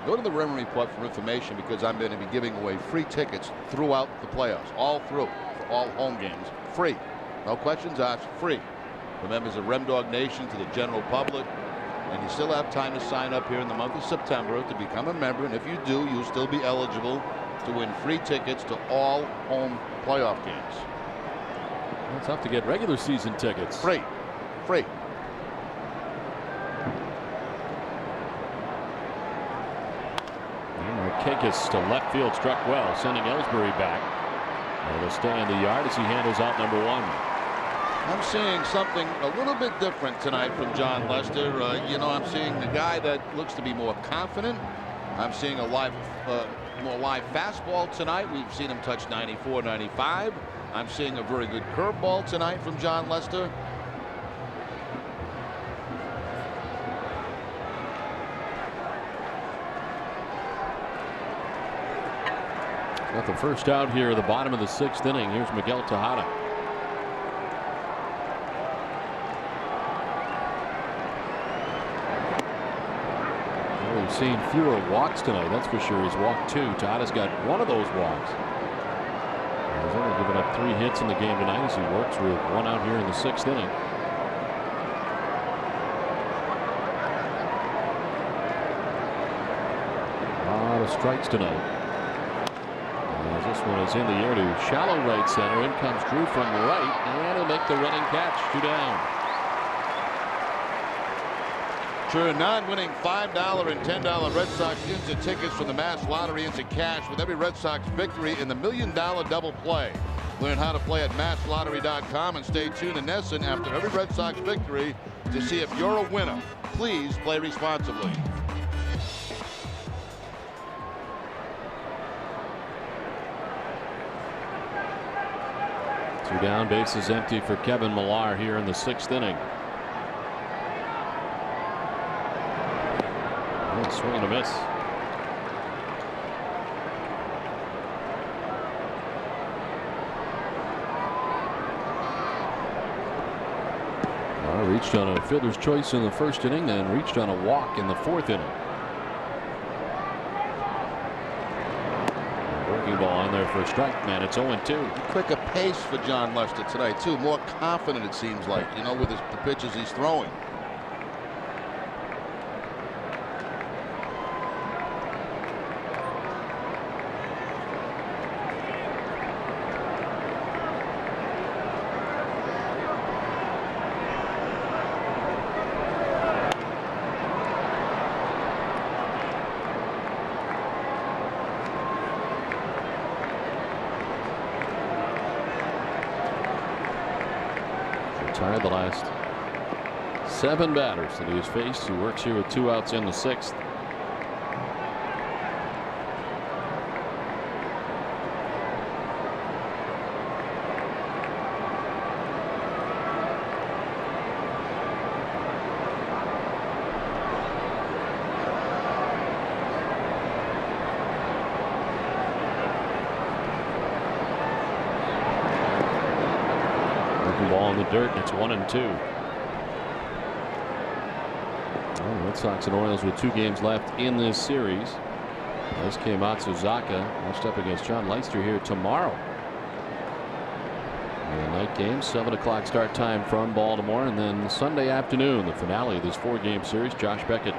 go to the Rim Report for information, because I'm going to be giving away free tickets throughout the playoffs, all through, for all home games, free. No questions asked, free. For members of Rem Dog Nation, to the general public. And you still have time to sign up here in the month of September to become a member. And if you do, you'll still be eligible to win free tickets to all home playoff games. Well, it's tough to get regular season tickets. Free. Free. Markakis to left field, struck well, sending Ellsbury back. And it'll stay in the yard as he handles out number 1. I'm seeing something a little bit different tonight from John Lester. I'm seeing a guy that looks to be more confident. I'm seeing a more live fastball tonight. We've seen him touch 94, 95. I'm seeing a very good curveball tonight from John Lester. Got the first out here at the bottom of the 6th inning. Here's Miguel Tejada. Well, we've seen fewer walks tonight, that's for sure. He's walked 2. Tejada's got one of those walks. He's only given up 3 hits in the game tonight as he works with 1 out here in the 6th inning. A lot of strikes tonight. This one is in the air to shallow right center. In comes Drew from right, and he'll make the running catch. 2 down. True, non-winning $5 and $10 Red Sox instant tickets from the Mass Lottery into cash with every Red Sox victory in the $1 Million Double Play. Learn how to play at MassLottery.com and stay tuned to Nesson after every Red Sox victory to see if you're a winner. Please play responsibly. Two down, bases empty for Kevin Millar here in the 6th inning. Oh, swing and a miss. Millar reached on a fielder's choice in the 1st inning, then reached on a walk in the 4th inning. Ball in there for a strike, man. It's 0-2. Quicker pace for John Lester tonight, too. More confident, it seems like, you know, with the pitches he's throwing. Retired the last 7 batters that he has faced. He works here with 2 outs in the 6th. Ball in the dirt, and it's 1-2. Well, Red Sox and Orioles with 2 games left in this series. Daisuke Matsuzaka matched up against John Leicester here tomorrow. The night game, 7 o'clock start time from Baltimore, and then Sunday afternoon, the finale of this 4-game series, Josh Beckett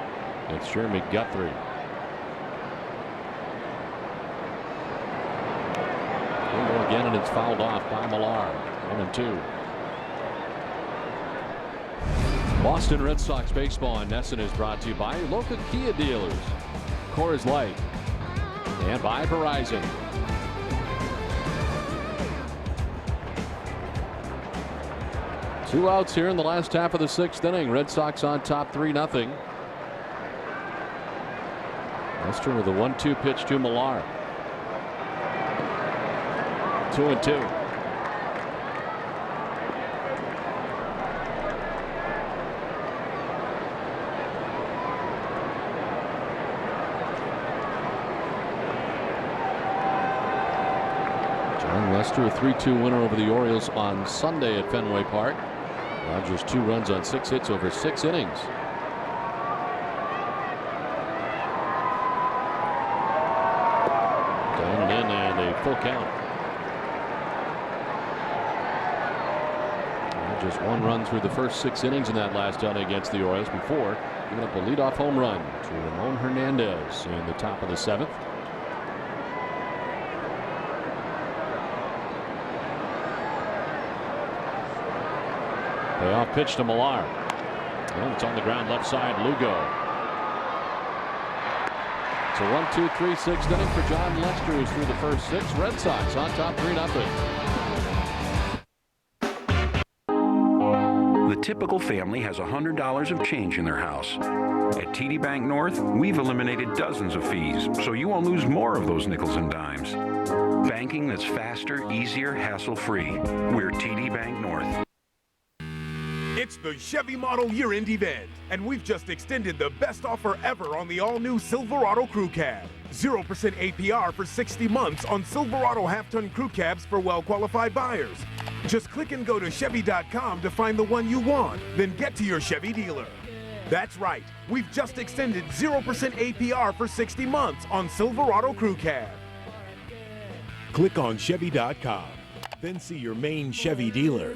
against Jeremy Guthrie. Again, and it's fouled off by Millar. 1-2. Boston Red Sox baseball on Nesson is brought to you by your local Kia dealers, Coors Light, and by Verizon. Two outs here in the last half of the 6th inning. Red Sox on top 3-0. Lester with a 1-2 pitch to Millar. 2-2. Lester, a 3-2 winner over the Orioles on Sunday at Fenway Park. Rogers 2 runs on 6 hits over 6 innings. Down and in, and a full count. Just 1 run through the first 6 innings in that last outing against the Orioles before giving up a leadoff home run to Ramon Hernandez in the top of the 7th. Payoff pitch to Millar. And it's on the ground left side. Lugo. It's a 1-2-3 6th inning for John Lester, who's through the first 6. Red Sox on top 3-0. The typical family has $100 of change in their house. At TD Bank North, we've eliminated dozens of fees, so you won't lose more of those nickels and dimes. Banking that's faster, easier, hassle-free. We're TD Bank North. It's the Chevy Model Year-End event, and we've just extended the best offer ever on the all-new Silverado Crew Cab. 0% APR for 60 months on Silverado half-ton crew cabs for well-qualified buyers. Just click and go to Chevy.com to find the one you want, then get to your Chevy dealer. That's right, we've just extended 0% APR for 60 months on Silverado Crew Cab. Click on Chevy.com, then see your main Chevy dealer.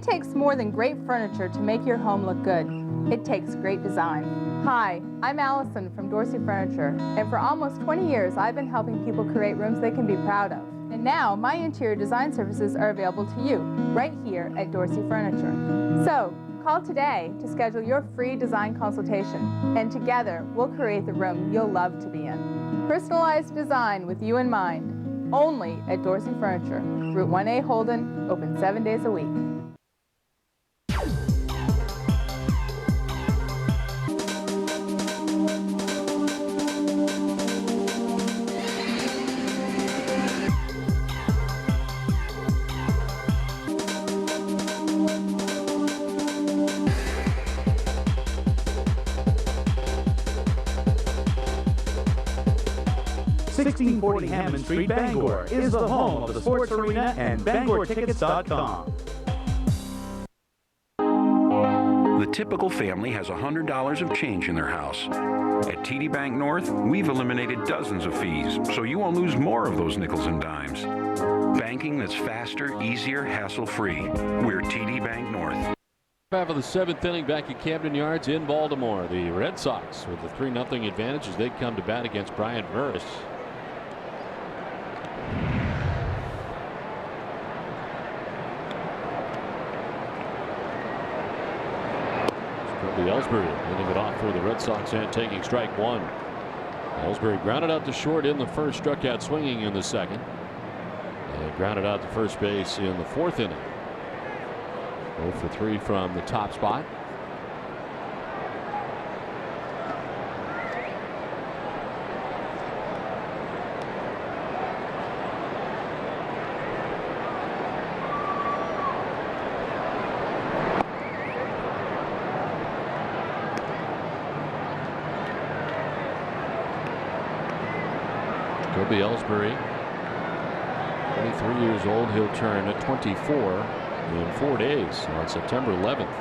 It takes more than great furniture to make your home look good. It takes great design. Hi, I'm Allison from Dorsey Furniture, and for almost 20 years I've been helping people create rooms they can be proud of. And now my interior design services are available to you right here at Dorsey Furniture. So Call today to schedule your free design consultation, and together we'll create the room you'll love to be in. Personalized design with you in mind, only at Dorsey Furniture, Route 1A Holden, open 7 days a week. (1640) Hammond Street, Bangor is the home of the sports arena and BangorTickets.com. The typical family has $100 of change in their house. At TD Bank North, we've eliminated dozens of fees, so you won't lose more of those nickels and dimes. Banking that's faster, easier, hassle-free. We're TD Bank North. Half of the 7th inning back at Camden Yards in Baltimore. The Red Sox with the 3-0 advantage as they come to bat against Brian Burris. Ellsbury hitting it off for the Red Sox and taking strike one. Ellsbury grounded out to short in the first, struck out swinging in the second, and grounded out to first base in the 4th inning. 0 for 3 from the top spot. Ellsbury, 23 years old. He'll turn 24 in 4 days on September 11th.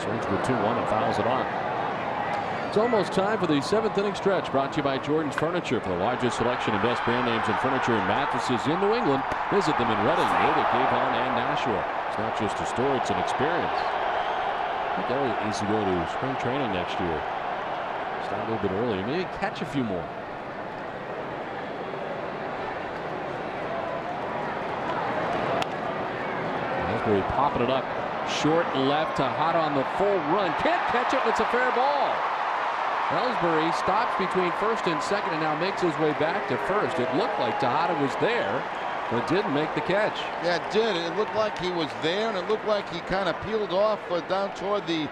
Swings with 2-1 and fouls it off. It's almost time for the 7th inning stretch, brought to you by Jordan's Furniture. For the largest selection and best brand names in furniture and mattresses in New England, visit them in Reading, Natick, Avon, and Nashua. It's not just a store, it's an experience. I think Elliott needs to go to spring training next year. Start a little bit early, maybe catch a few more. Ellsbury popping it up short left to Hot on the full run. Can't catch it. It's a fair ball. Ellsbury stops between first and second and now makes his way back to first. It looked like Tejada was there, but didn't make the catch. Yeah, it did. It looked like he was there, and it looked like he kind of peeled off down toward the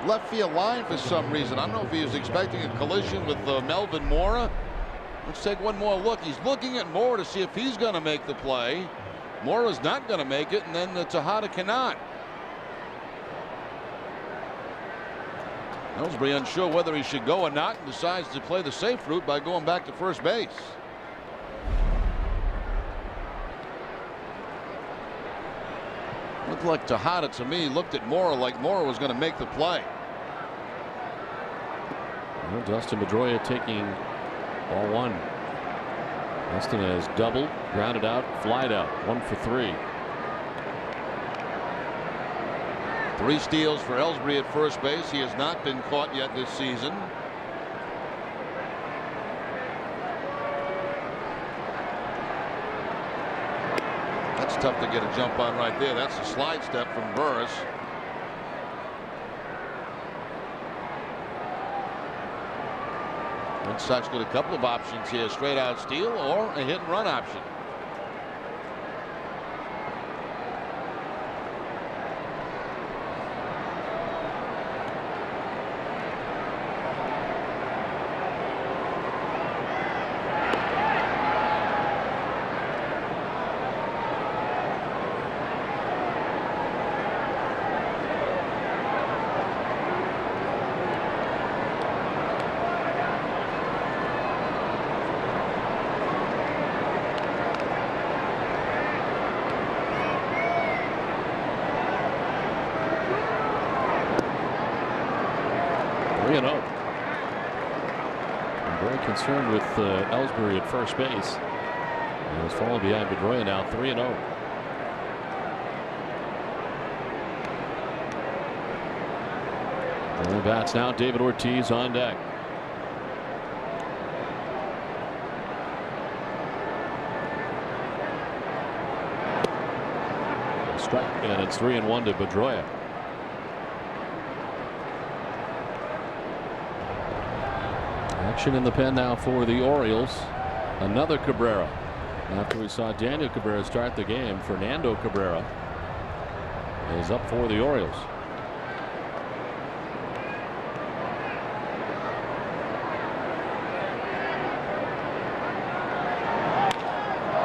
left field line for some reason. I don't know if he was expecting a collision with Melvin Mora. Let's take one more look. He's looking at Mora to see if he's going to make the play. Mora's not going to make it, and then Tejada cannot. Ellsbury unsure whether he should go or not, and decides to play the safe route by going back to first base. Looked like Tejada to me looked at Mora like Mora was going to make the play. Well, Dustin Pedroia taking ball one. Dustin has doubled, grounded out, flied out, 1 for 3. 3 steals for Ellsbury at first base. He has not been caught yet this season. That's tough to get a jump on right there. That's a slide step from Burris. Red Sox got a couple of options here: straight out steal or a hit and run option. Concerned with Ellsbury at first base. He was falling behind Pedroia now, 3-0. And the bats now, David Ortiz on deck. strike, and it's 3-1 to Pedroia. Action in the pen now for the Orioles. Another Caberra. After we saw Daniel Caberra start the game, Fernando Caberra is up for the Orioles.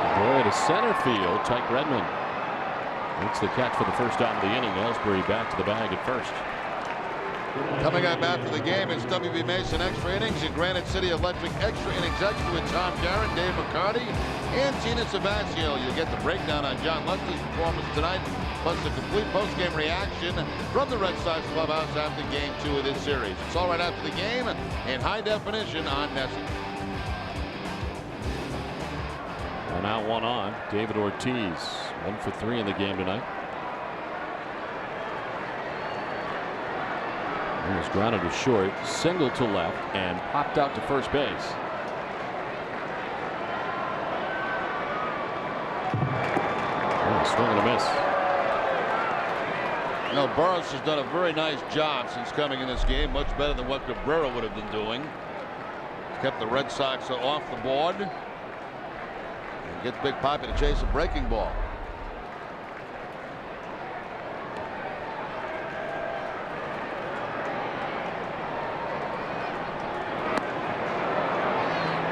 Pedroia to center field. Tyke Redmond makes the catch for the first out of the inning. Ellsbury back to the bag at first. Coming up after the game, it's WB Mason Extra Innings and Granite City Electric Extra Innings Extra with Tom Garrett, Dave McCarty, and Tina Sabacio. You'll get the breakdown on John Leslie's performance tonight, plus the complete post-game reaction from the Red Sox clubhouse after Game 2 of this series. It's all right after the game in high definition on Nessie. And now one on. David Ortiz, 1 for 3 in the game tonight. He was grounded to short, single to left, and popped out to first base. Swing and a miss. You know, Burris has done a very nice job since coming in this game, much better than what Cabrera would have been doing. He's kept the Red Sox off the board and gets Big Poppy to chase a breaking ball.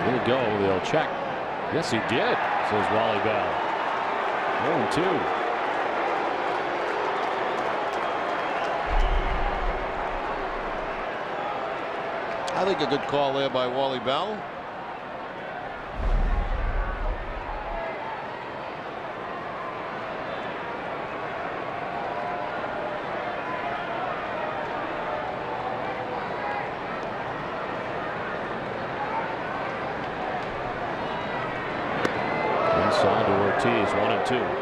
Will he go? They'll check. Yes, he did, says Wally Bell. 0-2. I think a good call there by Wally Bell. Inside to Ortiz, 1-2.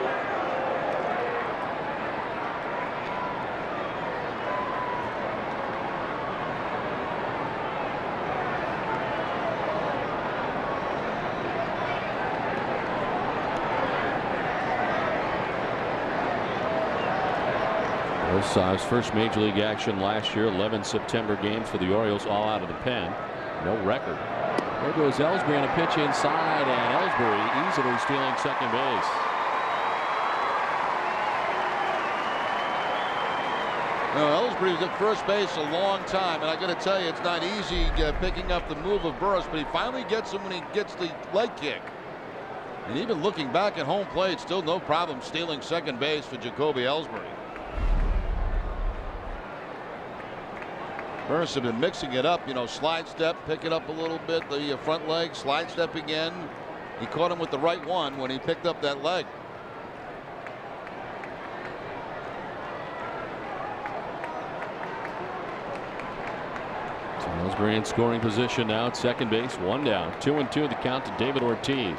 His first major league action last year, 11 September games for the Orioles, all out of the pen. No record. There goes Ellsbury on a pitch inside, and Ellsbury easily stealing second base. Now, Ellsbury was at first base a long time, and I got to tell you, it's not easy picking up the move of Burris, but he finally gets him when he gets the leg kick. And even looking back at home plate, still no problem stealing second base for Jacoby Ellsbury. Burris have been mixing it up, you know, slide step, pick it up a little bit, the front leg, slide step again. He caught him with the right one when he picked up that leg. So Ellsbury in scoring position now at second base, one down, 2-2 the count to David Ortiz.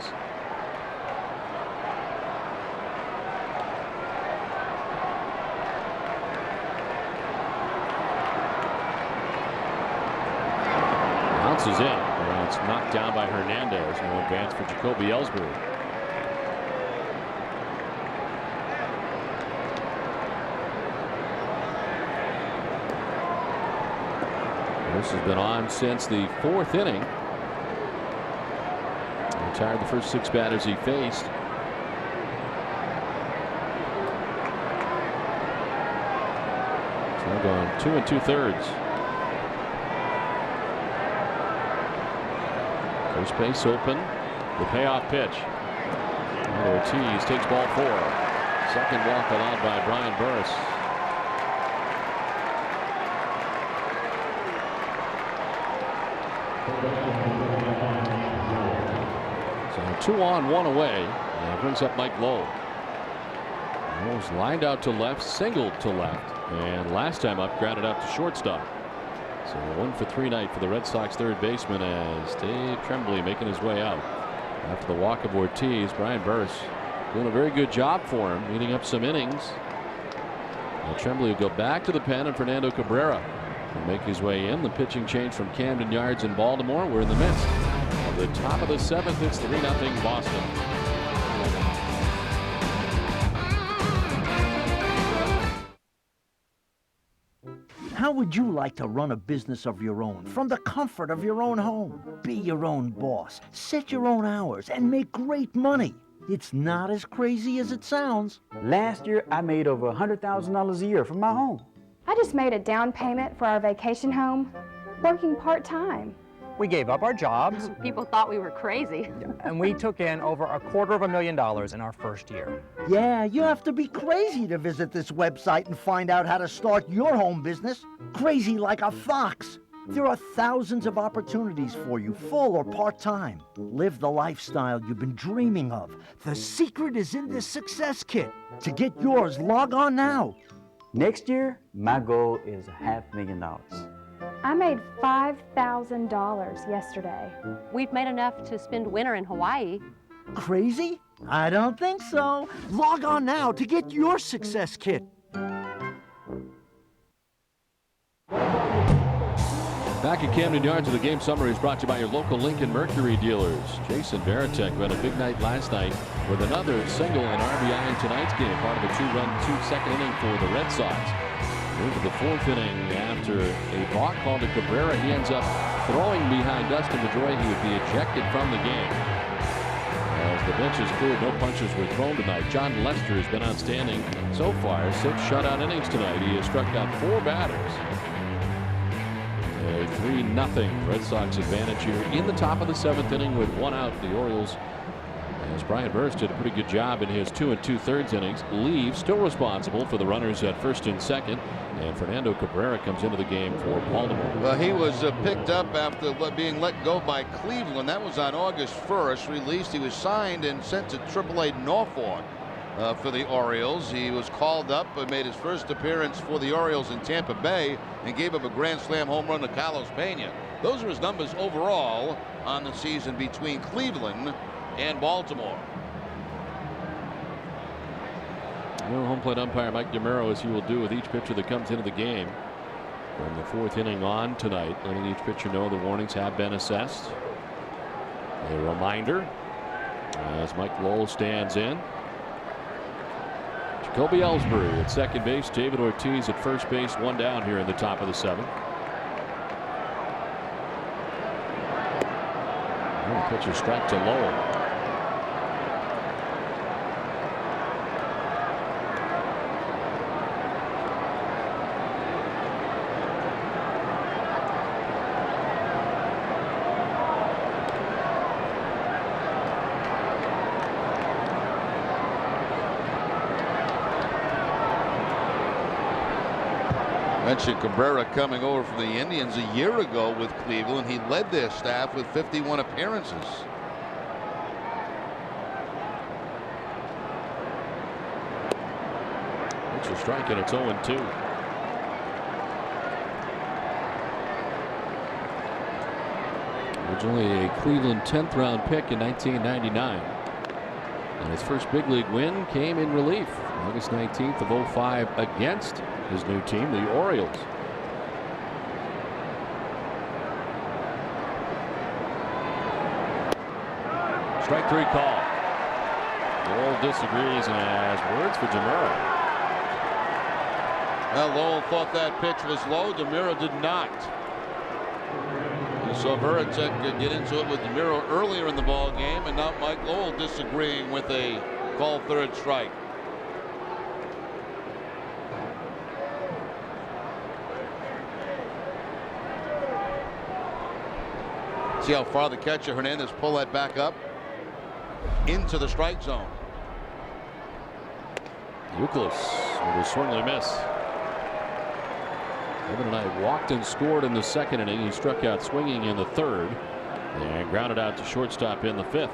Is in, and it's knocked down by Hernandez. No advance for Jacoby Ellsbury. This has been on since the 4th inning. Retired the first 6 batters he faced. So we're going 2 2/3. First base open. The payoff pitch. And Ortiz takes ball 4. Second walk allowed by Brian Burris. So 2 on, 1 away. And brings up Mike Lowe. Lowe's lined out to left, singled to left, and last time up grounded out to shortstop. So 1 for 3 night for the Red Sox third baseman as Dave Tremblay making his way out. After the walk of Ortiz, Brian Burris doing a very good job for him, leading up some innings. Now Tremblay will go back to the pen, and Fernando Cabrera will make his way in. The pitching change from Camden Yards in Baltimore. We're in the midst of the top of the 7th. It's 3-0 Boston. How would you like to run a business of your own from the comfort of your own home? Be your own boss, set your own hours, and make great money. It's not as crazy as it sounds. Last year, I made over $100,000 a year from my home. I just made a down payment for our vacation home, working part-time. We gave up our jobs. People thought we were crazy. And we took in over $250,000 in our first year. Yeah, you have to be crazy to visit this website and find out how to start your home business. Crazy like a fox. There are thousands of opportunities for you, full or part-time. Live the lifestyle you've been dreaming of. The secret is in this success kit. To get yours, log on now. Next year, my goal is $500,000. I made $5,000 yesterday. We've made enough to spend winter in Hawaii. Crazy? I don't think so. Log on now to get your success kit. Back at Camden Yards, the game summary is brought to you by your local Lincoln Mercury dealers. Jason Varitek had a big night last night with another single and RBI in tonight's game, part of a two-run, two-second inning for the Red Sox. Into the fourth inning after a balk called to Caberra. He ends up throwing behind Dustin Pedroia. He would be ejected from the game. As the bench is cleared, no punches were thrown tonight. John Lester has been outstanding so far. 6 shutout innings tonight. He has struck out 4 batters. A 3-0 Red Sox advantage here in the top of the 7th inning with 1 out. The Orioles, as Brian Burris did a pretty good job in his 2 2/3 innings, leaves still responsible for the runners at first and second. And Fernando Cabrera comes into the game for Baltimore. Well, he was picked up after being let go by Cleveland. That was on August 1st. Released. He was signed and sent to AAA Norfolk for the Orioles. He was called up and made his first appearance for the Orioles in Tampa Bay and gave up a grand slam home run to Carlos Pena. Those are his numbers overall on the season between Cleveland and Baltimore. Well, home plate umpire Mike DeMuro, as he will do with each pitcher that comes into the game from the 4th inning on tonight, letting each pitcher know the warnings have been assessed. A reminder as Mike Lowell stands in. Jacoby Ellsbury at second base, David Ortiz at first base, 1 down here in the top of the 7th. Pitcher strike to Lowell. Mentioned Cabrera coming over from the Indians a year ago with Cleveland. He led their staff with 51 appearances. It's a strike and it's 0-2. Originally a Cleveland 10th round pick in 1999. And his first big league win came in relief August 19th of 05 against his new team, the Orioles. Strike 3 call. Lowell disagrees and has words for DeMuro. Well, Lowell thought that pitch was low. DeMuro did not. We saw Varitek get into it with DeMuro earlier in the ball game, and now Mike Lowell disagreeing with a called 3rd strike. See how far the catcher Hernandez pull that back up into the strike zone. Youkilis with a swing and a miss. Evan and I walked and scored in the 2nd inning. He struck out swinging in the 3rd and grounded out to shortstop in the 5th.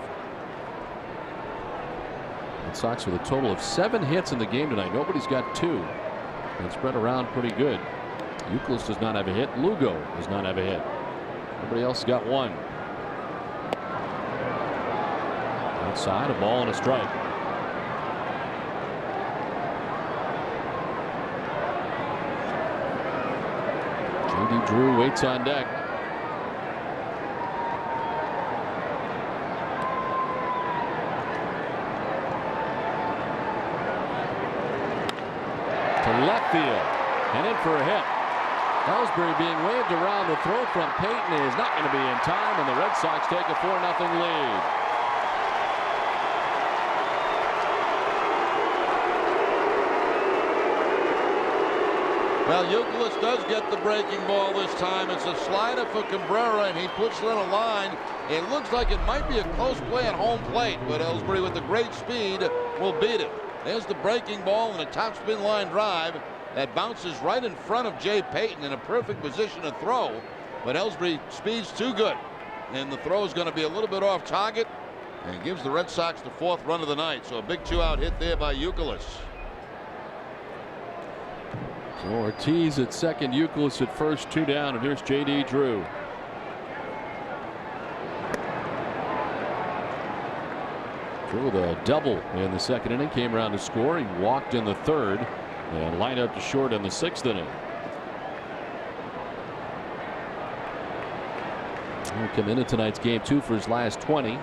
Red Sox with a total of 7 hits in the game tonight. Nobody's got 2 and spread around pretty good. Youkilis does not have a hit. Lugo does not have a hit. Everybody else got 1. Outside, a ball and a strike. J.D. Drew waits on deck. To left field and in for a hit. Ellsbury being waved around. The throw from Payton is not going to be in time, and the Red Sox take a 4-0 lead. Well, Youkilis does get the breaking ball this time. It's a slider for Caberra, and he puts it on a line. It looks like it might be a close play at home plate, but Ellsbury with the great speed will beat it. There's the breaking ball and a topspin line drive that bounces right in front of Jay Payton in a perfect position to throw. But Ellsbury speed's too good, and the throw is going to be a little bit off target, and it gives the Red Sox the 4th run of the night. So a big 2-out hit there by Youkilis. So Ortiz at second, Youkilis at first, 2 down, and here's J.D. Drew. Drew with a double in the second inning, came around to score. He walked in the third and lined up to short in the 6th inning. He'll come into tonight's game 2 for his last 20.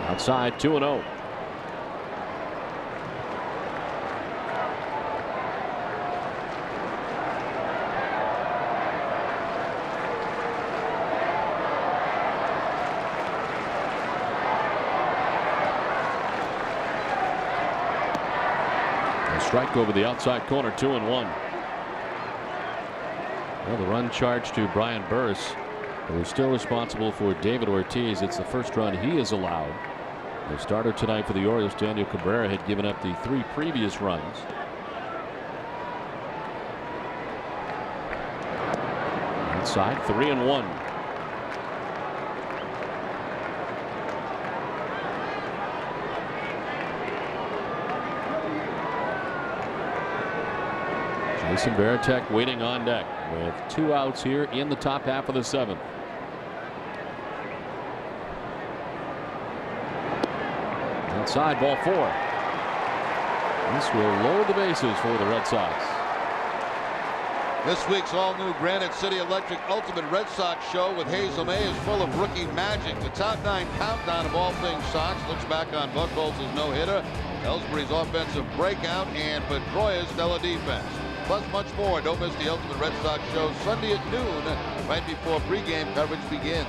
Outside, 2-0. A strike over the outside corner, 2-1. Well, the run charged to Brian Burris, who is still responsible for David Ortiz. It's the first run he is allowed. The starter tonight for the Orioles, Daniel Caberra, had given up the 3 previous runs. Inside, 3-1. Jason Varitek waiting on deck with 2 outs here in the top half of the 7th. Outside, ball 4. This will load the bases for the Red Sox. This week's all-new Granite City Electric Ultimate Red Sox show with Hazel May is full of rookie magic. The top 9 countdown of all things Sox looks back on Buchholz's no-hitter, Ellsbury's offensive breakout, and Pedroia's stellar defense. Plus much more. Don't miss the Ultimate Red Sox show Sunday at noon, right before pregame coverage begins.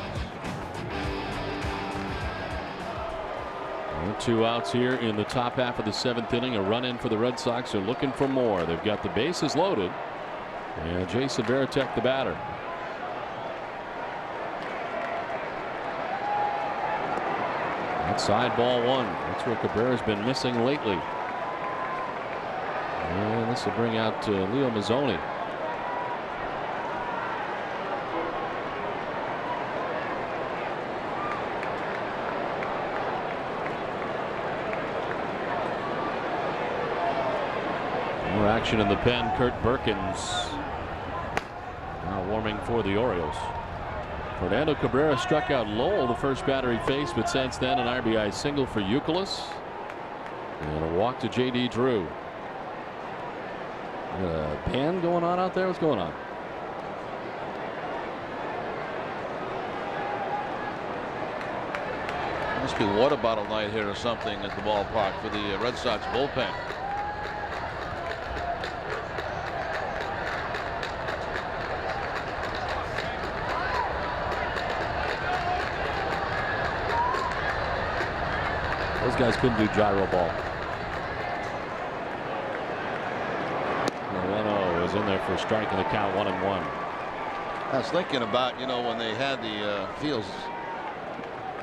2 outs here in the top half of the 7th inning. A run in for the Red Sox. They're looking for more. They've got the bases loaded. And Jason Varitek, the batter. Outside, ball 1. That's where Cabrera's been missing lately. And this will bring out Leo Mazzoni. More action in the pen. Kurt Berkins now warming for the Orioles. Fernando Cabrera struck out Lowell, the first batter he faced, but since then an RBI single for Youkilis and a walk to J.D. Drew. A band going on out there? What's going on? Must be water bottle night here or something at the ballpark for the Red Sox bullpen. Those guys couldn't do gyro ball. 1-0 is in there for a strike and the count 1-1. I was thinking about, when they had the fields,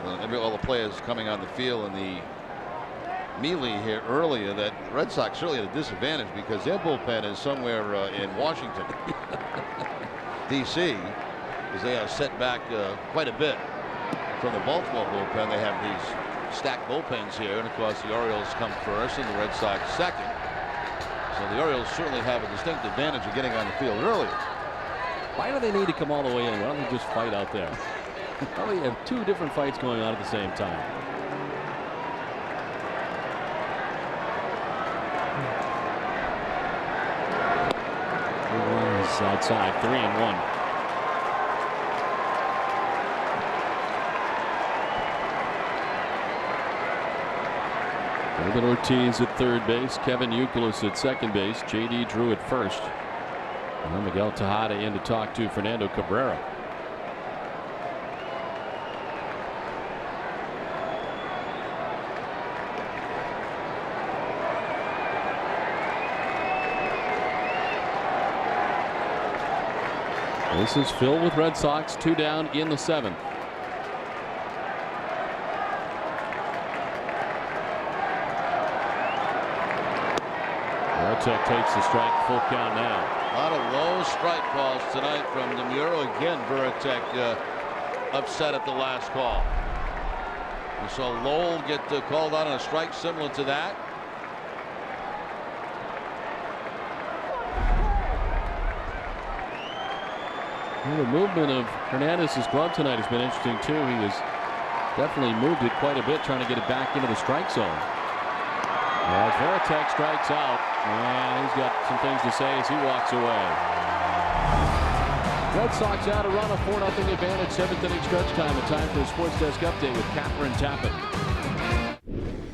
all the players coming on the field in the melee here earlier, that Red Sox really at a disadvantage because their bullpen is somewhere in Washington, D.C., because they are set back quite a bit from the Baltimore bullpen. They have these stacked bullpens here, and of course the Orioles come first and the Red Sox second. So the Orioles certainly have a distinct advantage of getting on the field earlier. Why do they need to come all the way in? Why don't they just fight out there? Probably have 2 different fights going on at the same time. Runs outside, 3-1. David Ortiz at third base, Kevin Youkilis at second base, J.D. Drew at first. And then Miguel Tejada in to talk to Fernando Cabrera. This is filled with Red Sox, 2 down in the 7th. Veritek takes the strike, full count now. A lot of low strike calls tonight from Demuro. Again, Veritek upset at the last call. We saw Lowell get called out on a strike similar to that. Well, the movement of Hernandez's glove tonight has been interesting too. He has definitely moved it quite a bit, trying to get it back into the strike zone. As Veritek strikes out, and he's got some things to say as he walks away. Red Sox out a run, a 4-0 advantage, 7th inning stretch time. A time for a Sports Desk update with Catherine Tappan.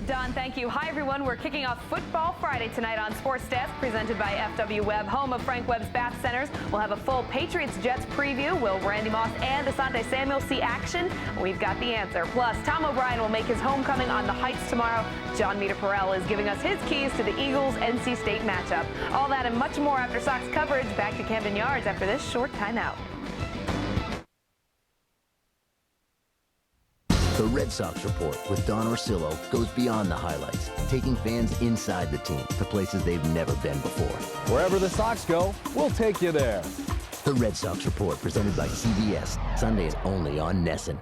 Don, thank you. Hi, everyone. We're kicking off Football Friday tonight on Sports Desk, presented by FW Webb, home of Frank Webb's Bath Centers. We'll have a full Patriots-Jets preview. Will Randy Moss and Asante Samuel see action? We've got the answer. Plus, Tom O'Brien will make his homecoming on the Heights tomorrow. John Meter-Perel is giving us his keys to the Eagles-NC State matchup. All that and much more after Sox coverage. Back to Camden Yards after this short timeout. The Red Sox Report with Don Orsillo goes beyond the highlights, taking fans inside the team to places they've never been before. Wherever the Sox go, we'll take you there. The Red Sox Report, presented by CBS, Sundays only on Nesson.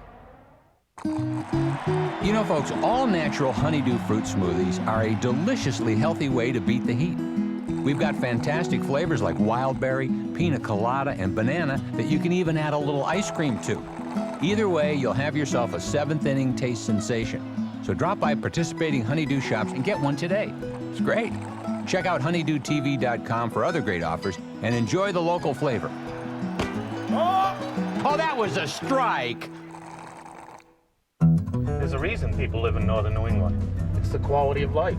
You know, folks, all-natural honeydew fruit smoothies are a deliciously healthy way to beat the heat. We've got fantastic flavors like wild berry, pina colada, and banana that you can even add a little ice cream to. Either way, you'll have yourself a 7th inning taste sensation. So drop by participating honeydew shops and get one today. It's great. Check out honeydewtv.com for other great offers and enjoy the local flavor. Oh, that was a strike. There's a reason people live in northern New England. It's the quality of life.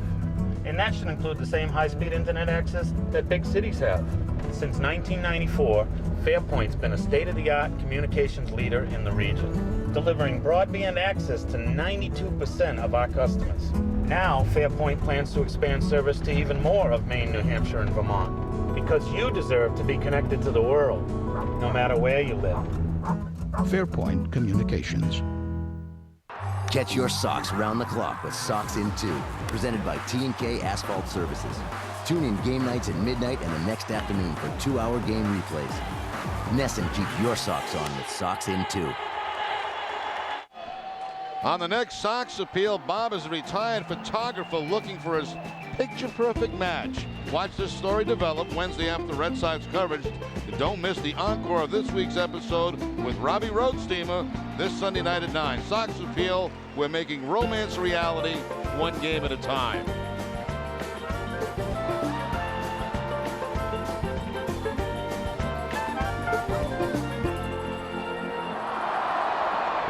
And that should include the same high-speed internet access that big cities have. Since 1994, Fairpoint's been a state-of-the-art communications leader in the region, delivering broadband access to 92% of our customers. Now, Fairpoint plans to expand service to even more of Maine, New Hampshire, and Vermont, because you deserve to be connected to the world, no matter where you live. Fairpoint Communications. Catch your Sox around the clock with Sox in 2, presented by T&K Asphalt Services. Tune in game nights at midnight and the next afternoon for 2-hour game replays. Nesson keeps your Sox on with Sox in 2. On the next Sox appeal, Bob is a retired photographer looking for his picture-perfect match. Watch this story develop Wednesday after Red Sox coverage. And don't miss the encore of this week's episode with Robbie Roadsteamer this Sunday night at 9. Sox appeal, we're making romance a reality, one game at a time.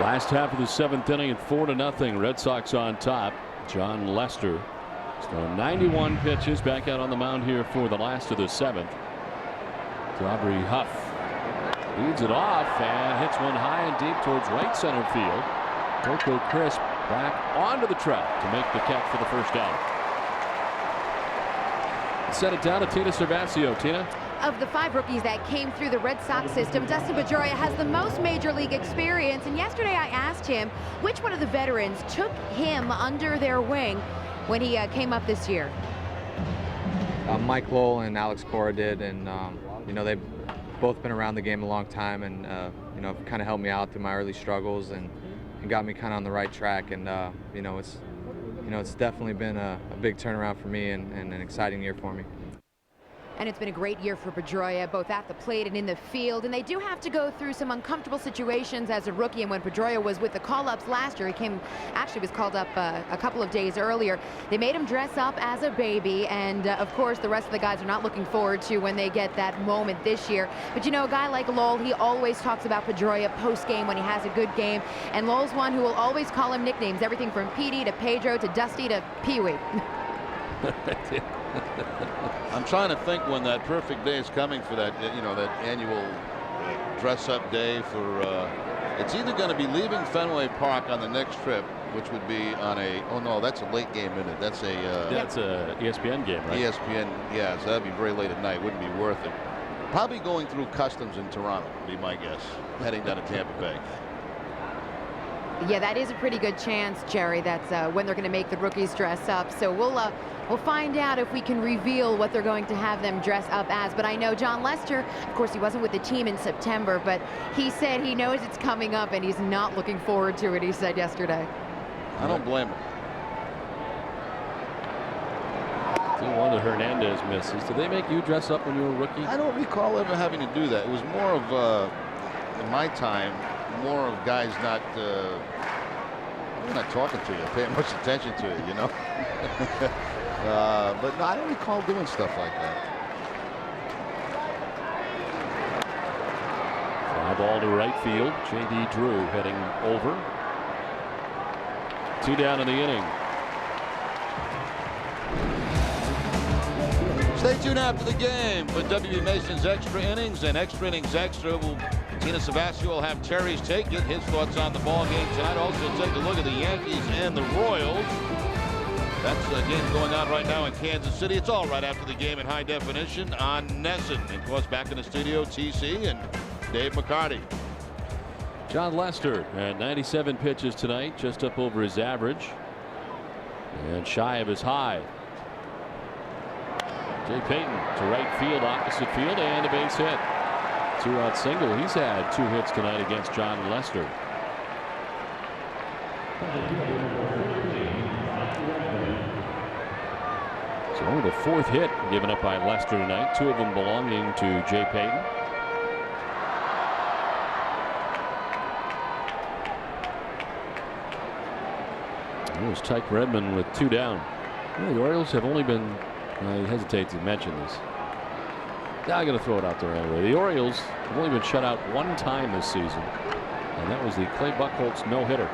Last half of the 7th inning at 4-0. Red Sox on top. John Lester has thrown 91 pitches, back out on the mound here for the last of the 7th. Aubrey Huff leads it off and hits one high and deep towards right center field. Coco Crisp back onto the track to make the catch for the first out. Set it down to Tina Cervasio. Tina? Of the 5 rookies that came through the Red Sox system, Dustin Pedroia has the most major league experience, and yesterday I asked him which one of the veterans took him under their wing when he came up this year. Mike Lowell and Alex Cora did, and you know, they've both been around the game a long time, and you know, kind of helped me out through my early struggles and got me kind of on the right track. And you know, it's definitely been a big turnaround for me and an exciting year for me. And it's been a great year for Pedroia, both at the plate and in the field. And they do have to go through some uncomfortable situations as a rookie. And when Pedroia was with the call-ups last year, he was called up a couple of days earlier. They made him dress up as a baby. And of course, the rest of the guys are not looking forward to when they get that moment this year. But you know, a guy like Lowell, he always talks about Pedroia post-game when he has a good game. And Lowell's one who will always call him nicknames, everything from Petey to Pedro to Dusty to Pee-wee. I'm trying to think when that perfect day is coming for that, that annual dress-up day for. It's either going to be leaving Fenway Park on the next trip, which would be on a. Oh no, that's a late game, isn't it? That's a. That's a ESPN game, right? ESPN, yeah. So that'd be very late at night. Wouldn't be worth it. Probably going through customs in Toronto would be my guess. Heading down to Tampa Bay. Yeah, that is a pretty good chance, Jerry. That's when they're going to make the rookies dress up. So we'll find out if we can reveal what they're going to have them dress up as. But I know John Lester, of course, he wasn't with the team in September, but he said he knows it's coming up and he's not looking forward to it, he said yesterday. I don't blame him. One of Hernandez misses. Did they make you dress up when you were a rookie? I don't recall ever having to do that. It was more of, in my time, more of guys not talking to you, paying much attention to you, but no, I don't recall doing stuff like that. Fly ball to right field. J.D. Drew heading over. 2 down in the inning. Stay tuned after the game for W.B. Mason's Extra Innings and Extra Innings Extra. Tina Savasio will have Terry's take, get his thoughts on the ball game tonight. Also take a look at the Yankees and the Royals. That's the game going on right now in Kansas City. It's all right after the game in high definition on NESN. And of course, back in the studio, TC and Dave McCarty. John Lester at 97 pitches tonight, just up over his average and shy of his high. Jay Payton to right field, opposite field, and a base hit. 2-out single. He's had 2 hits tonight against John Lester. So only the 4th hit given up by Lester tonight, 2 of them belonging to Jay Payton. There's Tyke Redmond with 2 down. Well, the Orioles have only been, I hesitate to mention this. I'm going to throw it out there anyway. The Orioles have only been shut out 1 time this season, and that was the Clay Buchholz no-hitter.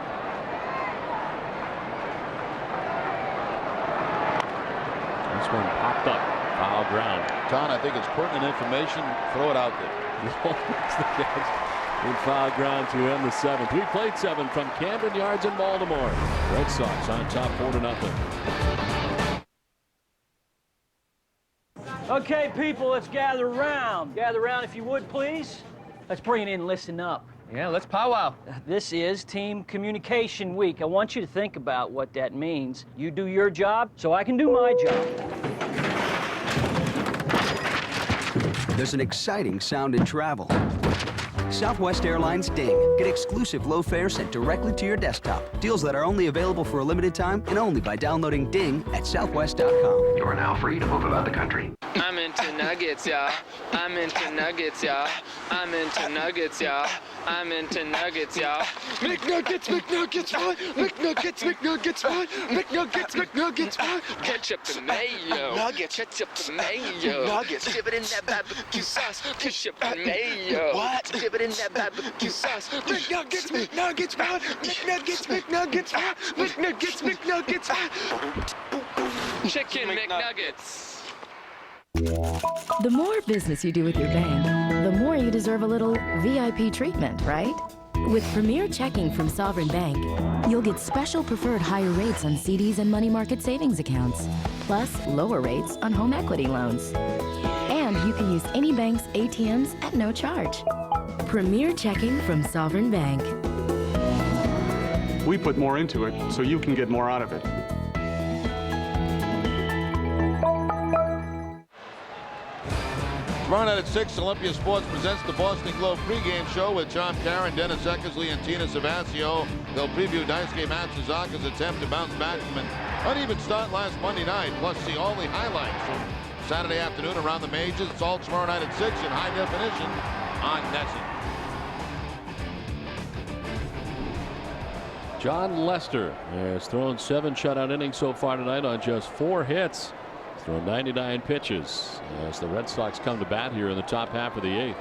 This one popped up, foul ground. John, I think it's pertinent information. Throw it out there. Good foul ground to end the 7th. We played 7 from Camden Yards in Baltimore. Red Sox on top 4-0. Okay, people, let's gather around. Gather around if you would, please. Let's bring it in and listen up. Yeah, let's powwow. This is Team Communication Week. I want you to think about what that means. You do your job, so I can do my job. There's an exciting sound in travel. Southwest Airlines Ding. Get exclusive low fares sent directly to your desktop. Deals that are only available for a limited time and only by downloading Ding at southwest.com. You're now free to move about the country. I'm into nuggets, y'all. I'm into nuggets, y'all. I'm into nuggets, y'all. I'm into nuggets, y'all. McNuggets, McNuggets, what? McNuggets, McNuggets, what? McNuggets, McNuggets, what? Ketchup and mayo. Nuggets. Ketchup and mayo. Nuggets. Dip it in that barbecue sauce. Ketchup and mayo. What? Dip it in that barbecue sauce. McNuggets, McNuggets, what? McNuggets, McNuggets, what? McNuggets, McNuggets, what? Chicken McNuggets. The more business you do with your bank, the more you deserve a little VIP treatment, right? With Premier Checking from Sovereign Bank, you'll get special preferred higher rates on CDs and money market savings accounts, plus lower rates on home equity loans. And you can use any bank's ATMs at no charge. Premier Checking from Sovereign Bank. We put more into it so you can get more out of it. Tomorrow night at 6, Olympia Sports presents the Boston Globe pregame show with John Caron, Dennis Eckersley, and Tina Savasio. They'll preview Daisuke Matsuzaka's attempt to bounce back from an uneven start last Monday night, plus see all the highlights from Saturday afternoon around the majors. It's all tomorrow night at 6 in high definition on NESN. John Lester has thrown 7 shutout innings so far tonight on just 4 hits. He's thrown 99 pitches as the Red Sox come to bat here in the top half of the 8th.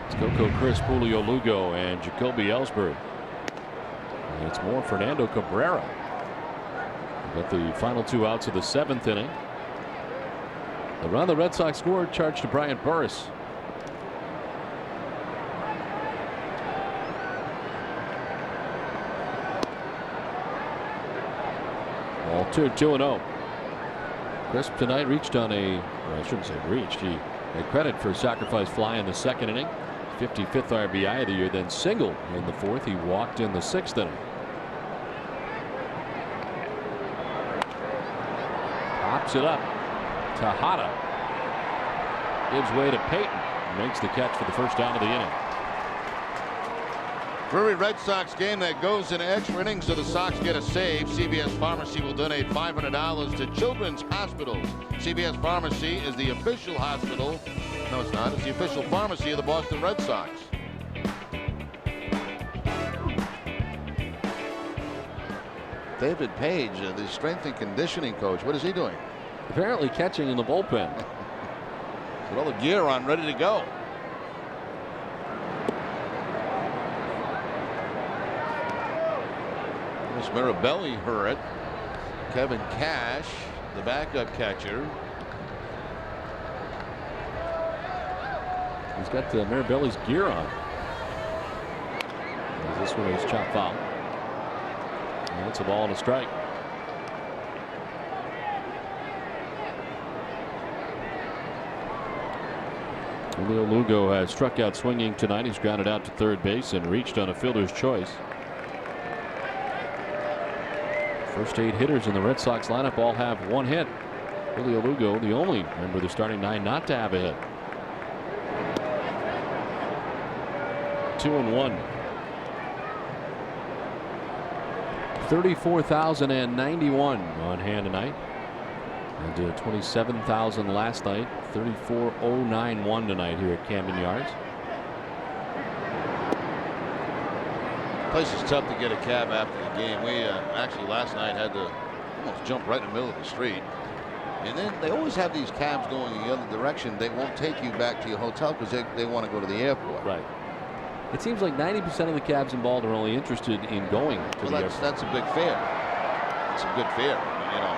It's Coco Crisp, Julio Lugo, and Jacoby Ellsbury. And it's more Fernando Cabrera. Got the final 2 outs of the 7th inning. The run the Red Sox scored charged to Brian Burris. Ball 2-0. Crisp tonight reached on a, well, I shouldn't say reached. He had credit for a sacrifice fly in the 2nd inning. 55th RBI of the year, then singled in the 4th. He walked in the 6th inning. Pops it up. Tejada gives way to Payton. Makes the catch for the first down of the inning. Drury Red Sox game that goes in extra innings, so the Sox get a save. CVS Pharmacy will donate $500 to Children's Hospital. CVS Pharmacy is the official hospital. No, it's not. It's the official pharmacy of the Boston Red Sox. David Page, the strength and conditioning coach. What is he doing? Apparently catching in the bullpen. With all the gear on, ready to go. Miss Mirabelli hurt. Kevin Cash, the backup catcher. He's got Mirabelli's gear on. This one is chopped foul. And it's a ball and a strike. Julio Lugo has struck out swinging tonight. He's grounded out to third base and reached on a fielder's choice. First 8 hitters in the Red Sox lineup all have 1 hit. Julio Lugo, the only member of the starting 9 not to have a hit. 2-1. 34,091 on hand tonight. And 27,000 last night. 34,091 tonight here at Camden Yards. Place is tough to get a cab after the game. We actually last night had to almost jump right in the middle of the street. And then they always have these cabs going in the other direction. They won't take you back to your hotel because they want to go to the airport. Right. It seems like 90% of the cabs involved are only interested in going to the airport. That's a big fare. It's a good fare. You know.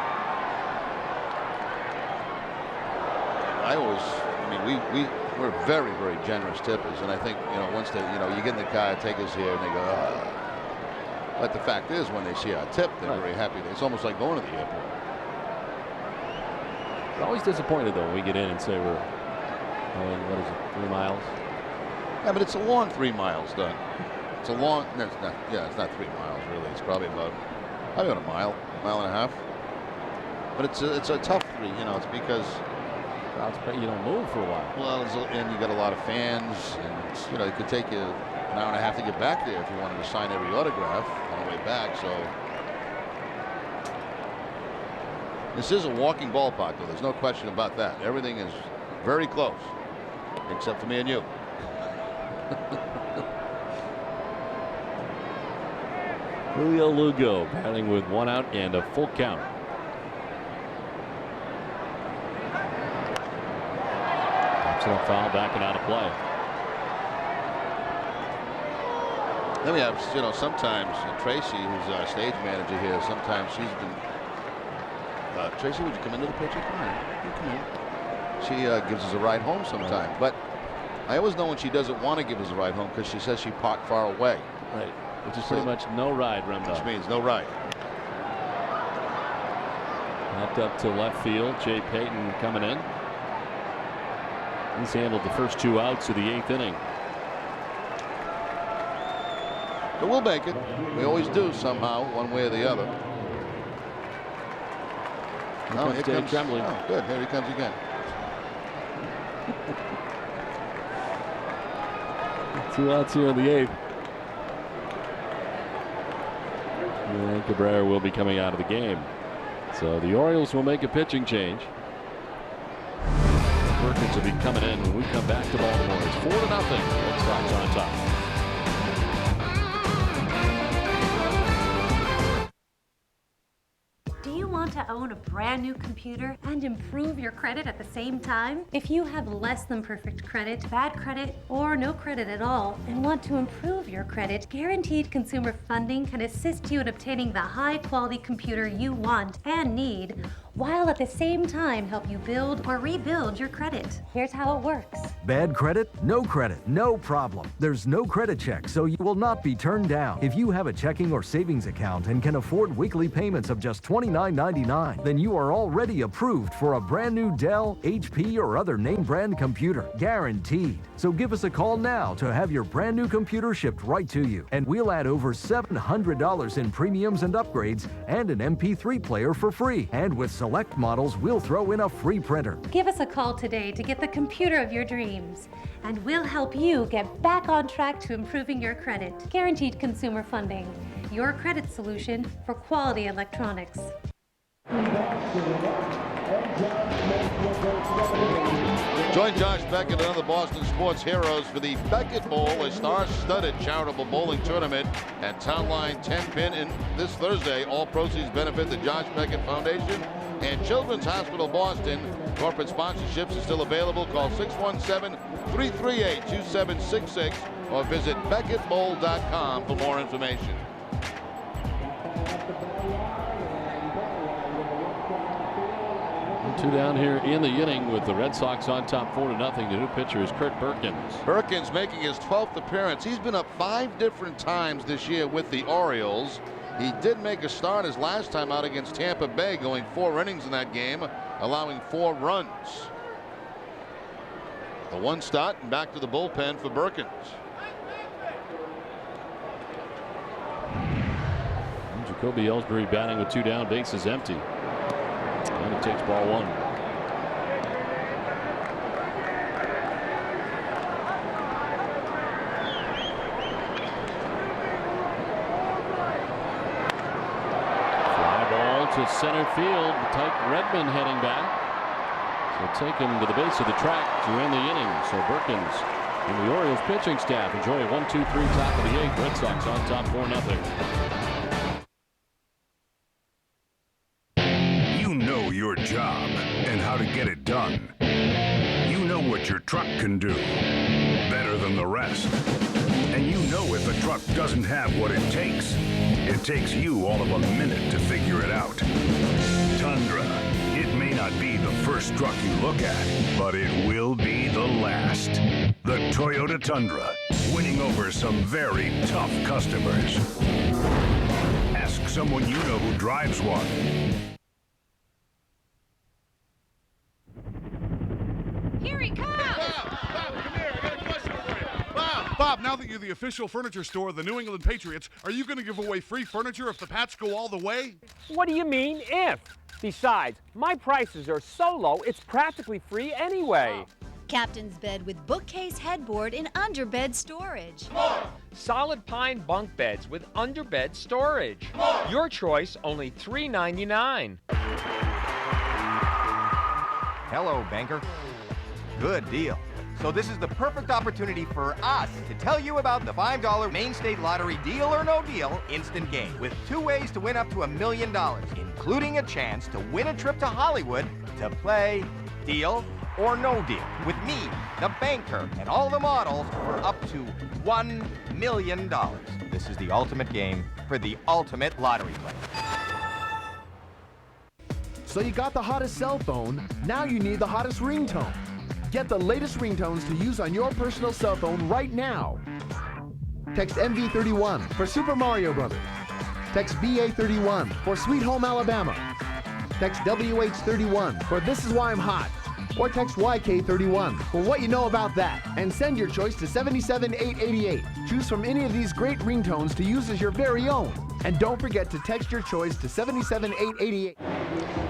We're very, very generous tippers, and I think, you know, once you get in the car, take us here, and they go, oh. But the fact is, when they see our tip, they're very happy. It's almost like going to the airport. We're always disappointed though when we get in and say we're going, what is it, 3 miles? Yeah, but it's a long 3 miles, Doug. It's a long. No, it's not. Yeah, it's not 3 miles really. It's probably about a mile and a half. But it's a tough 3. You know, it's because you don't move for a while. Well, and you got a lot of fans, and you know, it could take you an hour and a half to get back there if you wanted to sign every autograph on the way back. So this is a walking ballpark, though. There's no question about that. Everything is very close, except for me and you. Julio Lugo batting with 1 out and a full count. A foul, backing out of play. Then we have, you know, sometimes Tracy, who's our stage manager here, sometimes she's been. Tracy, would you come into the picture? Come on, you come in. She gives us a ride home sometimes, but I always know when she doesn't want to give us a ride home because she says she parked far away. Right, which is pretty much no ride, Remdo. Which means no ride. Popped up to left field. Jay Payton coming in. He's handled the first 2 outs of the 8th inning. But we'll make it. We always do somehow, one way or the other. Here comes Trembling. Oh, good. Here he comes again. 2 outs here in the 8th. And Caberra will be coming out of the game. So the Orioles will make a pitching change. Perkins will be coming in when we come back to Baltimore. It's 4-0. Red Sox on top. Do you want to own a brand new computer and improve your credit at the same time? If you have less than perfect credit, bad credit, or no credit at all, and want to improve your credit, Guaranteed Consumer Funding can assist you in obtaining the high-quality computer you want and need, while at the same time help you build or rebuild your credit. Here's how it works. Bad credit? No credit, no problem. There's no credit check, so you will not be turned down. If you have a checking or savings account and can afford weekly payments of just $29.99, then you are already approved for a brand new Dell, HP, or other name brand computer. Guaranteed. So give us a call now to have your brand new computer shipped right to you. And we'll add over $700 in premiums and upgrades and an MP3 player for free. And with select models, we'll throw in a free printer. Give us a call today to get the computer of your dreams, and we'll help you get back on track to improving your credit. Guaranteed Consumer Funding, your credit solution for quality electronics. Join Josh Beckett and other Boston sports heroes for the Beckett Bowl, a star-studded charitable bowling tournament at Town Line 10 Pin in this Thursday. All proceeds benefit the Josh Beckett Foundation and Children's Hospital Boston. Corporate sponsorships are still available. Call 617-338-2766 or visit BeckettBowl.com for more information. Two down here in the inning with the Red Sox on top 4-0. The new pitcher is Kurt Perkins. Perkins making his 12th appearance. He's been up 5 different times this year with the Orioles. He did make a start his last time out against Tampa Bay, going 4 innings in that game, allowing 4 runs. The 1 start and back to the bullpen for Perkins. And Jacoby Ellsbury batting with 2 down, bases empty. And it takes ball 1. Fly ball to center field. Tyke Redmond heading back. So take him to the base of the track to end the inning. So Perkins and the Orioles pitching staff enjoy a 1-2-3 top of the 8th. Red Sox on top 4-0. Your job and how to get it done. You know what your truck can do better than the rest. And you know if a truck doesn't have what it takes you all of a minute to figure it out. Tundra. It may not be the first truck you look at, but it will be the last. The Toyota Tundra, winning over some very tough customers. Ask someone you know who drives one. Here he comes! Bob, now that you're the official furniture store of the New England Patriots, are you going to give away free furniture if the Pats go all the way? What do you mean, if? Besides, my prices are so low, it's practically free anyway. Captain's bed with bookcase headboard and underbed storage. Solid pine bunk beds with underbed storage. Your choice, only $3.99. Hello, banker. Good deal. So this is the perfect opportunity for us to tell you about the $5 Main State Lottery Deal or No Deal instant game with 2 ways to win up to $1 million, including a chance to win a trip to Hollywood to play Deal or No Deal with me, the banker, and all the models for up to $1 million. This is the ultimate game for the ultimate lottery player. So you got the hottest cell phone, now you need the hottest ringtone. Get the latest ringtones to use on your personal cell phone right now. Text MV31 for Super Mario Brothers. Text BA31 for Sweet Home Alabama. Text WH31 for This Is Why I'm Hot. Or text YK31 for What You Know About That. And send your choice to 77888. Choose from any of these great ringtones to use as your very own. And don't forget to text your choice to 77888.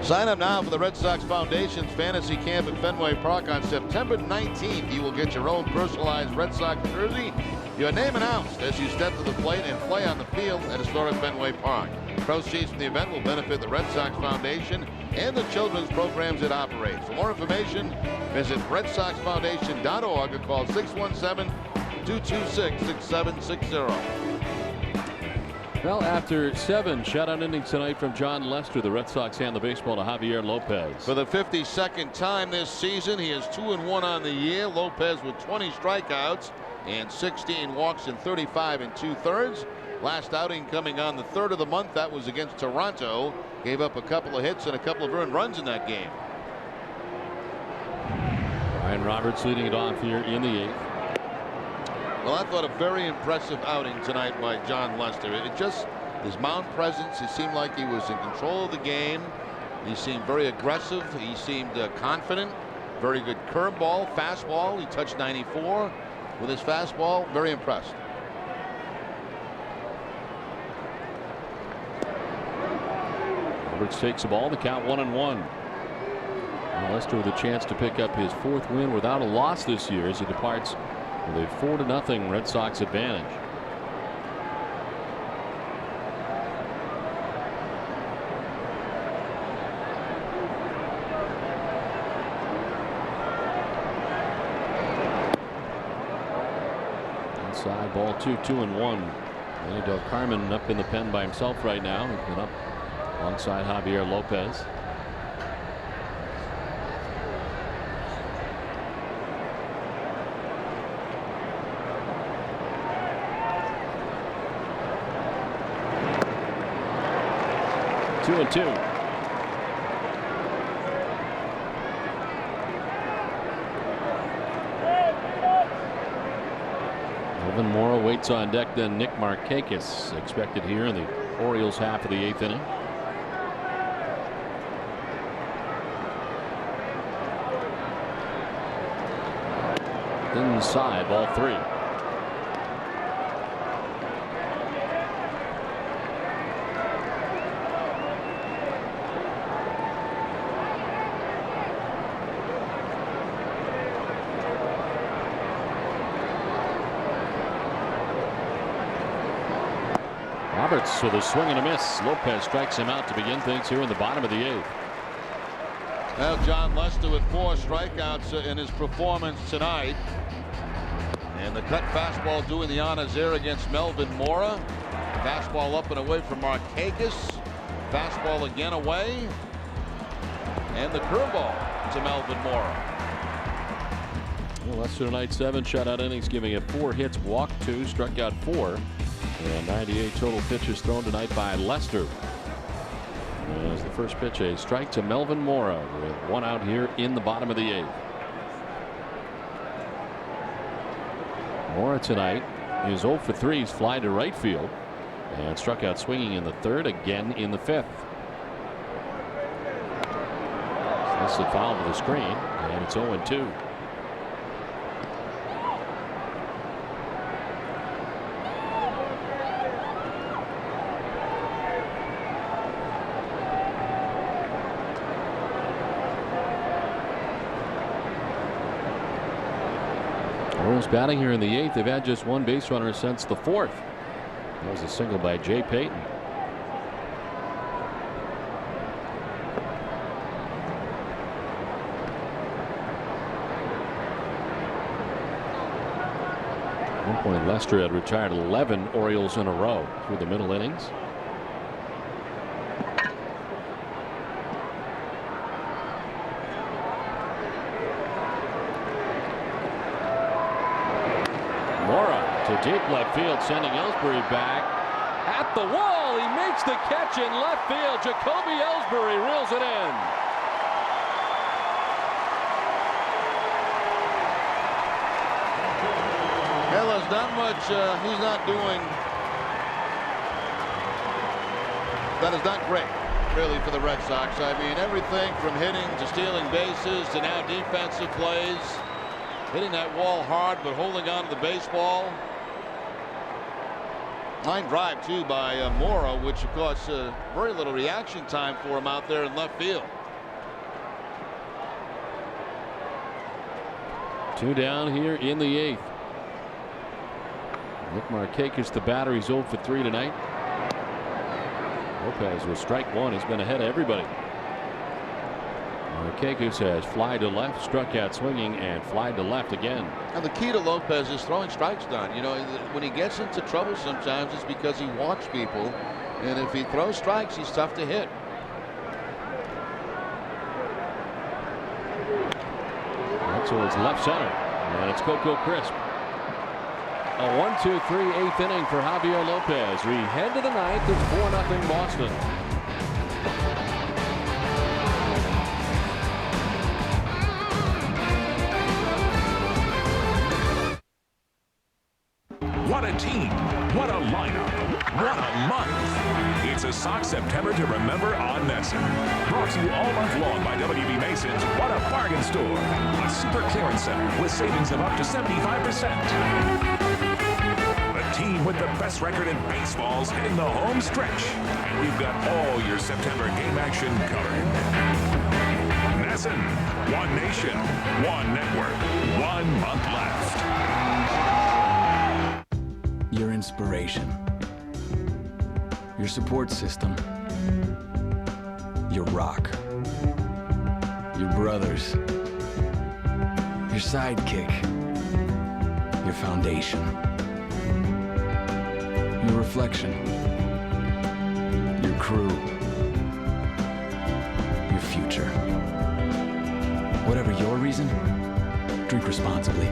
Sign up now for the Red Sox Foundation's Fantasy Camp at Fenway Park on September 19th. You will get your own personalized Red Sox jersey, your name announced as you step to the plate and play on the field at historic Fenway Park. Proceeds from the event will benefit the Red Sox Foundation and the children's programs it operates. For more information, visit redsoxfoundation.org or call 617-226-6760. Well, after 7 shutout innings tonight from John Lester, the Red Sox hand the baseball to Javier Lopez. For the 52nd time this season, he is 2-1 on the year. Lopez with 20 strikeouts and 16 walks in 35 2/3. Last outing coming on the 3rd of the month. That was against Toronto. Gave up a couple of hits and a couple of earned runs in that game. Ryan Roberts leading it off here in the 8th. Well, I thought a very impressive outing tonight by John Lester. It just, his mound presence, it seemed like he was in control of the game. He seemed very aggressive. He seemed confident. Very good curveball, fastball. He touched 94 with his fastball. Very impressed. Roberts takes the ball. The count 1-1. Lester with a chance to pick up his 4th win without a loss this year as he departs with a 4-0 Red Sox advantage. Inside ball 2-1. Manny Del Carmen up in the pen by himself right now. He's been up alongside Javier Lopez. Two and two. Melvin Mora waits on deck, then Nick Markakis expected here in the Orioles half of the 8th inning. Inside, ball 3. Roberts with a swing and a miss. Lopez strikes him out to begin things here in the bottom of the 8th. Well, John Lester with 4 strikeouts in his performance tonight. And the cut fastball doing the honors there against Melvin Mora. Fastball up and away from Markakis. Fastball again away. And the curveball to Melvin Mora. Well, Lester tonight 7 shutout innings, giving it 4 hits, walked 2, struck out 4. And 98 total pitches thrown tonight by Lester. As the first pitch, a strike to Melvin Mora with 1 out here in the bottom of the 8th. Mora tonight is 0 for 3. He's fly to right field and struck out swinging in the 3rd, again in the 5th. This is a foul to the screen, and it's 0-2. Orioles batting here in the 8th. They've had just 1 base runner since the 4th. That was a single by Jay Payton. At one point, Lester had retired 11 Orioles in a row through the middle innings. Deep left field, sending Ellsbury back at the wall. He makes the catch in left field. Jacoby Ellsbury reels it in. Well, there's not much he's not doing that is not great, really, for the Red Sox. I mean, everything from hitting to stealing bases to now defensive plays. Hitting that wall hard, but holding on to the baseball. Line drive, too, by Mora, which, of course, very little reaction time for him out there in left field. 2 down here in the 8th. Nick Markakis, the batter. He's 0 for 3 tonight. Lopez with strike one. He's been ahead of everybody. Markakis has fly to left, struck out swinging, and fly to left again. And the key to Lopez is throwing strikes, Don. You know, when he gets into trouble sometimes it's because he walks people. And if he throws strikes, he's tough to hit. That's towards left center. And it's Coco Crisp. A 1-2-3 8th inning for Javier Lopez. We head to the ninth. It's 4-0 Boston. What a team. What a lineup. What a month. It's a Sox September to remember on NESN. Brought to you all month long by WB Mason's What a Bargain Store. A super clearance center with savings of up to 75%. The team with the best record in baseball's in the home stretch. And we've got all your September game action covered. NESN. One nation. One network. 1 month left. Your inspiration, your support system, your rock, your brothers, your sidekick, your foundation, your reflection, your crew, your future. Whatever your reason, drink responsibly.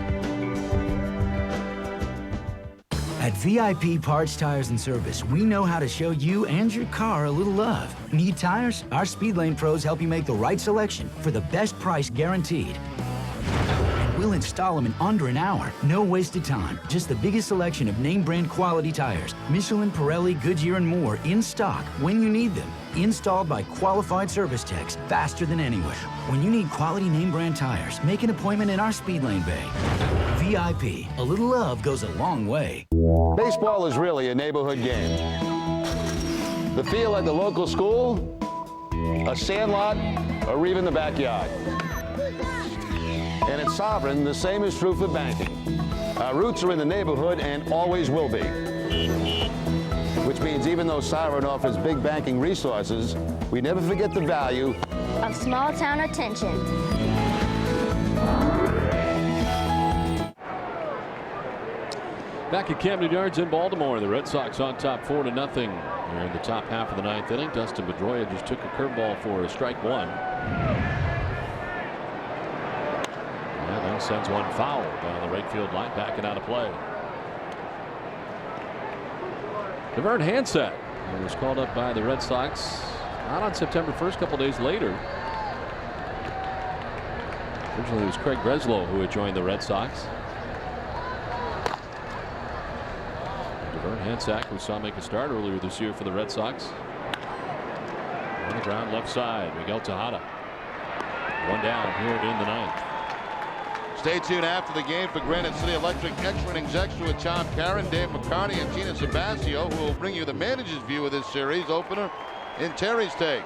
At VIP Parts, Tires, and Service, we know how to show you and your car a little love. Need tires? Our Speed Lane pros help you make the right selection for the best price guaranteed. And we'll install them in under an hour. No wasted time. Just the biggest selection of name brand quality tires. Michelin, Pirelli, Goodyear, and more in stock when you need them. Installed by qualified service techs faster than anywhere. When you need quality name brand tires, make an appointment in our Speed Lane bay. VIP, a little love goes a long way. Baseball is really a neighborhood game. The field at the local school, a sandlot, or even the backyard. And at Sovereign, the same is true for banking. Our roots are in the neighborhood and always will be. Which means even though Sovereign offers big banking resources, we never forget the value of small town attention. Back at Camden Yards in Baltimore, the Red Sox on top 4-0 here in the top half of the ninth inning. Dustin Pedroia just took a curveball for a strike one. And then sends one foul down the right field line, backing out of play. Devern Hansack was called up by the Red Sox not on September 1st, a couple days later. Originally it was Craig Breslow who had joined the Red Sox. Devern Hansack, we saw make a start earlier this year for the Red Sox. On the ground left side, Miguel Tejada. One down here in the ninth. Stay tuned after the game for Granite City Electric Extra Innings Extra with Tom Caron, Dave McCarty, and Tina Sabasio, who will bring you the manager's view of this series opener in Terry's take.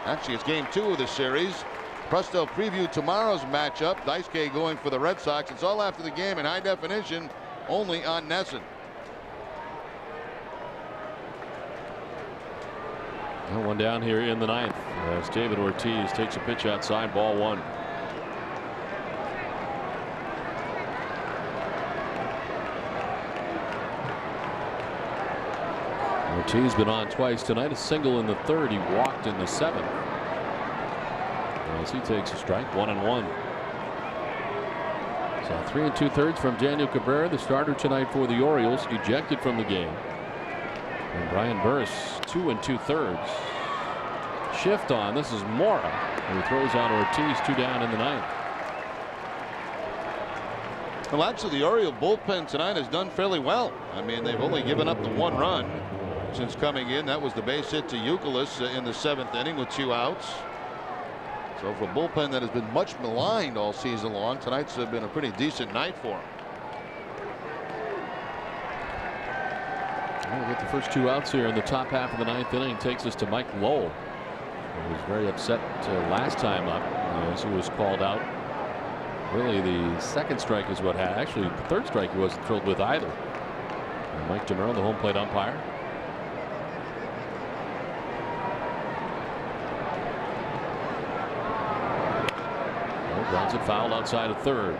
Actually, it's game 2 of the series. Plus, they'll preview tomorrow's matchup. Daisuke going for the Red Sox. It's all after the game in high definition, only on NESN. One down here in the ninth as David Ortiz takes a pitch outside, ball one. Ortiz been on twice tonight, a single in the third. He walked in the seventh. As he takes a strike, 1-1. So 3 2/3 from Daniel Caberra, the starter tonight for the Orioles, ejected from the game. And Brian Burris, 2 2/3. Shift on. This is Mora, who throws out Ortiz, 2 down in the ninth. Well, actually, the Oriole bullpen tonight has done fairly well. I mean, they've only given up the 1 run since coming in. That was the base hit to Youkilis in the 7th inning with 2 outs. So for a bullpen that has been much maligned all season long, tonight's been a pretty decent night for them. We'll get the first 2 outs here in the top half of the ninth inning. Takes us to Mike Lowell, who was very upset last time up as he was called out. Really, the second strike is what had. Actually, the third strike he wasn't thrilled with either. And Mike Demuro, the home plate umpire. Grounds it foul outside of third.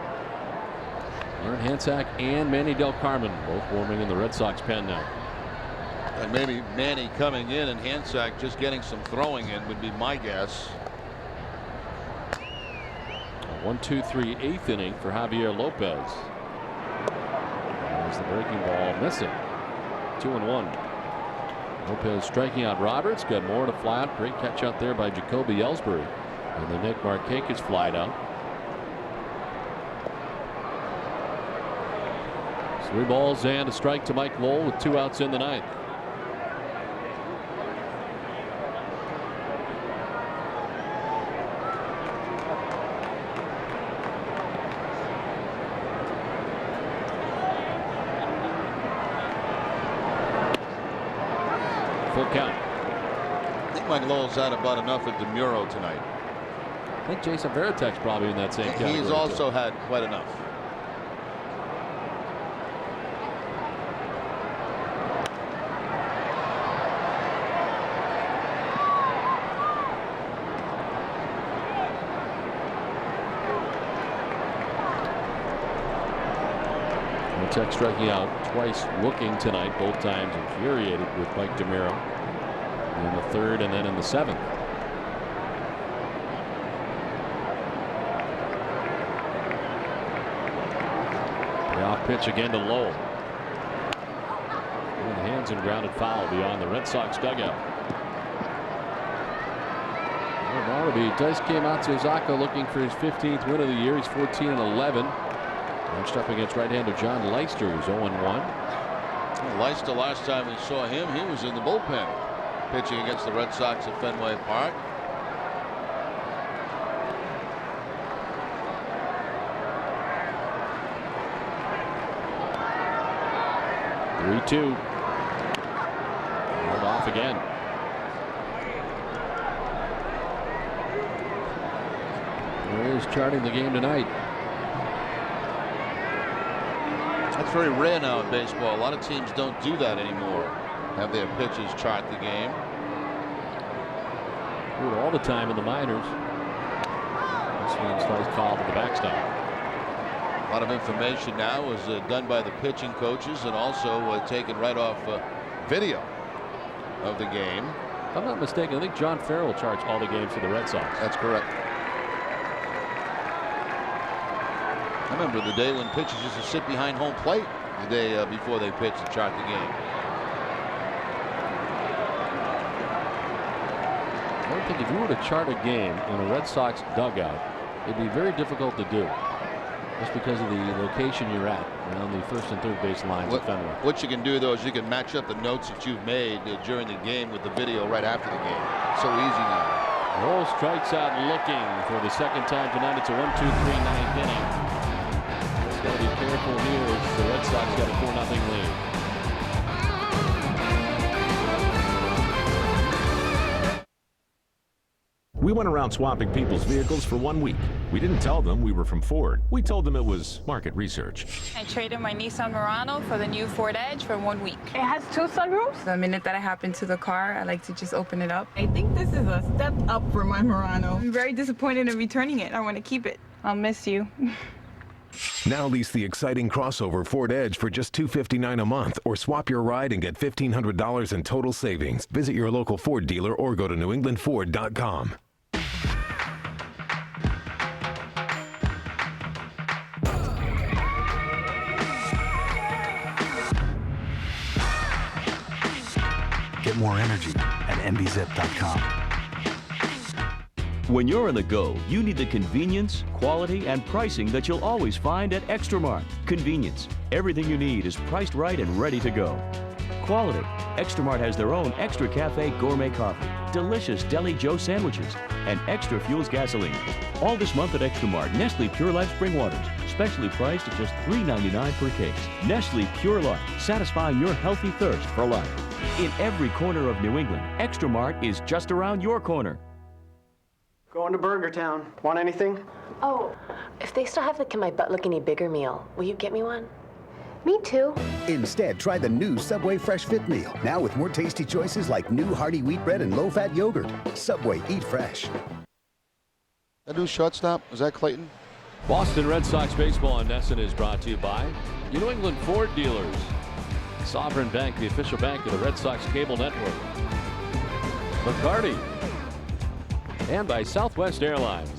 Aaron Hansack and Manny Del Carmen both warming in the Red Sox pen now. And maybe Manny coming in and Hansack just getting some throwing in would be my guess. 1-2-3 eighth inning for Javier Lopez. There's the breaking ball missing. 2-1. Lopez striking out Roberts. Got more to fly out. Great catch out there by Jacoby Ellsbury. And then Nick Markakis flied out. 3 balls and a strike to Mike Lowell with 2 outs in the ninth. Full count. I think Mike Lowell's had about enough at DeMuro tonight. I think Jason Varitek's probably in that same category. He's also had quite enough. Tech striking out twice looking tonight, both times infuriated with Mike DeMuro in the third and then in the seventh. The off pitch again to Lowell. And hands and grounded foul beyond the Red Sox dugout. Barnaby does came out to Ozaka looking for his 15th win of the year. He's 14-11. Matched up against right-hander John Leister, who's 0-1. Leister, last time we saw him, he was in the bullpen pitching against the Red Sox at Fenway Park. Three-two. Hold off again. There is charting the game tonight. That's very rare now in baseball. A lot of teams don't do that anymore. Have their pitchers chart the game. Do it all the time in the minors. This one's nice call to the backstop. A lot of information now is done by the pitching coaches and also taken right off video of the game. If I'm not mistaken, I think John Farrell charts all the games for the Red Sox. That's correct. I remember the day when pitchers used to sit behind home plate the day before they pitched to chart the game. I don't think if you were to chart a game in a Red Sox dugout, it'd be very difficult to do. Just because of the location you're at around the first and third base lines at Fenway. What you can do though is you can match up the notes that you've made during the game with the video right after the game. So easy now. Lowell strikes out looking for the second time tonight. It's a 1-2-3 ninth inning. Got to be careful here as the Red Sox got a 4-0 lead. We went around swapping people's vehicles for 1 week. We didn't tell them we were from Ford. We told them it was market research. I traded my Nissan Murano for the new Ford Edge for 1 week. It has 2 sunroofs. The minute that I hop into the car, I like to just open it up. I think this is a step up for my Murano. I'm very disappointed in returning it. I want to keep it. I'll miss you. Now lease the exciting crossover Ford Edge for just $259 a month, or swap your ride and get $1,500 in total savings. Visit your local Ford dealer or go to newenglandford.com. Get more energy at mbzip.com. When you're on the go, you need the convenience, quality, and pricing that you'll always find at Extra Mart. Convenience. Everything you need is priced right and ready to go. Quality. Extra Mart has their own Extra Cafe gourmet coffee, delicious Deli Joe sandwiches, and Extra Fuels gasoline. All this month at Extra Mart, Nestle Pure Life Spring Waters, specially priced at just $3.99 per case. Nestle Pure Life, satisfying your healthy thirst for life. In every corner of New England, Extra Mart is just around your corner. Going to Burger Town. Want anything? Oh, if they still have the Can My Butt Look Any Bigger meal, will you get me one? Me too. Instead, try the new Subway Fresh Fit Meal. Now with more tasty choices like new hearty wheat bread and low-fat yogurt. Subway, eat fresh. That new shortstop, was that Clayton? Boston Red Sox baseball on NESN is brought to you by New England Ford Dealers, Sovereign Bank, the official bank of the Red Sox cable network, McCarty, and by Southwest Airlines.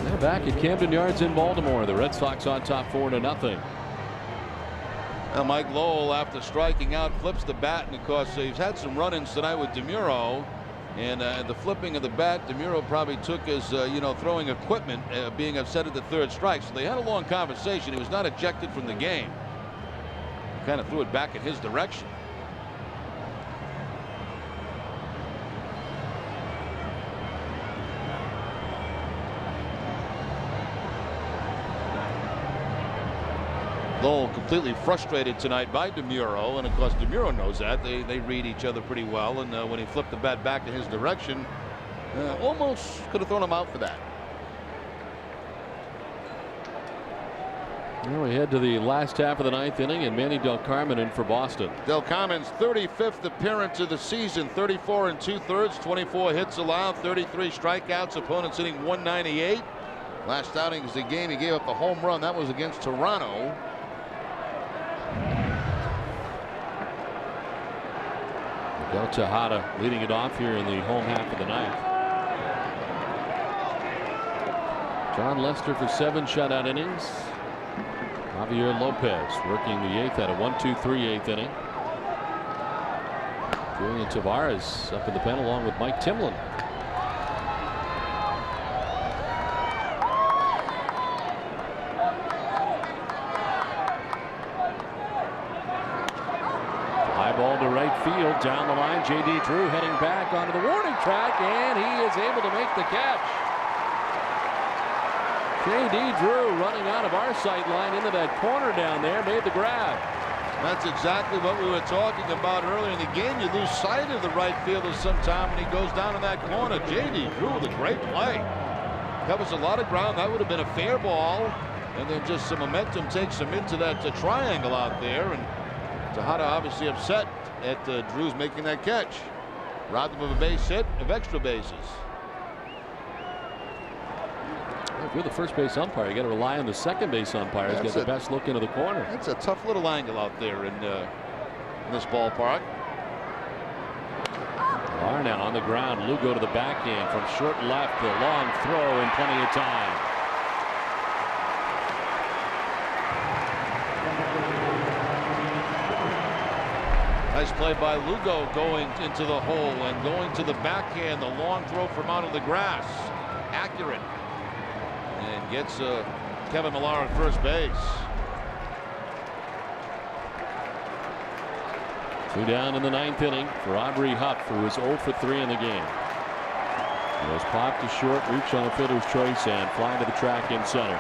They're back at Camden Yards in Baltimore. The Red Sox on top 4-0. Now Mike Lowell, after striking out, flips the bat, and of course he's had some run-ins tonight with DeMuro. And the flipping of the bat, DeMuro probably took as throwing equipment, being upset at the third strike. So they had a long conversation. He was not ejected from the game. Kind of threw it back in his direction. Lowell completely frustrated tonight by DeMuro, and of course DeMuro knows that. They read each other pretty well, and when he flipped the bat back in his direction, almost could have thrown him out for that. Well, we head to the last half of the ninth inning, and Manny Del Carmen in for Boston. Del Carmen's 35th appearance of the season, 34 2/3, 24 hits allowed, 33 strikeouts, opponents hitting 198. Last outing is the game he gave up the home run. That was against Toronto. Miguel Tejada leading it off here in the home half of the ninth. John Lester for 7 shutout innings. Javier Lopez working the 8th at a 1-2-3 8th inning. Julian Tavares up in the pen along with Mike Timlin. Ball to right field, down the line. J.D. Drew heading back onto the warning track, and he is able to make the catch. J.D. Drew running out of our sight line into that corner down there, made the grab. That's exactly what we were talking about earlier in the game. You lose sight of the right fielder sometime when he goes down in that corner. J.D. Drew with a great play. Covers a lot of ground. That would have been a fair ball, and then just some momentum takes him into that triangle out there, and Tejada obviously upset at Drew's making that catch. Robbed him of a base hit, of extra bases. If you're the first base umpire, you got to rely on the second base umpire to get the best look into the corner. That's a tough little angle out there in this ballpark. Arnett on the ground. Lugo to the backhand from short left. A long throw in plenty of time. Nice play by Lugo going into the hole and going to the backhand. The long throw from out of the grass. Accurate. And gets Kevin Millar at first base. 2 down in the ninth inning for Aubrey Hupp, who was 0 for 3 in the game. He was popped to short, reach on a fielder's choice, and fly to the track in center.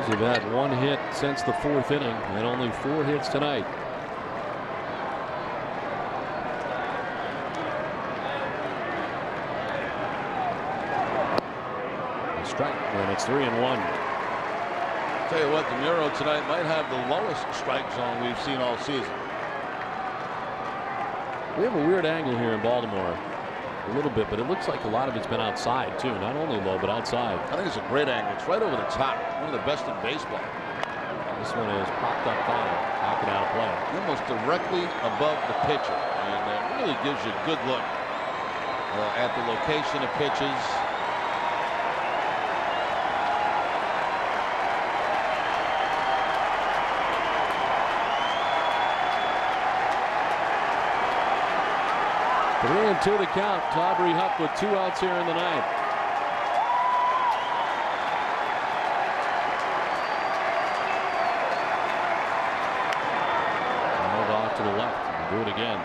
They've had 1 hit since the 4th inning and only 4 hits tonight. A strike, and it's 3-1. Tell you what, DeMuro tonight might have the lowest strike zone we've seen all season. We have a weird angle here in Baltimore. A little bit, but it looks like a lot of it's been outside too. Not only low, but outside. I think it's a great angle. It's right over the top. One of the best in baseball. This one is popped up fine. Knocking out of play. Almost directly above the pitcher. And it really gives you a good look at the location of pitches. 3-2 the count. Aubrey Hupp with 2 outs here in the ninth. Hold off to the left and do it again.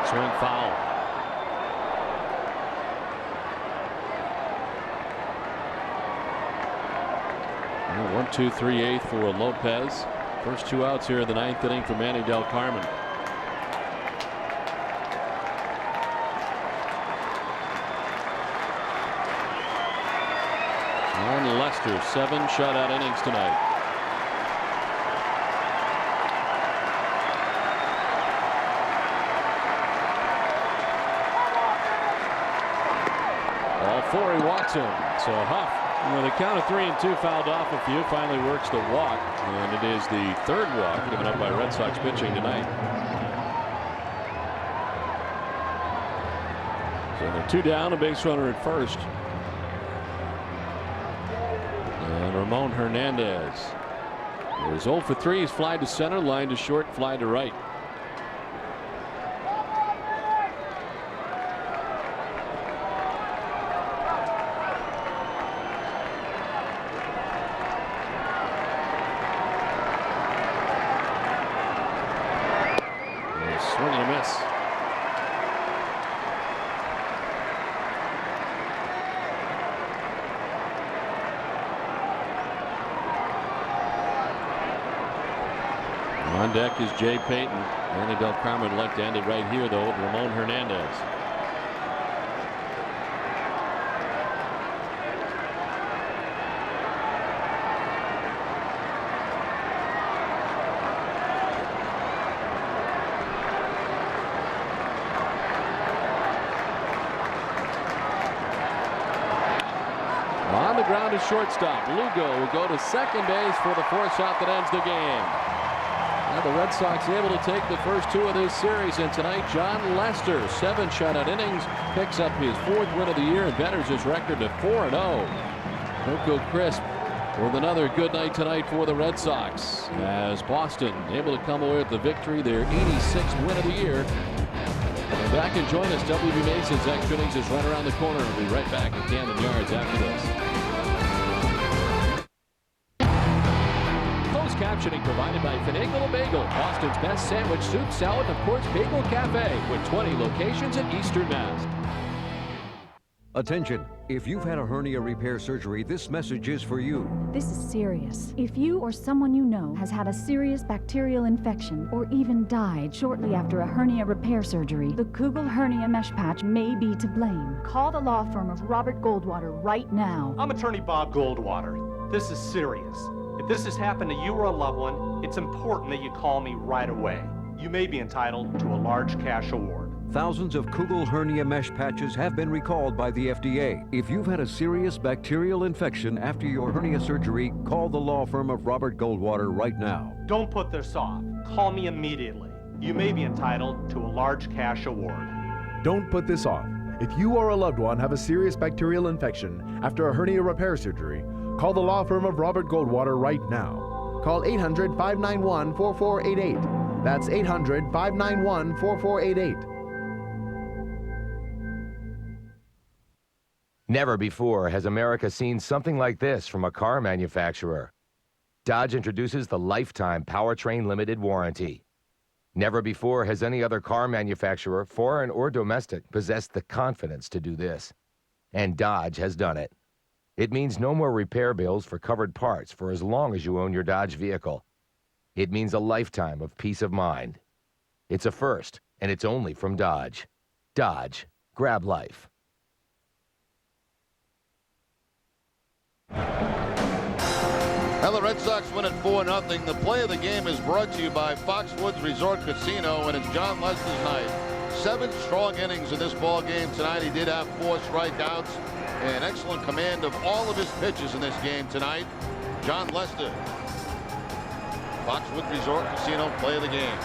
Swing foul. And 1-2-3-8 for Lopez. First 2 outs here in the ninth inning for Manny Del Carmen. And Lester, 7 shutout innings tonight. All 4, he walks him. So Huff, with a count of 3-2, fouled off a few, finally works the walk, and it is the 3rd walk given up by Red Sox pitching tonight. So they're 2 down, a base runner at first. And Ramon Hernandez is 0 for 3. He's fly to center, line to short, fly to right. Swing and a miss. On deck is Jay Payton. Manny Del Carmen would like to end it right here, though, with Ramon Hernandez. On the ground to shortstop. Lugo will go to second base for the 4th shot that ends the game. Now the Red Sox able to take the first 2 of this series, and tonight John Lester, 7 shutout innings, picks up his 4th win of the year and betters his record to 4-0. Coco Crisp with another good night tonight for the Red Sox, as Boston able to come away with the victory, their 86th win of the year. Come back and join us. WB Mason's extra innings is right around the corner. We'll be right back at Camden Yards after this. Captioning provided by Finagle Bagel, Boston's best sandwich, soup, salad, and of course Bagel Cafe, with 20 locations in Eastern Mass. Attention, if you've had a hernia repair surgery, this message is for you. This is serious. If you or someone you know has had a serious bacterial infection or even died shortly after a hernia repair surgery, the Kugel hernia mesh patch may be to blame. Call the law firm of Robert Goldwater right now. I'm attorney Bob Goldwater. This is serious. If this has happened to you or a loved one, it's important that you call me right away. You may be entitled to a large cash award. Thousands of Kugel hernia mesh patches have been recalled by the FDA. If you've had a serious bacterial infection after your hernia surgery, call the law firm of Robert Goldwater right now. Don't put this off. Call me immediately. You may be entitled to a large cash award. Don't put this off. If you or a loved one have a serious bacterial infection after a hernia repair surgery, call the law firm of Robert Goldwater right now. Call 800-591-4488. That's 800-591-4488. Never before has America seen something like this from a car manufacturer. Dodge introduces the Lifetime Powertrain Limited Warranty. Never before has any other car manufacturer, foreign or domestic, possessed the confidence to do this. And Dodge has done it. It means no more repair bills for covered parts for as long as you own your Dodge vehicle. It means a lifetime of peace of mind. It's a first, and it's only from Dodge. Dodge. Grab life. Well, the Red Sox win at 4-0. The play of the game is brought to you by Foxwoods Resort Casino, and it's John Lester's night. 7 strong innings in this ball game tonight. He did have 4 strikeouts and excellent command of all of his pitches in this game tonight. John Lester, Foxwood Resort Casino, play of the game.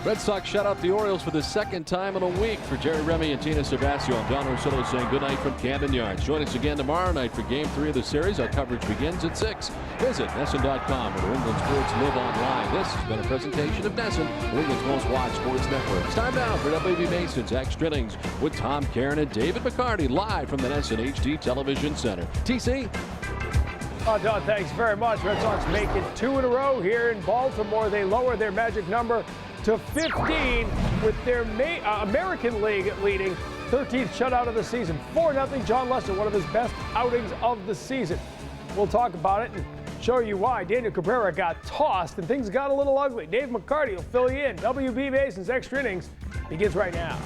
Red Sox shut out the Orioles for the 2nd time in a week. For Jerry Remy and Tina Cervasio, I'm Don Rosillo saying good night from Camden Yards. Join us again tomorrow night for Game 3 of the series. Our coverage begins at 6. Visit NESN.com, where New England sports live online. This has been a presentation of NESN, New England's most watched sports network. It's time now for WB Mason's Extra Innings with Tom Caron and David McCarty, live from the NESN HD Television Center. TC? Oh, Don, thanks very much. Red Sox make it 2 in a row here in Baltimore. They lower their magic number to 15 with their American League leading 13th shutout of the season. 4-0 John Lester, one of his best outings of the season. We'll talk about it and show you why. Daniel Caberra got tossed and things got a little ugly. Dave McCarty will fill you in. WB Mason's Extra Innings begins right now.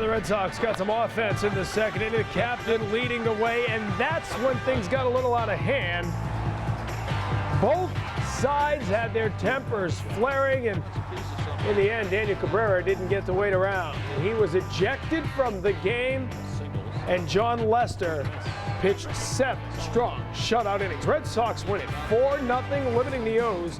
The Red Sox got some offense in the second inning. The captain leading the way, and that's when things got a little out of hand. Both sides had their tempers flaring, and in the end, Daniel Caberra didn't get to wait around. He was ejected from the game, and John Lester pitched 7 strong shutout innings. Red Sox win it 4-0, limiting the O's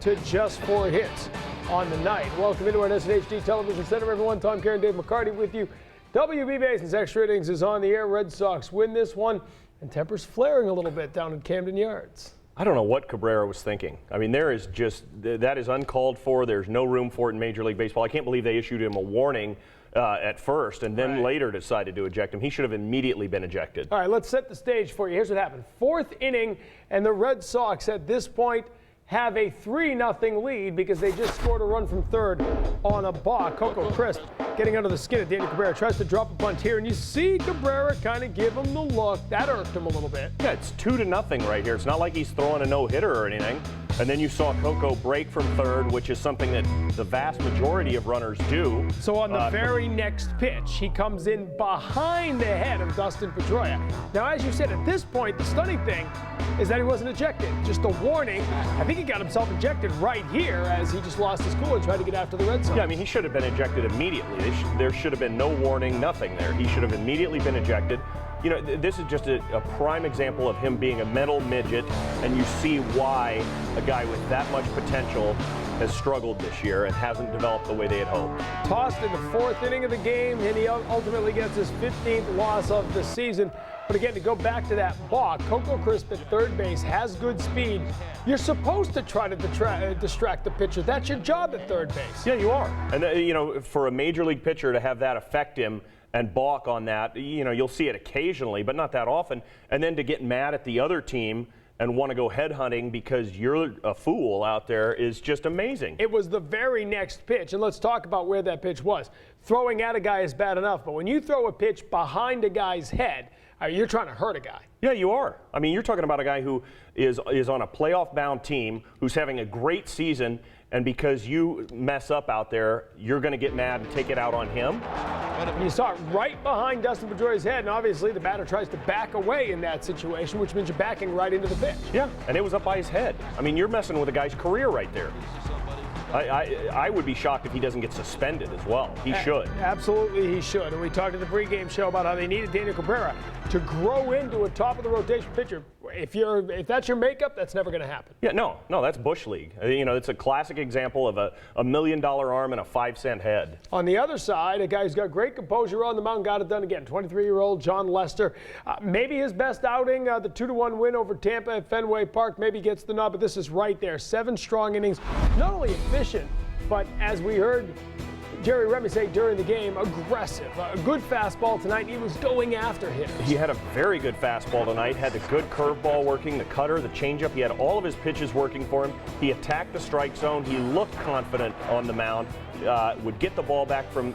to just 4 hits on the night. Welcome into our NESN HD Television Center, everyone. Tom Caron, Dave McCarty with you. WB Mason's Extra Innings is on the air. Red Sox win this one, and tempers flaring a little bit down at Camden Yards. I don't know what Cabrera was thinking. I mean, that is uncalled for. There's no room for it in Major League Baseball. I can't believe they issued him a warning at first and then later decided to eject him. He should have immediately been ejected. All right, let's set the stage for you. Here's what happened. 4th inning, and the Red Sox at this point have a 3-0 lead because they just scored a run from third on a balk. Coco Crisp getting under the skin of Daniel Caberra, tries to drop a bunt here, and you see Cabrera kind of give him the look. That irked him a little bit. Yeah, it's 2-0 right here. It's not like he's throwing a no-hitter or anything. And then you saw Coco break from third, which is something that the vast majority of runners do. So on the very next pitch, he comes in behind the head of Dustin Pedroia. Now, as you said, at this point, the stunning thing is that he wasn't ejected. Just a warning. I think he got himself ejected right here as he just lost his cool and tried to get after the Red Sox. Yeah, I mean, he should have been ejected immediately. There should have been no warning, nothing there. He should have immediately been ejected. You know, this is just a prime example of him being a mental midget, and you see why a guy with that much potential has struggled this year and hasn't developed the way they had hoped. Tossed in the 4th inning of the game, and he ultimately gets his 15th loss of the season. But again, to go back to that balk, Coco Crisp at third base has good speed. You're supposed to try to distract the pitcher. That's your job at third base. Yeah, you are. And, you know, for a major league pitcher to have that affect him and balk on that, you know, you'll see it occasionally, but not that often. And then to get mad at the other team and want to go headhunting because you're a fool out there is just amazing. It was the very next pitch, and let's talk about where that pitch was. Throwing at a guy is bad enough, but when you throw a pitch behind a guy's head, you're trying to hurt a guy. Yeah, you are. I mean, you're talking about a guy who is on a playoff-bound team, who's having a great season, and because you mess up out there, you're going to get mad and take it out on him. You saw it right behind Dustin Pedroia's head, and obviously the batter tries to back away in that situation, which means you're backing right into the pitch. Yeah, and it was up by his head. I mean, you're messing with a guy's career right there. I would be shocked if he doesn't get suspended as well. He should. Absolutely, he should. And we talked in the pregame show about how they needed Daniel Caberra to grow into a top-of-the-rotation pitcher. If that's your makeup, that's never going to happen. Yeah, no, that's Bush League. You know, it's a classic example of a $1 million arm and a 5-cent head. On the other side, a guy who's got great composure on the mound, got it done again. 23-year-old John Lester. Maybe his best outing, the 2-1 win over Tampa at Fenway Park, maybe gets the nod, but this is right there. 7 strong innings, not only efficient, but as we heard Jerry Remy say during the game, aggressive. A good fastball tonight. He was going after him. He had a very good fastball tonight, had the good curveball working, the cutter, the changeup. He had all of his pitches working for him. He attacked the strike zone. He looked confident on the mound, would get the ball back from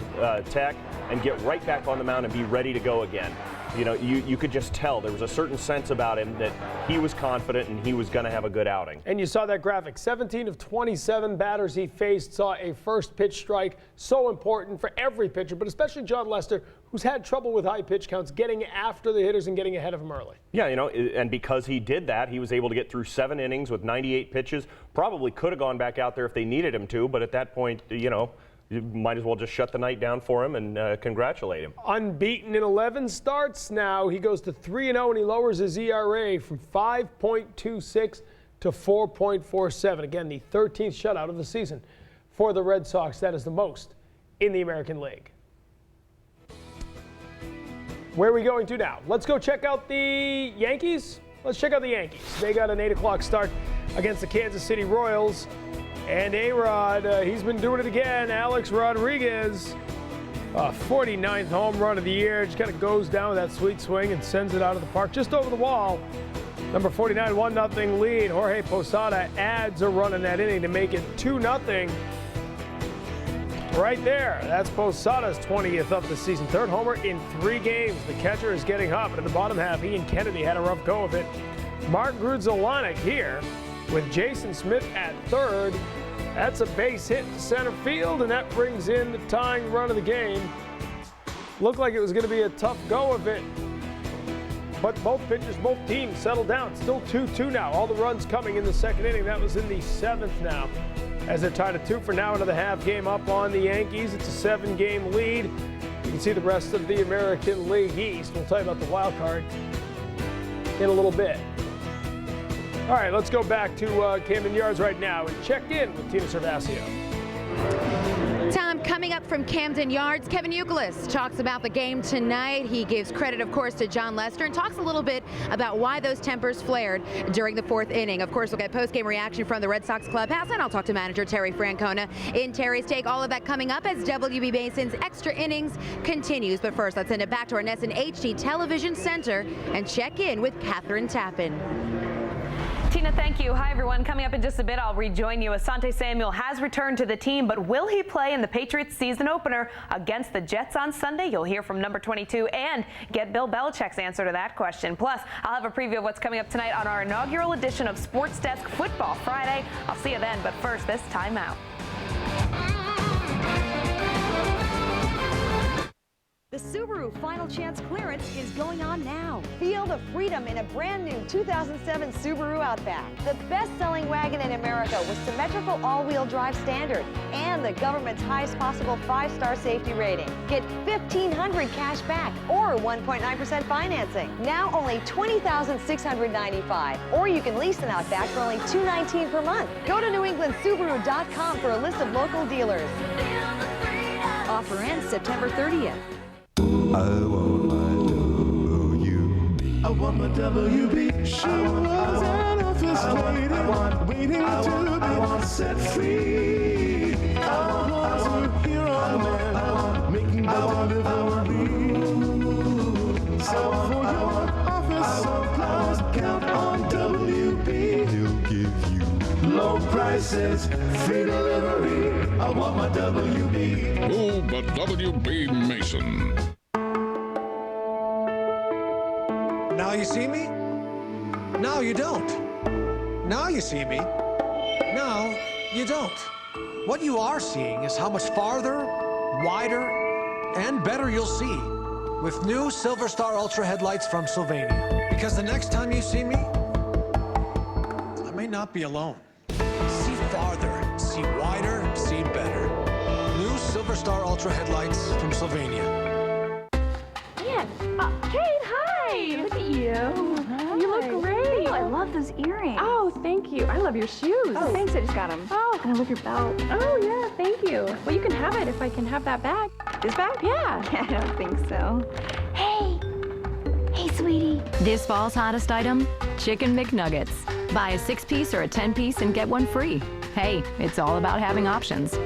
Tech and get right back on the mound and be ready to go again. You know, you could just tell there was a certain sense about him that he was confident and he was going to have a good outing. And you saw that graphic. 17 of 27 batters he faced saw a first pitch strike. So important for every pitcher, but especially Jon Lester, who's had trouble with high pitch counts, getting after the hitters and getting ahead of them early. Yeah, you know, and because he did that, he was able to get through 7 innings with 98 pitches. Probably could have gone back out there if they needed him to, but at that point, you know, you might as well just shut the night down for him and congratulate him. Unbeaten in 11 starts now. He goes to 3-0 and he lowers his ERA from 5.26 to 4.47. Again, the 13th shutout of the season for the Red Sox. That is the most in the American League. Where are we going to now? Let's go check out the Yankees. Let's check out the Yankees. They got an 8 o'clock start against the Kansas City Royals. And A-Rod, he's been doing it again. Alex Rodriguez, 49th home run of the year. Just kind of goes down with that sweet swing and sends it out of the park just over the wall. Number 49, 1-0 lead. Jorge Posada adds a run in that inning to make it 2-0. Right there, that's Posada's 20th of the season. 3rd homer in 3 games. The catcher is getting hot, but in the bottom half, Ian Kennedy had a rough go of it. Mark Grudzielanek here with Jason Smith at 3rd. That's a base hit to center field, and that brings in the tying run of the game. Looked like it was going to be a tough go of it, but both pitchers, both teams settled down. Still 2-2 now. All the runs coming in the 2nd inning. That was in the 7th now, as they're tied at 2 for now into the half game up on the Yankees. It's a 7-game lead. You can see the rest of the American League East. We'll tell you about the wild card in a little bit. All right, let's go back to Camden Yards right now and check in with Tina Cervasio. Tom, coming up from Camden Yards, Kevin Youkilis talks about the game tonight. He gives credit, of course, to Jon Lester and talks a little bit about why those tempers flared during the 4th inning. Of course, we'll get post-game reaction from the Red Sox clubhouse, and I'll talk to manager Terry Francona in Terry's Take. All of that coming up as WB Mason's Extra Innings continues. But first, let's send it back to our NESN HD Television Center and check in with Catherine Tappan. Tina, thank you. Hi, everyone. Coming up in just a bit, I'll rejoin you. Asante Samuel has returned to the team, but will he play in the Patriots season opener against the Jets on Sunday? You'll hear from number 22 and get Bill Belichick's answer to that question. Plus, I'll have a preview of what's coming up tonight on our inaugural edition of Sports Desk Football Friday. I'll see you then, but first, this timeout. The Subaru Final Chance clearance is going on now. Feel the freedom in a brand new 2007 Subaru Outback. The best-selling wagon in America with symmetrical all-wheel drive standard and the government's highest possible 5-star safety rating. Get $1,500 cash back or 1.9% financing. Now only $20,695. Or you can lease an Outback for only $219 per month. Go to NewEnglandSubaru.com for a list of local dealers. Offer ends September 30th. I want my WB. I want my WB. She was an office lady, waiting to be set free. I was a hero man, making delivery. So for your office supplies, count on WB. He'll give you low prices, free delivery. I want my WB. Oh, but WB Mason. Now you see me? Now you don't. Now you see me? Now you don't. What you are seeing is how much farther, wider, and better you'll see with new Silver Star Ultra headlights from Sylvania. Because the next time you see me, I may not be alone. See farther, see wider, see better. New Silver Star Ultra headlights from Sylvania. Ian, Kate, hi! Look at you. Hi. You look great. Oh, I love those earrings. Oh, thank you. I love your shoes. Oh, thanks. I just got them. Oh, and I love your belt. Oh, yeah, thank you. Well, you can have it if I can have that bag. This bag? Yeah. I don't think so. Hey! Hey, sweetie. This fall's hottest item? Chicken McNuggets. Buy a 6-piece or a 10-piece and get one free. Hey, it's all about having options.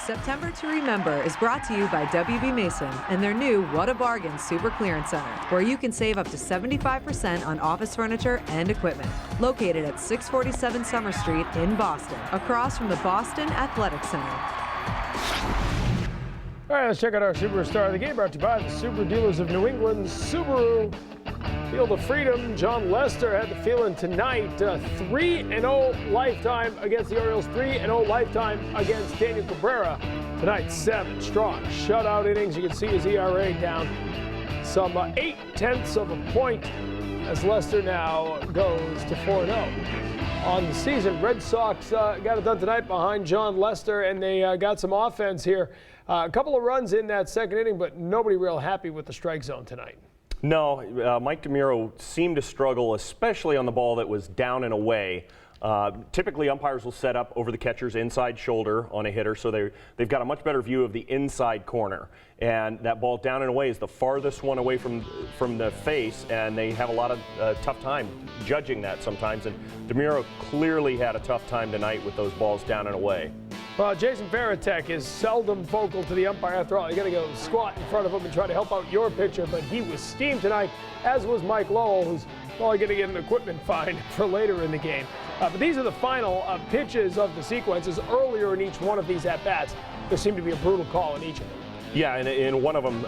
September to Remember is brought to you by WB Mason and their new What a Bargain Super Clearance Center, where you can save up to 75% on office furniture and equipment. Located at 647 Summer Street in Boston, across from the Boston Athletic Center. All right, let's check out our Superstar of the game, brought to you by the Super Dealers of New England, Subaru. Field of Freedom, John Lester had the feeling tonight. 3-0 lifetime against the Orioles, 3-0 lifetime against Daniel Caberra. Tonight, 7 strong shutout innings. You can see his ERA down some 0.8 of a point as Lester now goes to 4-0. On the season, Red Sox got it done tonight behind John Lester, and they got some offense here. A couple of runs in that second inning, but nobody real happy with the strike zone tonight. No, Mike DeMuro seemed to struggle, especially on the ball that was down and away. Typically, umpires will set up over the catcher's inside shoulder on a hitter, so they've got a much better view of the inside corner. And that ball down and away is the farthest one away from the face, and they have a lot of tough time judging that sometimes. And DeMuro clearly had a tough time tonight with those balls down and away. Well, Jason Varitek is seldom vocal to the umpire. After all, you got to go squat in front of him and try to help out your pitcher, but he was steamed tonight, as was Mike Lowell, who's probably going to get an equipment fine for later in the game. But these are the final pitches of the sequences. Earlier in each one of these at-bats, there seemed to be a brutal call in each of them. Yeah, and in one of them,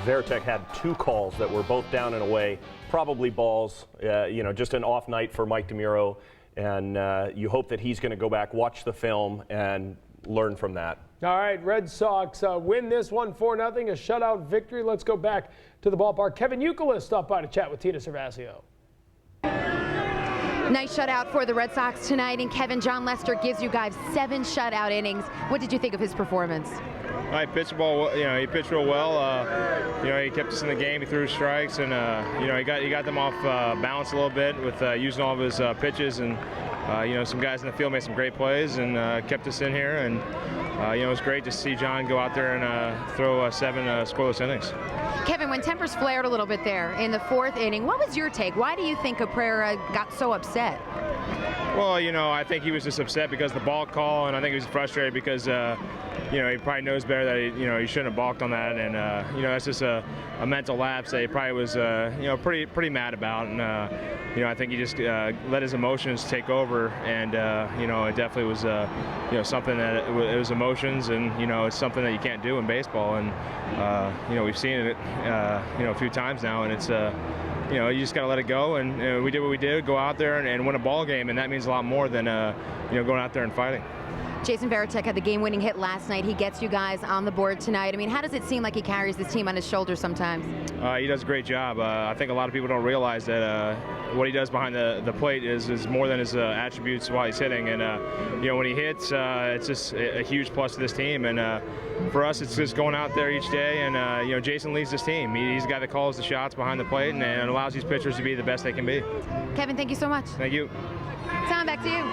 Varitek had 2 calls that were both down and away, probably balls, just an off night for Mike DeMuro. And you hope that he's going to go back, watch the film, and learn from that. All right, Red Sox win this one 4-0, a shutout victory. Let's go back to the ballpark. Kevin Youkilis stopped by to chat with Tina Cervasio. Nice shutout for the Red Sox tonight, and Kevin, John Lester gives you guys 7 shutout innings. What did you think of his performance? He pitched the ball. He pitched real well. He kept us in the game. He threw strikes, and he got them off balance a little bit with using all of his pitches. And some guys in the field made some great plays and kept us in here. And it was great to see John go out there and throw 7 scoreless innings. Kevin, when tempers flared a little bit there in the 4th inning, what was your take? Why do you think Caberra got so upset? Well, I think he was just upset because of the ball call, and I think he was frustrated because, he probably knows better that he shouldn't have balked on that, and that's just a mental lapse that he probably was, pretty mad about, and I think he just let his emotions take over, and it definitely was, something that it was emotions, and it's something that you can't do in baseball, and we've seen it, a few times now, and it's. You just got to let it go, and we did what we did, go out there and win a ball game, and that means a lot more than going out there and fighting. Jason Varitek had the game-winning hit last night. He gets you guys on the board tonight. I mean, how does it seem like he carries this team on his shoulders sometimes? He does a great job. I think a lot of people don't realize that what he does behind the plate is more than his attributes while he's hitting. And when he hits, it's just a huge plus to this team. And for us, it's just going out there each day. And Jason leads this team. He's the guy that calls the shots behind the plate and allows these pitchers to be the best they can be. Kevin, thank you so much. Thank you. Tom, back to you.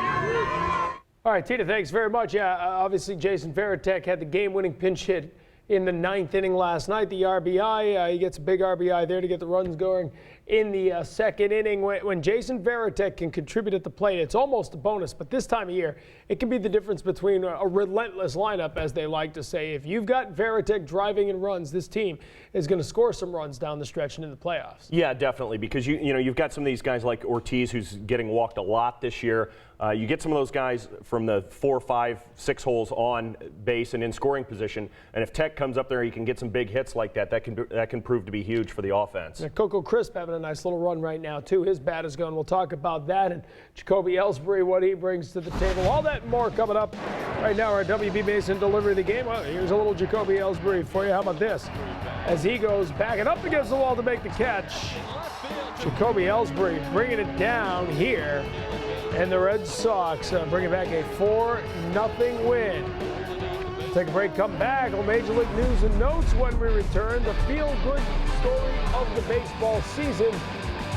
All right, Tina, thanks very much. Yeah, obviously Jason Varitek had the game-winning pinch hit in the 9th inning last night, the RBI. He gets a big RBI there to get the runs going in the 2nd inning. When Jason Varitek can contribute at the plate, it's almost a bonus, but this time of year, it can be the difference between a relentless lineup, as they like to say. If you've got Varitek driving in runs, this team is going to score some runs down the stretch and in the playoffs. Yeah, definitely, because you've got some of these guys like Ortiz, who's getting walked a lot this year. You get some of those guys from the 4, 5, 6 holes on base and in scoring position, and if Tech comes up there, he can get some big hits like that. That can prove to be huge for the offense. Yeah, Coco Crisp having a nice little run right now too. His bat is going. We'll talk about that, and Jacoby Ellsbury, what he brings to the table. All that and more coming up right now. Our WB Mason delivery of the game. Well, here's a little Jacoby Ellsbury for you. How about this? As he goes backing up against the wall to make the catch, Jacoby Ellsbury bringing it down here. And the Red Sox bringing back a 4-0 win. Take a break, come back on Major League News and Notes when we return. The feel-good story of the baseball season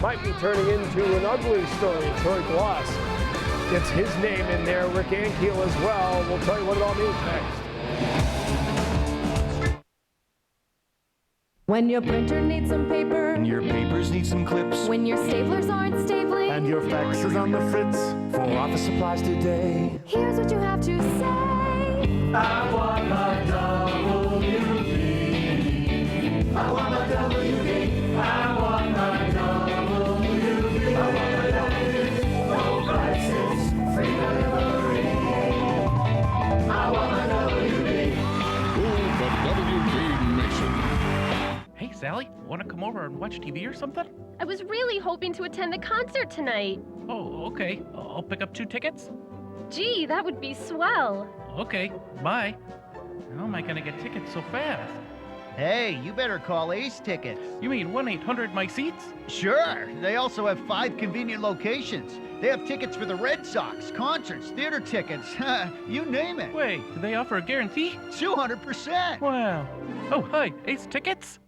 might be turning into an ugly story. Troy Glass gets his name in there, Rick Ankiel as well. We'll tell you what it all means next. When your printer needs some paper, And your papers need some clips, when your staplers aren't stapling, and your fax is on the fritz for office supplies today. here's what you have to say. I want my WB. I want my WB. I want my WB. I want my WB. No prices, free delivery. I want my WB. Ooh, but WB car and watch TV or something? I was really hoping to attend the concert tonight. Oh, okay. I'll pick up 2 tickets. Gee, that would be swell. Okay, bye. How am I gonna get tickets so fast? Hey, you better call Ace Tickets. You mean 1-800-MY-SEATS? Sure. They also have 5 convenient locations. They have tickets for the Red Sox, concerts, theater tickets, you name it. Wait, do they offer a guarantee? 200%. Wow. Oh, hi, Ace Tickets?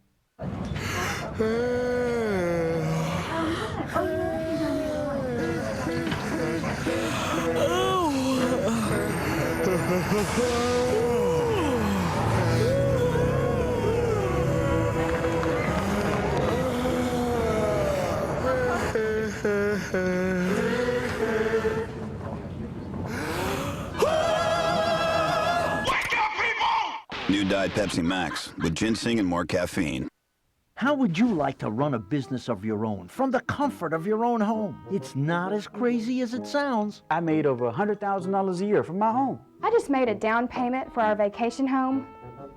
New Diet Pepsi Max with ginseng and more caffeine. How would you like to run a business of your own from the comfort of your own home? It's not as crazy as it sounds. I made over $100,000 a year from my home. I just made a down payment for our vacation home,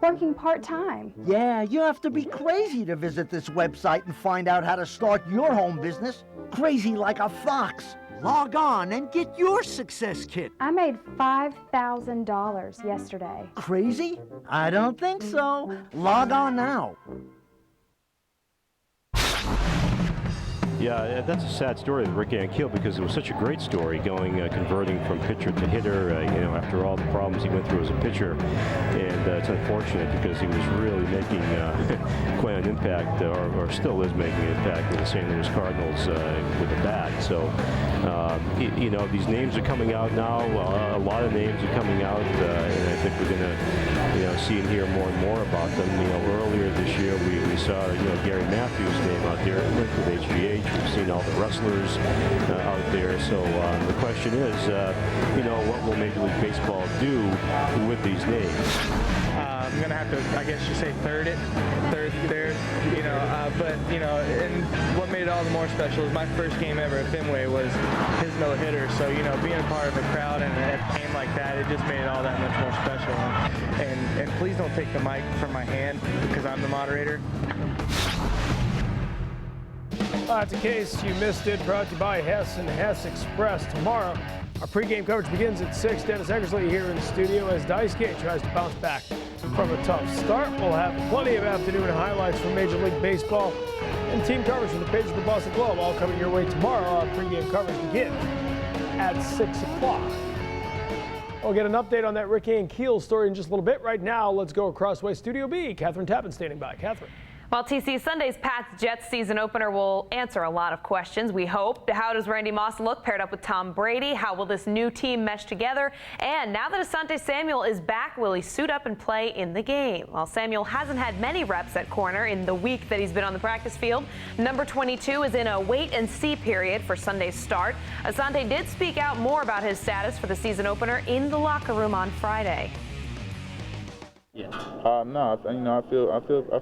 working part-time. Yeah, you have to be crazy to visit this website and find out how to start your home business. Crazy like a fox. Log on and get your success kit. I made $5,000 yesterday. Crazy? I don't think so. Log on now. Yeah, that's a sad story of Rick Ankiel because it was such a great story going, converting from pitcher to hitter, after all the problems he went through as a pitcher. And it's unfortunate because he was really making quite an impact, or still is making an impact with the St. Louis Cardinals with the bat. So, these names are coming out now. A lot of names are coming out, and I think we're going to, see and hear more and more about them. Earlier this year we saw, Gary Matthews' name out there linked with HGH. We've seen all the wrestlers out there. So the question is, what will Major League Baseball do with these names? I'm going to have to, I guess you say third there, and what made it all the more special is my first game ever at Fenway was his no-hitter. So, being a part of a crowd and a game like that, it just made it all that much more special. And please don't take the mic from my hand because I'm the moderator. That's in case you missed it. Brought to you by Hess and Hess Express. Tomorrow, our pregame coverage begins at 6. Dennis Eckersley here in studio as Daisuke tries to bounce back from a tough start. We'll have plenty of afternoon highlights from Major League Baseball and team coverage from the pages of the Boston Globe, all coming your way tomorrow. Our pregame coverage begins at 6 o'clock. We'll get an update on that Rick Ankiel story in just a little bit. Right now, let's go across way Studio B. Catherine Tappan standing by. Catherine. Well, TC, Sunday's Pats-Jets season opener will answer a lot of questions, we hope. How does Randy Moss look paired up with Tom Brady? How will this new team mesh together? And now that Asante Samuel is back, will he suit up and play in the game? Well, Samuel hasn't had many reps at corner in the week that he's been on the practice field. Number 22 is in a wait-and-see period for Sunday's start. Asante did speak out more about his status for the season opener in the locker room on Friday. No, I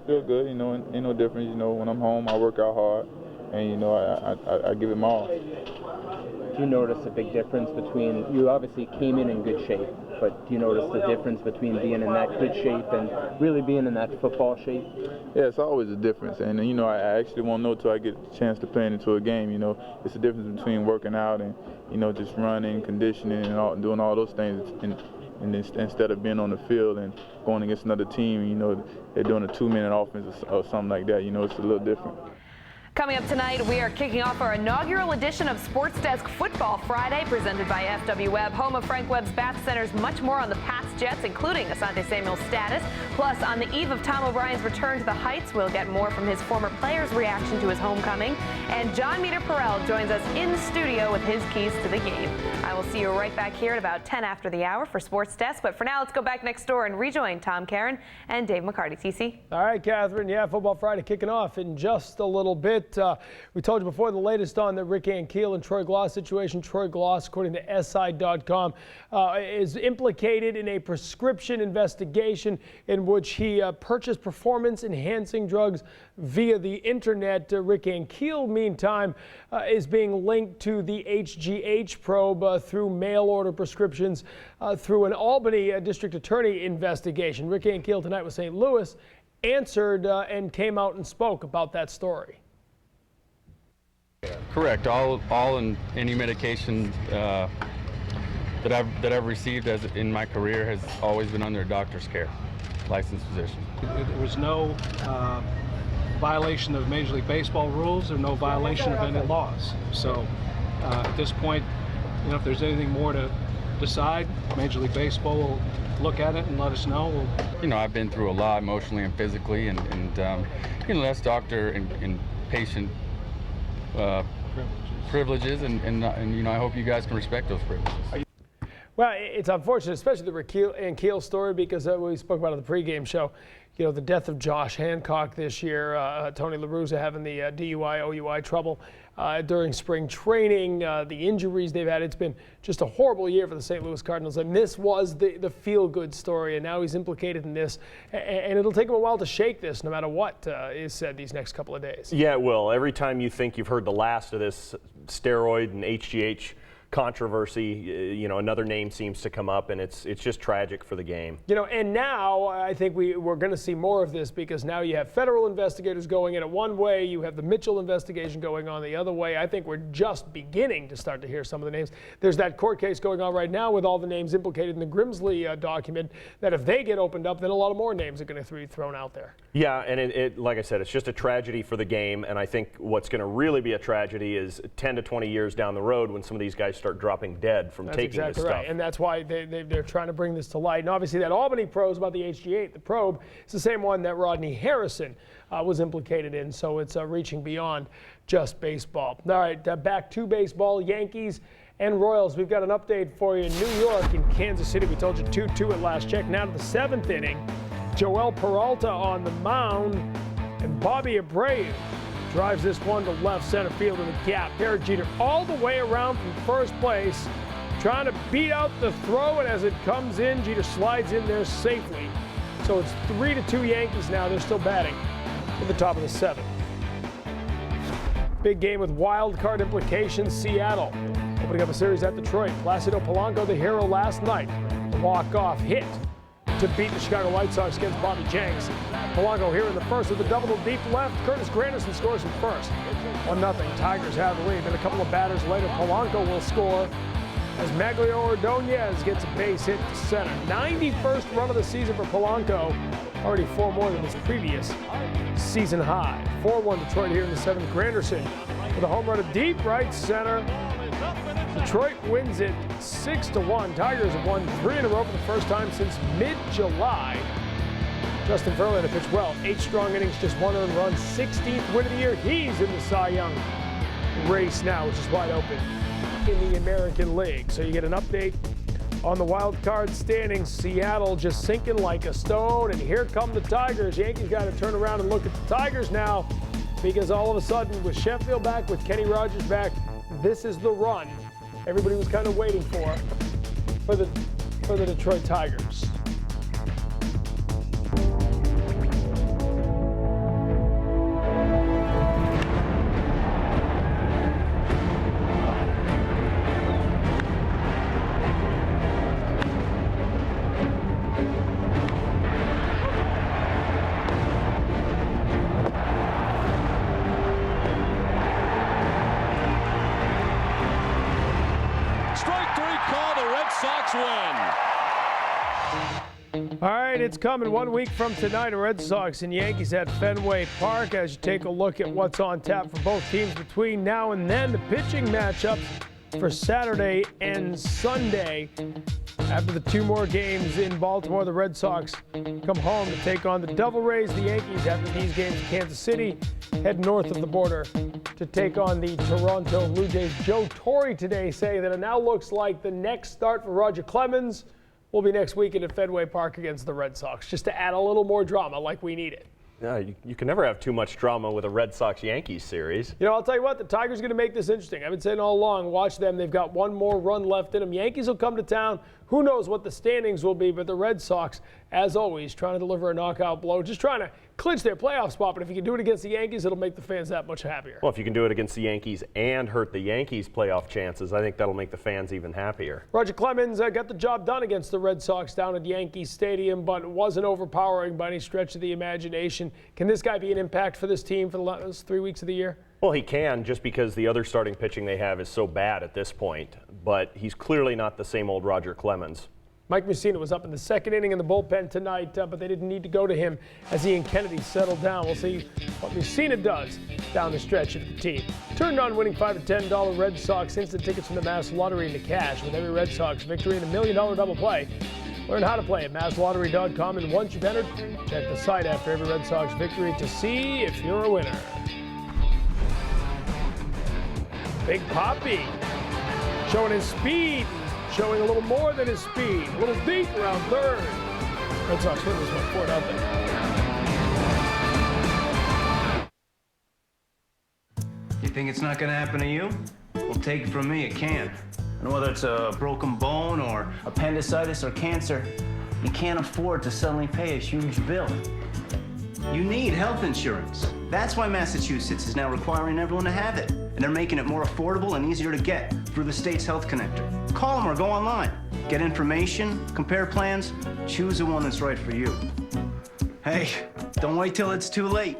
feel good. Ain't no difference. When I'm home, I work out hard, and I give it my all. Do you notice a big difference between, you obviously came in good shape, but do you notice the difference between being in that good shape and really being in that football shape? Yeah, it's always a difference, and I actually won't know till I get a chance to play into a game. It's the difference between working out and just running, conditioning, and doing all those things. And instead of being on the field and going against another team, they're doing a 2-minute offense or something like that. It's a little different. Coming up tonight, we are kicking off our inaugural edition of Sports Desk Football Friday, presented by FW Webb, home of Frank Webb's Bat Centers. Much more on the Pats-Jets, including Asante Samuel's status. Plus, on the eve of Tom O'Brien's return to the Heights, we'll get more from his former players' reaction to his homecoming. And John Meter-Perrell joins us in the studio with his keys to the game. I will see you right back here at about 10 after the hour for Sports Desk. But for now, let's go back next door and rejoin Tom Karen and Dave McCarty. TC? All right, Catherine. Yeah, Football Friday kicking off in just a little bit. We told you before the latest on the Rick Ankiel and Troy Gloss situation. Troy Gloss, according to SI.com, is implicated in a prescription investigation in which he purchased performance-enhancing drugs via the internet. Rick Ankiel, meantime, is being linked to the HGH probe through mail-order prescriptions through an Albany district attorney investigation. Rick Ankiel tonight with St. Louis answered and came out and spoke about that story. Correct. All and any medication that I've received in my career has always been under a doctor's care, licensed physician. There was no violation of Major League Baseball rules or no violation of any laws. So at this point, if there's anything more to decide, Major League Baseball will look at it and let us know. I've been through a lot emotionally and physically, and that's doctor and patient privileges, and I hope you guys can respect those privileges. Well, it's unfortunate, especially the Rakeel and Keel story, because we spoke about it in the pregame show. The death of Josh Hancock this year, Tony La Russa having the DUI, OUI trouble during spring training, the injuries they've had. It's been just a horrible year for the St. Louis Cardinals, and this was the feel-good story, and now he's implicated in this, and it'll take him a while to shake this, no matter what is said these next couple of days. Yeah, it will. Every time you think you've heard the last of this steroid and HGH controversy, another name seems to come up, and it's just tragic for the game. And now I think we're going to see more of this, because now you have federal investigators going in it one way, you have the Mitchell investigation going on the other way. I think we're just beginning to start to hear some of the names. There's that court case going on right now with all the names implicated in the Grimsley document, that if they get opened up, then a lot of more names are going to be thrown out there. Yeah, and it like I said, it's just a tragedy for the game, and I think what's going to really be a tragedy is 10 to 20 years down the road when some of these guys start dropping dead from taking this stuff. Right, and that's why they're trying to bring this to light. And obviously that Albany probe about the HG8, the probe, is the same one that Rodney Harrison was implicated in, so it's reaching beyond just baseball. All right, back to baseball, Yankees and Royals. We've got an update for you in New York and Kansas City. We told you 2-2 at last check. Now to the 7th inning. Joel Peralta on the mound, and Bobby Abreu drives this one to left center field in the gap. Derek Jeter all the way around from first base, trying to beat out the throw, and as it comes in, Jeter slides in there safely. So it's 3-2 Yankees now. They're still batting at the top of the 7th. Big game with wild card implications. Seattle opening up a series at Detroit. Placido Polanco, the hero last night. The walk-off hit to beat the Chicago White Sox against Bobby Jenks. Polanco here in the first with a double to deep left. Curtis Granderson scores from first. 1-0. Tigers have the lead. Then a couple of batters later, Polanco will score as Maglio Ordonez gets a base hit to center. 91st run of the season for Polanco. Already 4 more than his previous season high. 4-1 Detroit here in the 7th. Granderson with a home run to deep right center. Detroit wins it 6-1. Tigers have won 3 in a row for the first time since mid-July. Justin Verlander pitched well. 8 strong innings, just 1 earned run. 16th win of the year. He's in the Cy Young race now, which is wide open in the American League. So you get an update on the wild card standings. Seattle just sinking like a stone, and here come the Tigers. Yankees got to turn around and look at the Tigers now, because all of a sudden, with Sheffield back, with Kenny Rogers back, this is the run everybody was kind of waiting for the Detroit Tigers. All right, it's coming 1 week from tonight. Red Sox and Yankees at Fenway Park. As you take a look at what's on tap for both teams between now and then, the pitching matchups for Saturday and Sunday. After the 2 more games in Baltimore, the Red Sox come home to take on the Devil Rays. The Yankees, after these games in Kansas City, head north of the border to take on the Toronto Blue Jays. Joe Torre today saying that it now looks like the next start for Roger Clemens will be next weekend at Fenway Park against the Red Sox, just to add a little more drama like we need it. Yeah, you can never have too much drama with a Red Sox-Yankees series. I'll tell you what, the Tigers are going to make this interesting. I've been saying all along, watch them. They've got 1 more run left in them. Yankees will come to town. Who knows what the standings will be, but the Red Sox, as always, trying to deliver a knockout blow, just trying to clinch their playoff spot. But if he can do it against the Yankees, it'll make the fans that much happier. Well, if you can do it against the Yankees and hurt the Yankees' playoff chances, I think that'll make the fans even happier. Roger Clemens got the job done against the Red Sox down at Yankee Stadium, but wasn't overpowering by any stretch of the imagination. Can this guy be an impact for this team for the last 3 weeks of the year? Well, he can, just because the other starting pitching they have is so bad at this point, but he's clearly not the same old Roger Clemens. Mike Mussina was up in the second inning in the bullpen tonight, but they didn't need to go to him as he and Kennedy settled down. We'll see what Mussina does down the stretch of the team. Turned on winning $5 to $10 Red Sox instant tickets from the Mass Lottery into cash with every Red Sox victory and $1 million double play. Learn how to play at masslottery.com, and once you've entered, check the site after every Red Sox victory to see if you're a winner. Big Poppy showing his speed, showing a little more than his speed. A little deep around third. Red Sox win this one 4-0. You think it's not going to happen to you? Well, take it from me, it can. And whether it's a broken bone or appendicitis or cancer, you can't afford to suddenly pay a huge bill. You need health insurance. That's why Massachusetts is now requiring everyone to have it. And they're making it more affordable and easier to get through the state's health connector. Call them or go online. Get information, compare plans, choose the one that's right for you. Hey, don't wait till it's too late.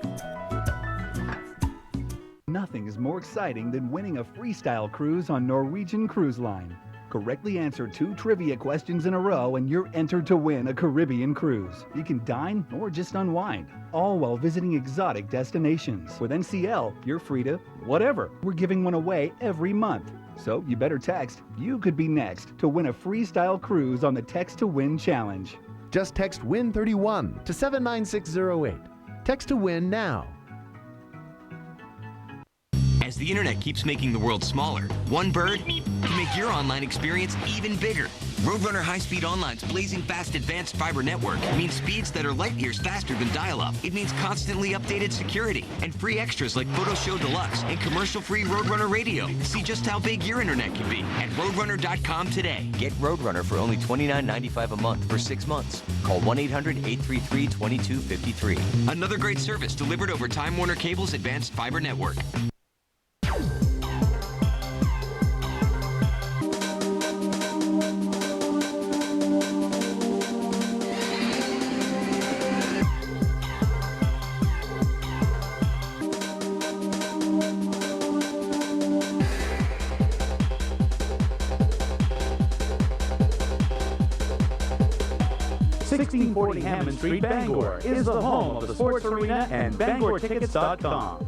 Nothing is more exciting than winning a freestyle cruise on Norwegian Cruise Line. Correctly answer 2 trivia questions in a row and you're entered to win a Caribbean cruise. You can dine or just unwind, all while visiting exotic destinations. With NCL, you're free to whatever. We're giving one away every month. So you better text, you could be next, to win a freestyle cruise on the Text to Win Challenge. Just text WIN31 to 79608. Text to WIN now. As the internet keeps making the world smaller, one bird can make your online experience even bigger. Roadrunner High-Speed Online's blazing fast advanced fiber network means speeds that are light years faster than dial-up. It means constantly updated security and free extras like Photo Show Deluxe and commercial-free Roadrunner radio. See just how big your internet can be at roadrunner.com today. Get Roadrunner for only $29.95 a month for 6 months. Call 1-800-833-2253. Another great service delivered over Time Warner Cable's advanced fiber network. Hammond Street, Bangor is the home of the sports arena and BangorTickets.com.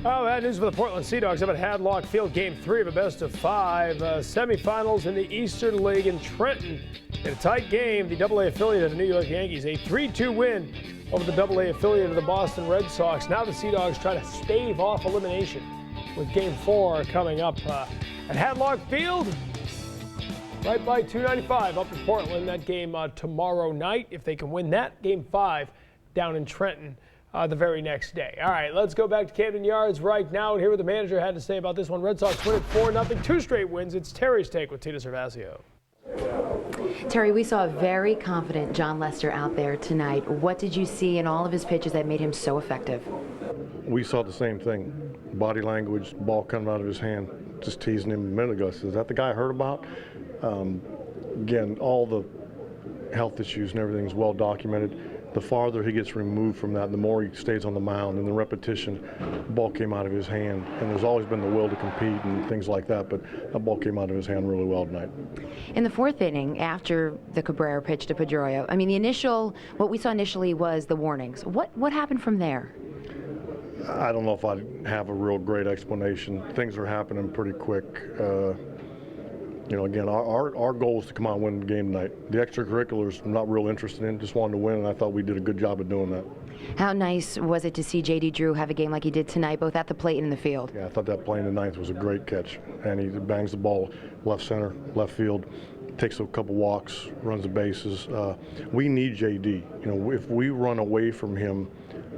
Oh, bad news for the Portland Sea Dogs up at Hadlock Field, Game 3 of a best-of-5 semifinals in the Eastern League in Trenton. In a tight game, the AA affiliate of the New York Yankees, a 3-2 win over the AA affiliate of the Boston Red Sox. Now the Sea Dogs try to stave off elimination with Game 4 coming up at Hadlock Field, right by 295 up in Portland. That game tomorrow night. If they can win that, Game 5 down in Trenton the very next day. All right, let's go back to Camden Yards right now and hear what the manager had to say about this one. Red Sox win it 4-0, 2 straight wins. It's Terry's Take with Tita Servasio. Terry, we saw a very confident John Lester out there tonight. What did you see in all of his pitches that made him so effective? We saw the same thing. Body language, ball coming out of his hand, just teasing him a minute ago. Is that the guy I heard about? Again, all the health issues and everything is well documented. The farther he gets removed from that, the more he stays on the mound, and the repetition, the ball came out of his hand. And there's always been the will to compete and things like that, but that ball came out of his hand really well tonight. In the 4th inning, after the Caberra pitch to Pedroia, I mean, what we saw initially was the warnings. What happened from there? I don't know if I have a real great explanation. Things are happening pretty quick. You know, again, our goal is to come out and win the game tonight. The extracurriculars I'm not real interested in, just wanted to win, and I thought we did a good job of doing that. How nice was it to see J.D. Drew have a game like he did tonight, both at the plate and in the field? Yeah, I thought that play in the 9th was a great catch, and he bangs the ball left center, left field, takes a couple walks, runs the bases. We need J.D. You know, if we run away from him,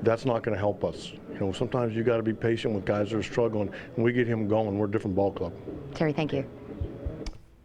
that's not going to help us. You know, sometimes you got to be patient with guys that are struggling. When we get him going, we're a different ball club. Terry, thank you.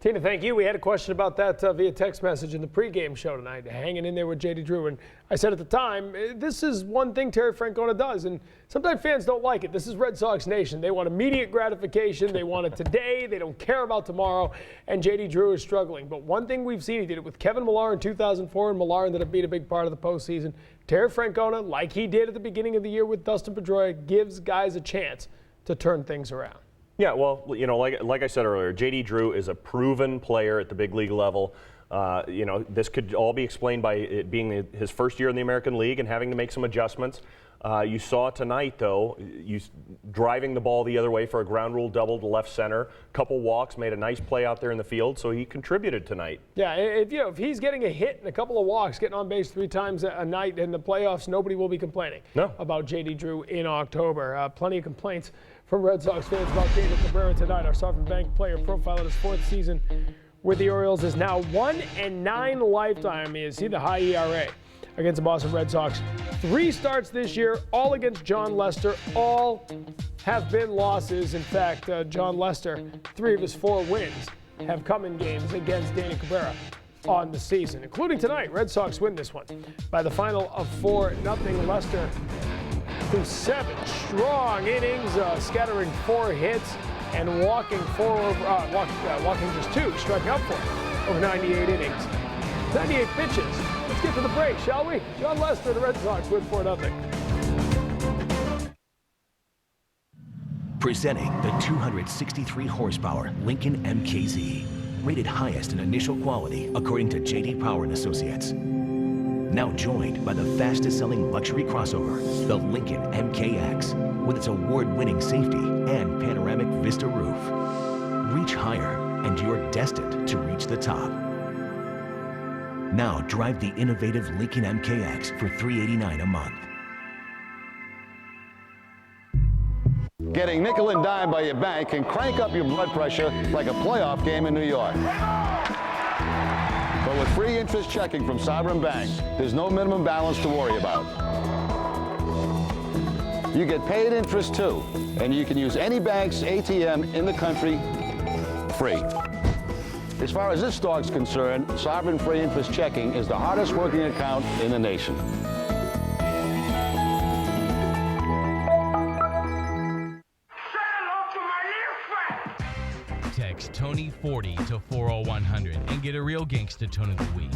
Tina, thank you. We had a question about that via text message in the pregame show tonight, hanging in there with J.D. Drew. And I said at the time, this is one thing Terry Francona does, and sometimes fans don't like it. This is Red Sox Nation. They want immediate gratification. They want it today. They don't care about tomorrow. And J.D. Drew is struggling. But one thing we've seen, he did it with Kevin Millar in 2004, and Millar ended up being a big part of the postseason. Terry Francona, like he did at the beginning of the year with Dustin Pedroia, gives guys a chance to turn things around. Yeah, well, you know, like I said earlier, J.D. Drew is a proven player at the big league level. You know, this could all be explained by it being his first year in the American League and having to make some adjustments. You saw tonight, though, driving the ball the other way for a ground rule double to left center. Couple walks, made a nice play out there in the field, so he contributed tonight. Yeah, if he's getting a hit and a couple of walks, getting on base 3 times a night in the playoffs, nobody will be complaining about J.D. Drew in October. Plenty of complaints from Red Sox fans about David Caberra tonight. Our Sovereign Bank player profile in his 4th season with the Orioles is now 1-9 lifetime. You see the high ERA against the Boston Red Sox. 3 starts this year, all against John Lester. All have been losses. In fact, John Lester, 3 of his 4 wins have come in games against Danny Caberra on the season, including tonight. Red Sox win this one by the final of 4-0. Lester through 7 strong innings, scattering 4 hits and walking just 2, striking out 4 over 98 innings. 98 pitches. Let's get to the break, shall we? John Lester, the Red Sox win 4-0. Presenting the 263 horsepower Lincoln MKZ, rated highest in initial quality according to J.D. Power and Associates. Now joined by the fastest-selling luxury crossover, the Lincoln MKX, with its award-winning safety and panoramic vista roof. Reach higher, and you're destined to reach the top. Now drive the innovative Lincoln MKX for $389 a month. Getting nickel and dime by your bank can crank up your blood pressure like a playoff game in New York. But with free interest checking from Sovereign Bank, there's no minimum balance to worry about. You get paid interest too, and you can use any bank's ATM in the country free. As far as this stock's concerned, Sovereign Free Interest Checking is the hardest working account in the nation. Text Tony40 to 40100 and get a real gangsta tone of the week.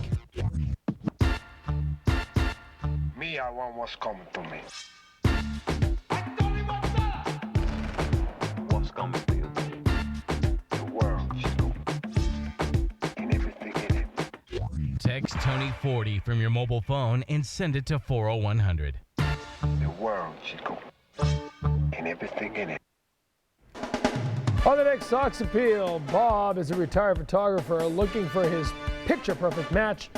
Me, I want what's coming to me. What's coming to you? The world, and everything in it. Text Tony40 from your mobile phone and send it to 40100. The world, Chico, and everything in it. On the next Sox Appeal, Bob is a retired photographer looking for his picture-perfect match.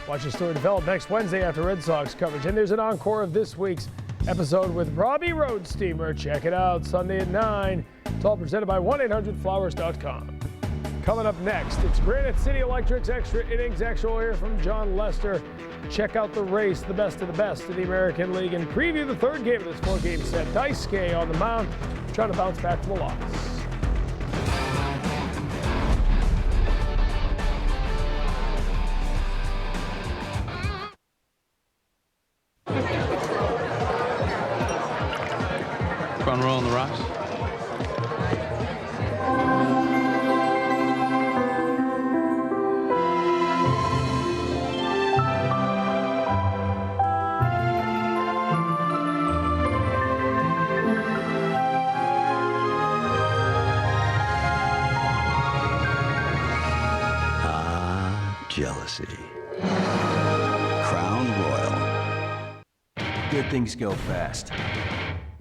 Watch the story develop next Wednesday after Red Sox coverage. And there's an encore of this week's episode with Robbie Roadsteamer. Check it out Sunday at 9. It's all presented by 1-800-Flowers.com. Coming up next, it's Granite City Electric's Extra Innings. Actual here from John Lester. Check out the race, the best of the best in the American League, and preview the 3rd game of this 4-game set. Daisuke on the mound, trying to bounce back from a loss. Front row on the rocks. Jealousy. Crown Royal. Good things go fast.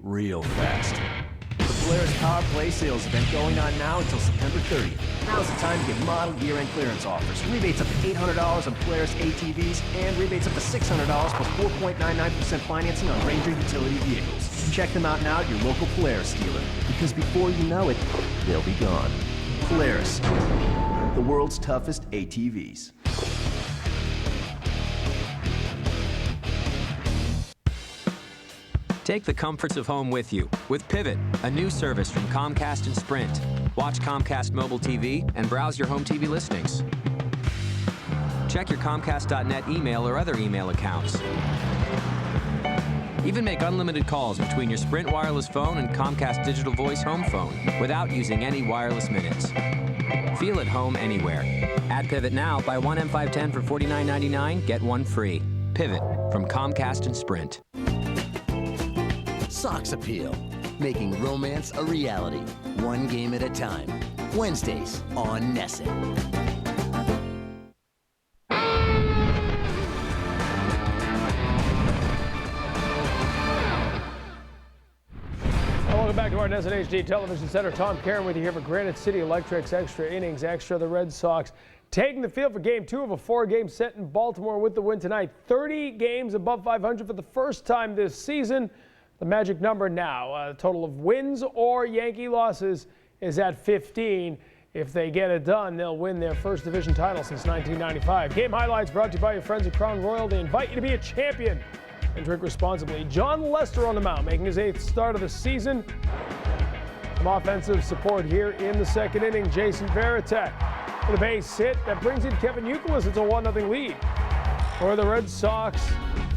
Real fast. The Polaris Power Play sales event going on now until September 30th. Now's the time to get model year-end clearance offers. Rebates up to $800 on Polaris ATVs and rebates up to $600 for 4.99% financing on Ranger utility vehicles. Check them out now at your local Polaris dealer, because before you know it, they'll be gone. Polaris, the world's toughest ATVs. Take the comforts of home with you with Pivot, a new service from Comcast and Sprint. Watch Comcast Mobile TV and browse your home TV listings. Check your Comcast.net email or other email accounts. Even make unlimited calls between your Sprint wireless phone and Comcast Digital Voice home phone without using any wireless minutes. Feel at home anywhere. Add Pivot now. Buy one M510 for $49.99. Get one free. Pivot from Comcast and Sprint. Sox Appeal, making romance a reality, one game at a time. Wednesdays on Nessun. Welcome back to our Nessun HD Television Center. Tom Karen with you here for Granite City Electric's Extra Innings Extra. The Red Sox taking the field for Game 2 of a 4-game set in Baltimore with the win tonight. 30 games above 500 for the first time this season. The magic number now, the total of wins or Yankee losses is at 15. If they get it done, they'll win their first division title since 1995. Game highlights brought to you by your friends at Crown Royal. They invite you to be a champion and drink responsibly. John Lester on the mound, making his 8th start of the season. Some offensive support here in the second inning. Jason Varitek with a base hit that brings in Kevin Youkilis. It's a 1-0 lead for the Red Sox.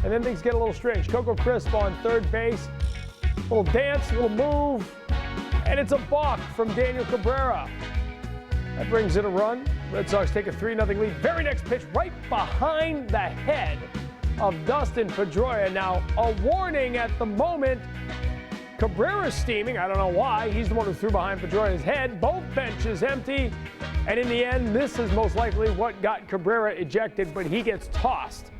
And then things get a little strange. Coco Crisp on third base. Little dance, little move, and it's a balk from Daniel Caberra. That brings in a run. Red Sox take a 3-0 lead. Very next pitch right behind the head of Dustin Pedroia. Now, a warning at the moment. Cabrera's steaming. I don't know why. He's the one who threw behind Pedroia's head. Both benches empty. And in the end, this is most likely what got Cabrera ejected, but he gets tossed.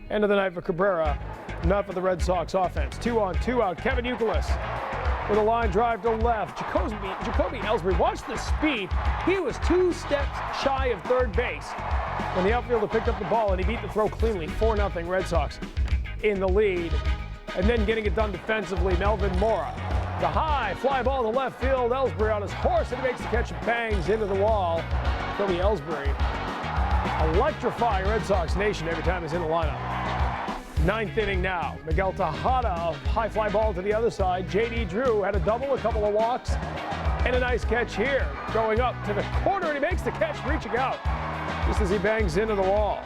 End of the night for Cabrera, not for the Red Sox offense. 2 on, 2 out. Kevin Youkilis with a line drive to left. Jacoby Ellsbury, watch the speed. He was 2 steps shy of third base when the outfielder picked up the ball, and he beat the throw cleanly. 4-0 Red Sox in the lead. And then getting it done defensively, Melvin Mora. The high fly ball to left field. Ellsbury on his horse, and he makes the catch and bangs into the wall. Jacoby Ellsbury electrifying Red Sox Nation every time he's in the lineup. 9th inning now. Miguel Tejada, a high fly ball to the other side. J.D. Drew had a double, a couple of walks, and a nice catch here. Going up to the corner, and he makes the catch, reaching out just as he bangs into the wall.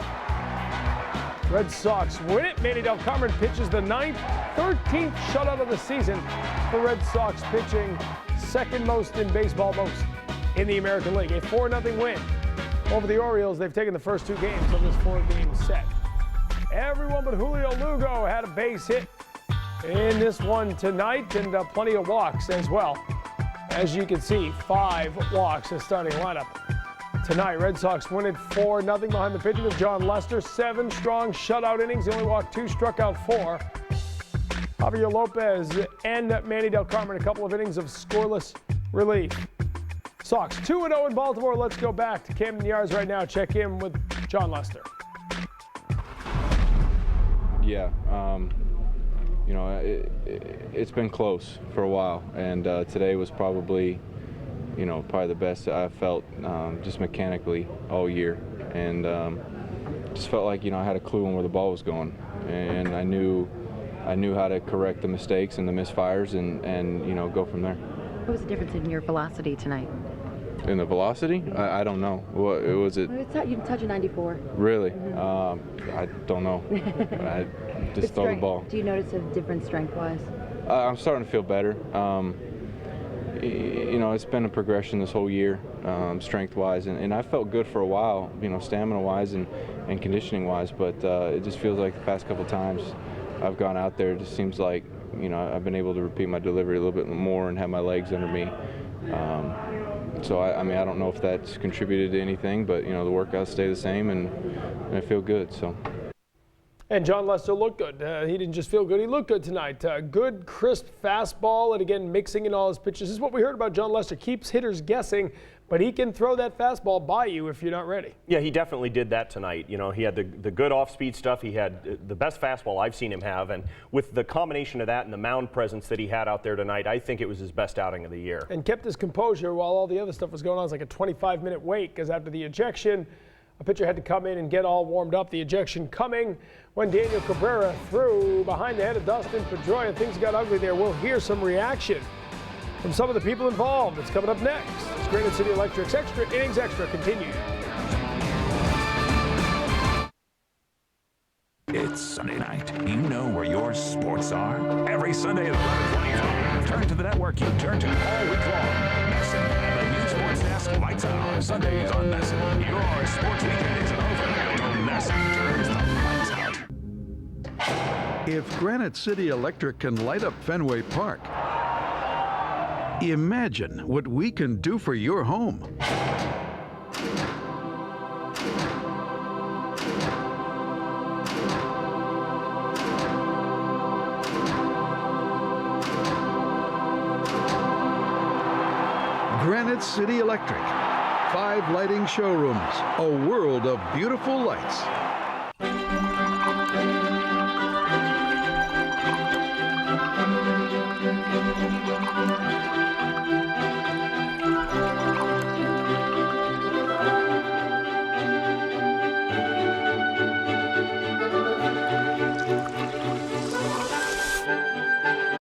Red Sox win it. Manny Del Carmen pitches the 9th, 13th shutout of the season. The Red Sox pitching second most in baseball, most in the American League. A 4-0 win over the Orioles. They've taken the first 2 games of this 4-game set. Everyone but Julio Lugo had a base hit in this one tonight, and plenty of walks as well. As you can see, 5 walks in starting lineup tonight. Red Sox win it 4-0 behind the pitching of John Lester. 7 strong shutout innings. He only walked 2, struck out 4. Javier Lopez and Manny Del Carmen, a couple of innings of scoreless relief. Sox 2-0 in Baltimore. Let's go back to Camden Yards right now. Check in with John Lester. Yeah, you know, it's been close for a while, and today was probably, you know, probably the best I felt just mechanically all year, and just felt like, you know, I had a clue on where the ball was going, and I knew how to correct the mistakes and the misfires, and you know, go from there. What was the difference in your velocity tonight? In the velocity? I don't know. What was it? You can touch a 94. Really? Mm-hmm. I don't know. I just throw the ball. Do you notice a difference strength-wise? I'm starting to feel better. You know, it's been a progression this whole year, strength-wise, and I felt good for a while, you know, stamina-wise and conditioning-wise, but it just feels like the past couple times I've gone out there, it just seems like, you know, I've been able to repeat my delivery a little bit more and have my legs under me. So, I mean, I don't know if that's contributed to anything, but, you know, the workouts stay the same, and I feel good, so. And John Lester looked good. He didn't just feel good, he looked good tonight. Good, crisp fastball, and again, mixing in all his pitches. This is what we heard about John Lester. Keeps hitters guessing, but he can throw that fastball by you if you're not ready. Yeah, he definitely did that tonight. You know, he had the good off-speed stuff. He had the best fastball I've seen him have, and with the combination of that and the mound presence that he had out there tonight, I think it was his best outing of the year. And kept his composure while all the other stuff was going on. It's like a 25-minute wait, because after the ejection, a pitcher had to come in and get all warmed up. The ejection coming when Daniel Cabrera threw behind the head of Dustin Pedroia. Things got ugly there. We'll hear some reaction from some of the people involved. It's coming up next. It's Granite City Electric's Extra Innings Extra continues. It's Sunday night. You know where your sports are. Every Sunday at 11:25. Turn to the network you turn to all week long. Nesson and the new sports desk lights out. Sundays on Nesson. Your sports weekend isn't over until Nesson turns the lights out. If Granite City Electric can light up Fenway Park, imagine what we can do for your home. Granite City Electric. 5 lighting showrooms, a world of beautiful lights.